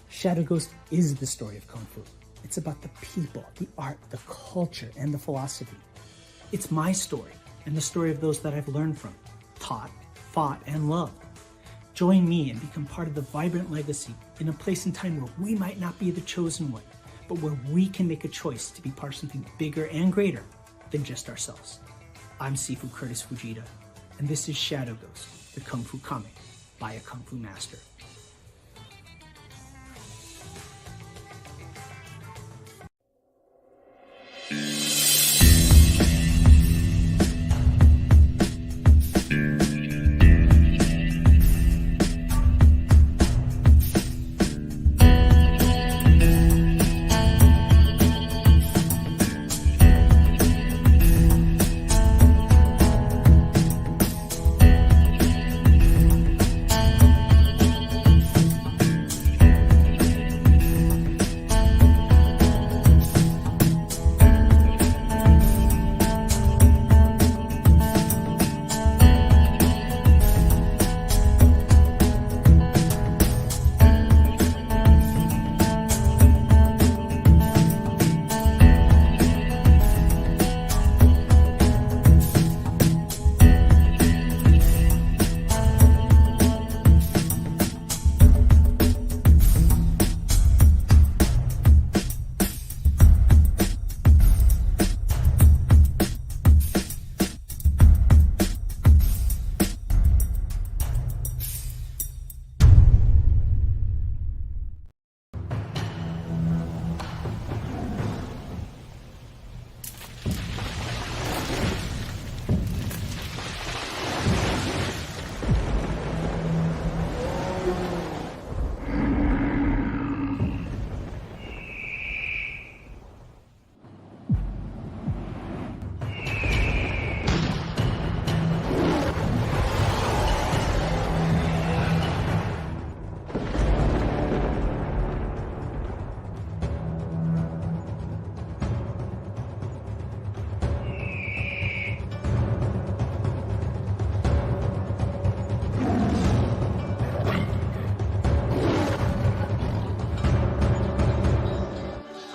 Shadow Ghost is the story of Kung Fu. It's about the people, the art, the culture, and the philosophy. It's my story and the story of those that I've learned from, taught, fought, and loved. Join me and become part of the vibrant legacy in a place and time where we might not be the chosen one, but where we can make a choice to be part of something bigger and greater than just ourselves. I'm Sifu Kurtis Fujita, and this is Shadow Ghost, the Kung Fu comic by a Kung Fu master.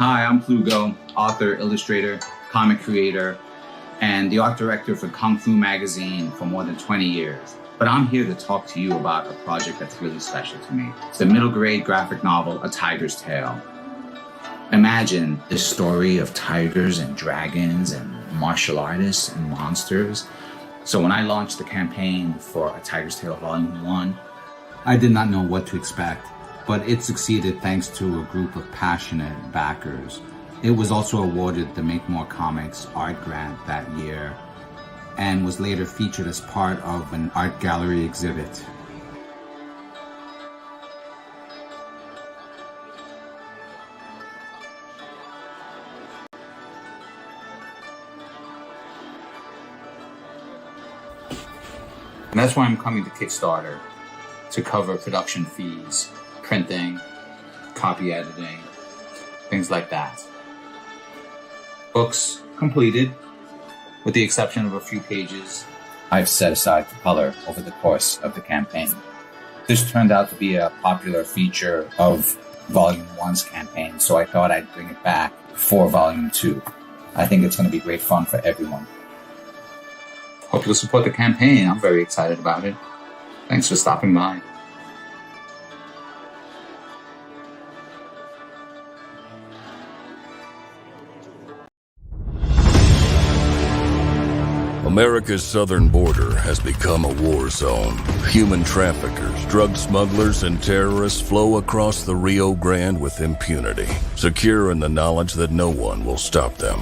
Hi, I'm Lugo, author, illustrator, comic creator, and the art director for Kung Fu Magazine for more than 20 years. But I'm here to talk to you about a project that's really special to me. It's the middle grade graphic novel, A Tiger's Tale. Imagine the story of tigers and dragons and martial artists and monsters. So when I launched the campaign for A Tiger's Tale Volume 1, I did not know what to expect, but it succeeded thanks to a group of passionate backers. It was also awarded the Make More Comics art grant that year and was later featured as part of an art gallery exhibit. And that's why I'm coming to Kickstarter, to cover production fees, printing, copy editing, things like that. Books completed, with the exception of a few pages I've set aside for color over the course of the campaign. This turned out to be a popular feature of Volume 1's campaign, so I thought I'd bring it back for Volume 2. I think it's going to be great fun for everyone. Hope you'll support the campaign. I'm very excited about it. Thanks for stopping by. America's southern border has become a war zone. Human traffickers, drug smugglers, and terrorists flow across the Rio Grande with impunity, secure in the knowledge that no one will stop them.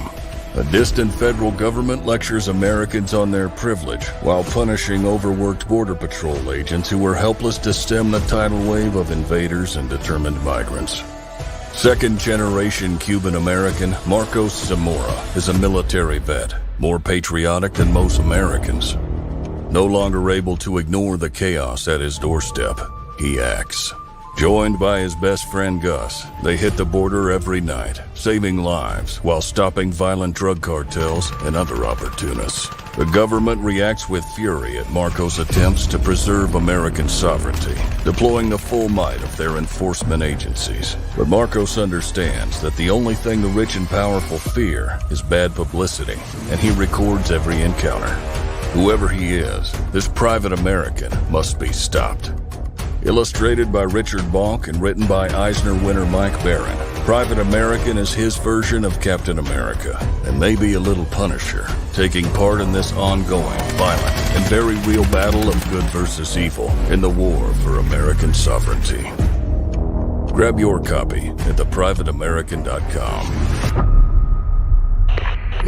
A distant federal government lectures Americans on their privilege while punishing overworked Border Patrol agents who were helpless to stem the tidal wave of invaders and determined migrants. Second-generation Cuban-American Marcos Zamora is a military vet, more patriotic than most Americans. No longer able to ignore the chaos at his doorstep, he acts. Joined by his best friend Gus, they hit the border every night, saving lives while stopping violent drug cartels and other opportunists. The government reacts with fury at Marco's attempts to preserve American sovereignty, deploying the full might of their enforcement agencies. But Marcos understands that the only thing the rich and powerful fear is bad publicity, and he records every encounter. Whoever he is, this private American must be stopped. Illustrated by Richard Bonk and written by Eisner winner Mike Barron, Private American is his version of Captain America, and maybe a little Punisher, taking part in this ongoing, violent, and very real battle of good versus evil in the war for American sovereignty. Grab your copy at theprivateamerican.com.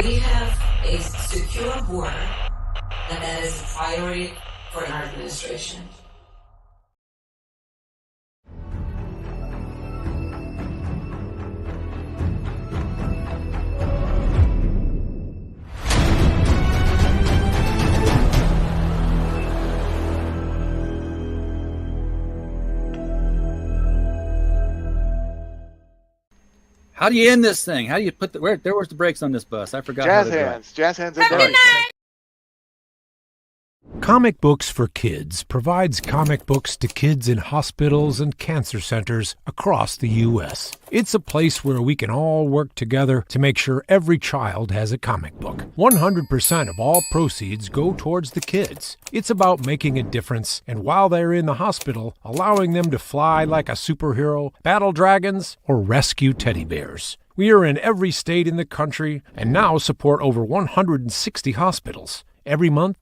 We have a secure border, and that is a priority for our administration. How do you end this thing? How do you put the where? There was the brakes on this bus. I forgot. Jazz how to hands. Jazz hands. And drive. Comic Books for Kids provides comic books to kids in hospitals and cancer centers across the U.S. It's a place where we can all work together to make sure every child has a comic book. 100% of all proceeds go towards the kids. It's about making a difference, and while they're in the hospital, allowing them to fly like a superhero, battle dragons, or rescue teddy bears. We are in every state in the country and now support over 160 hospitals. Every month,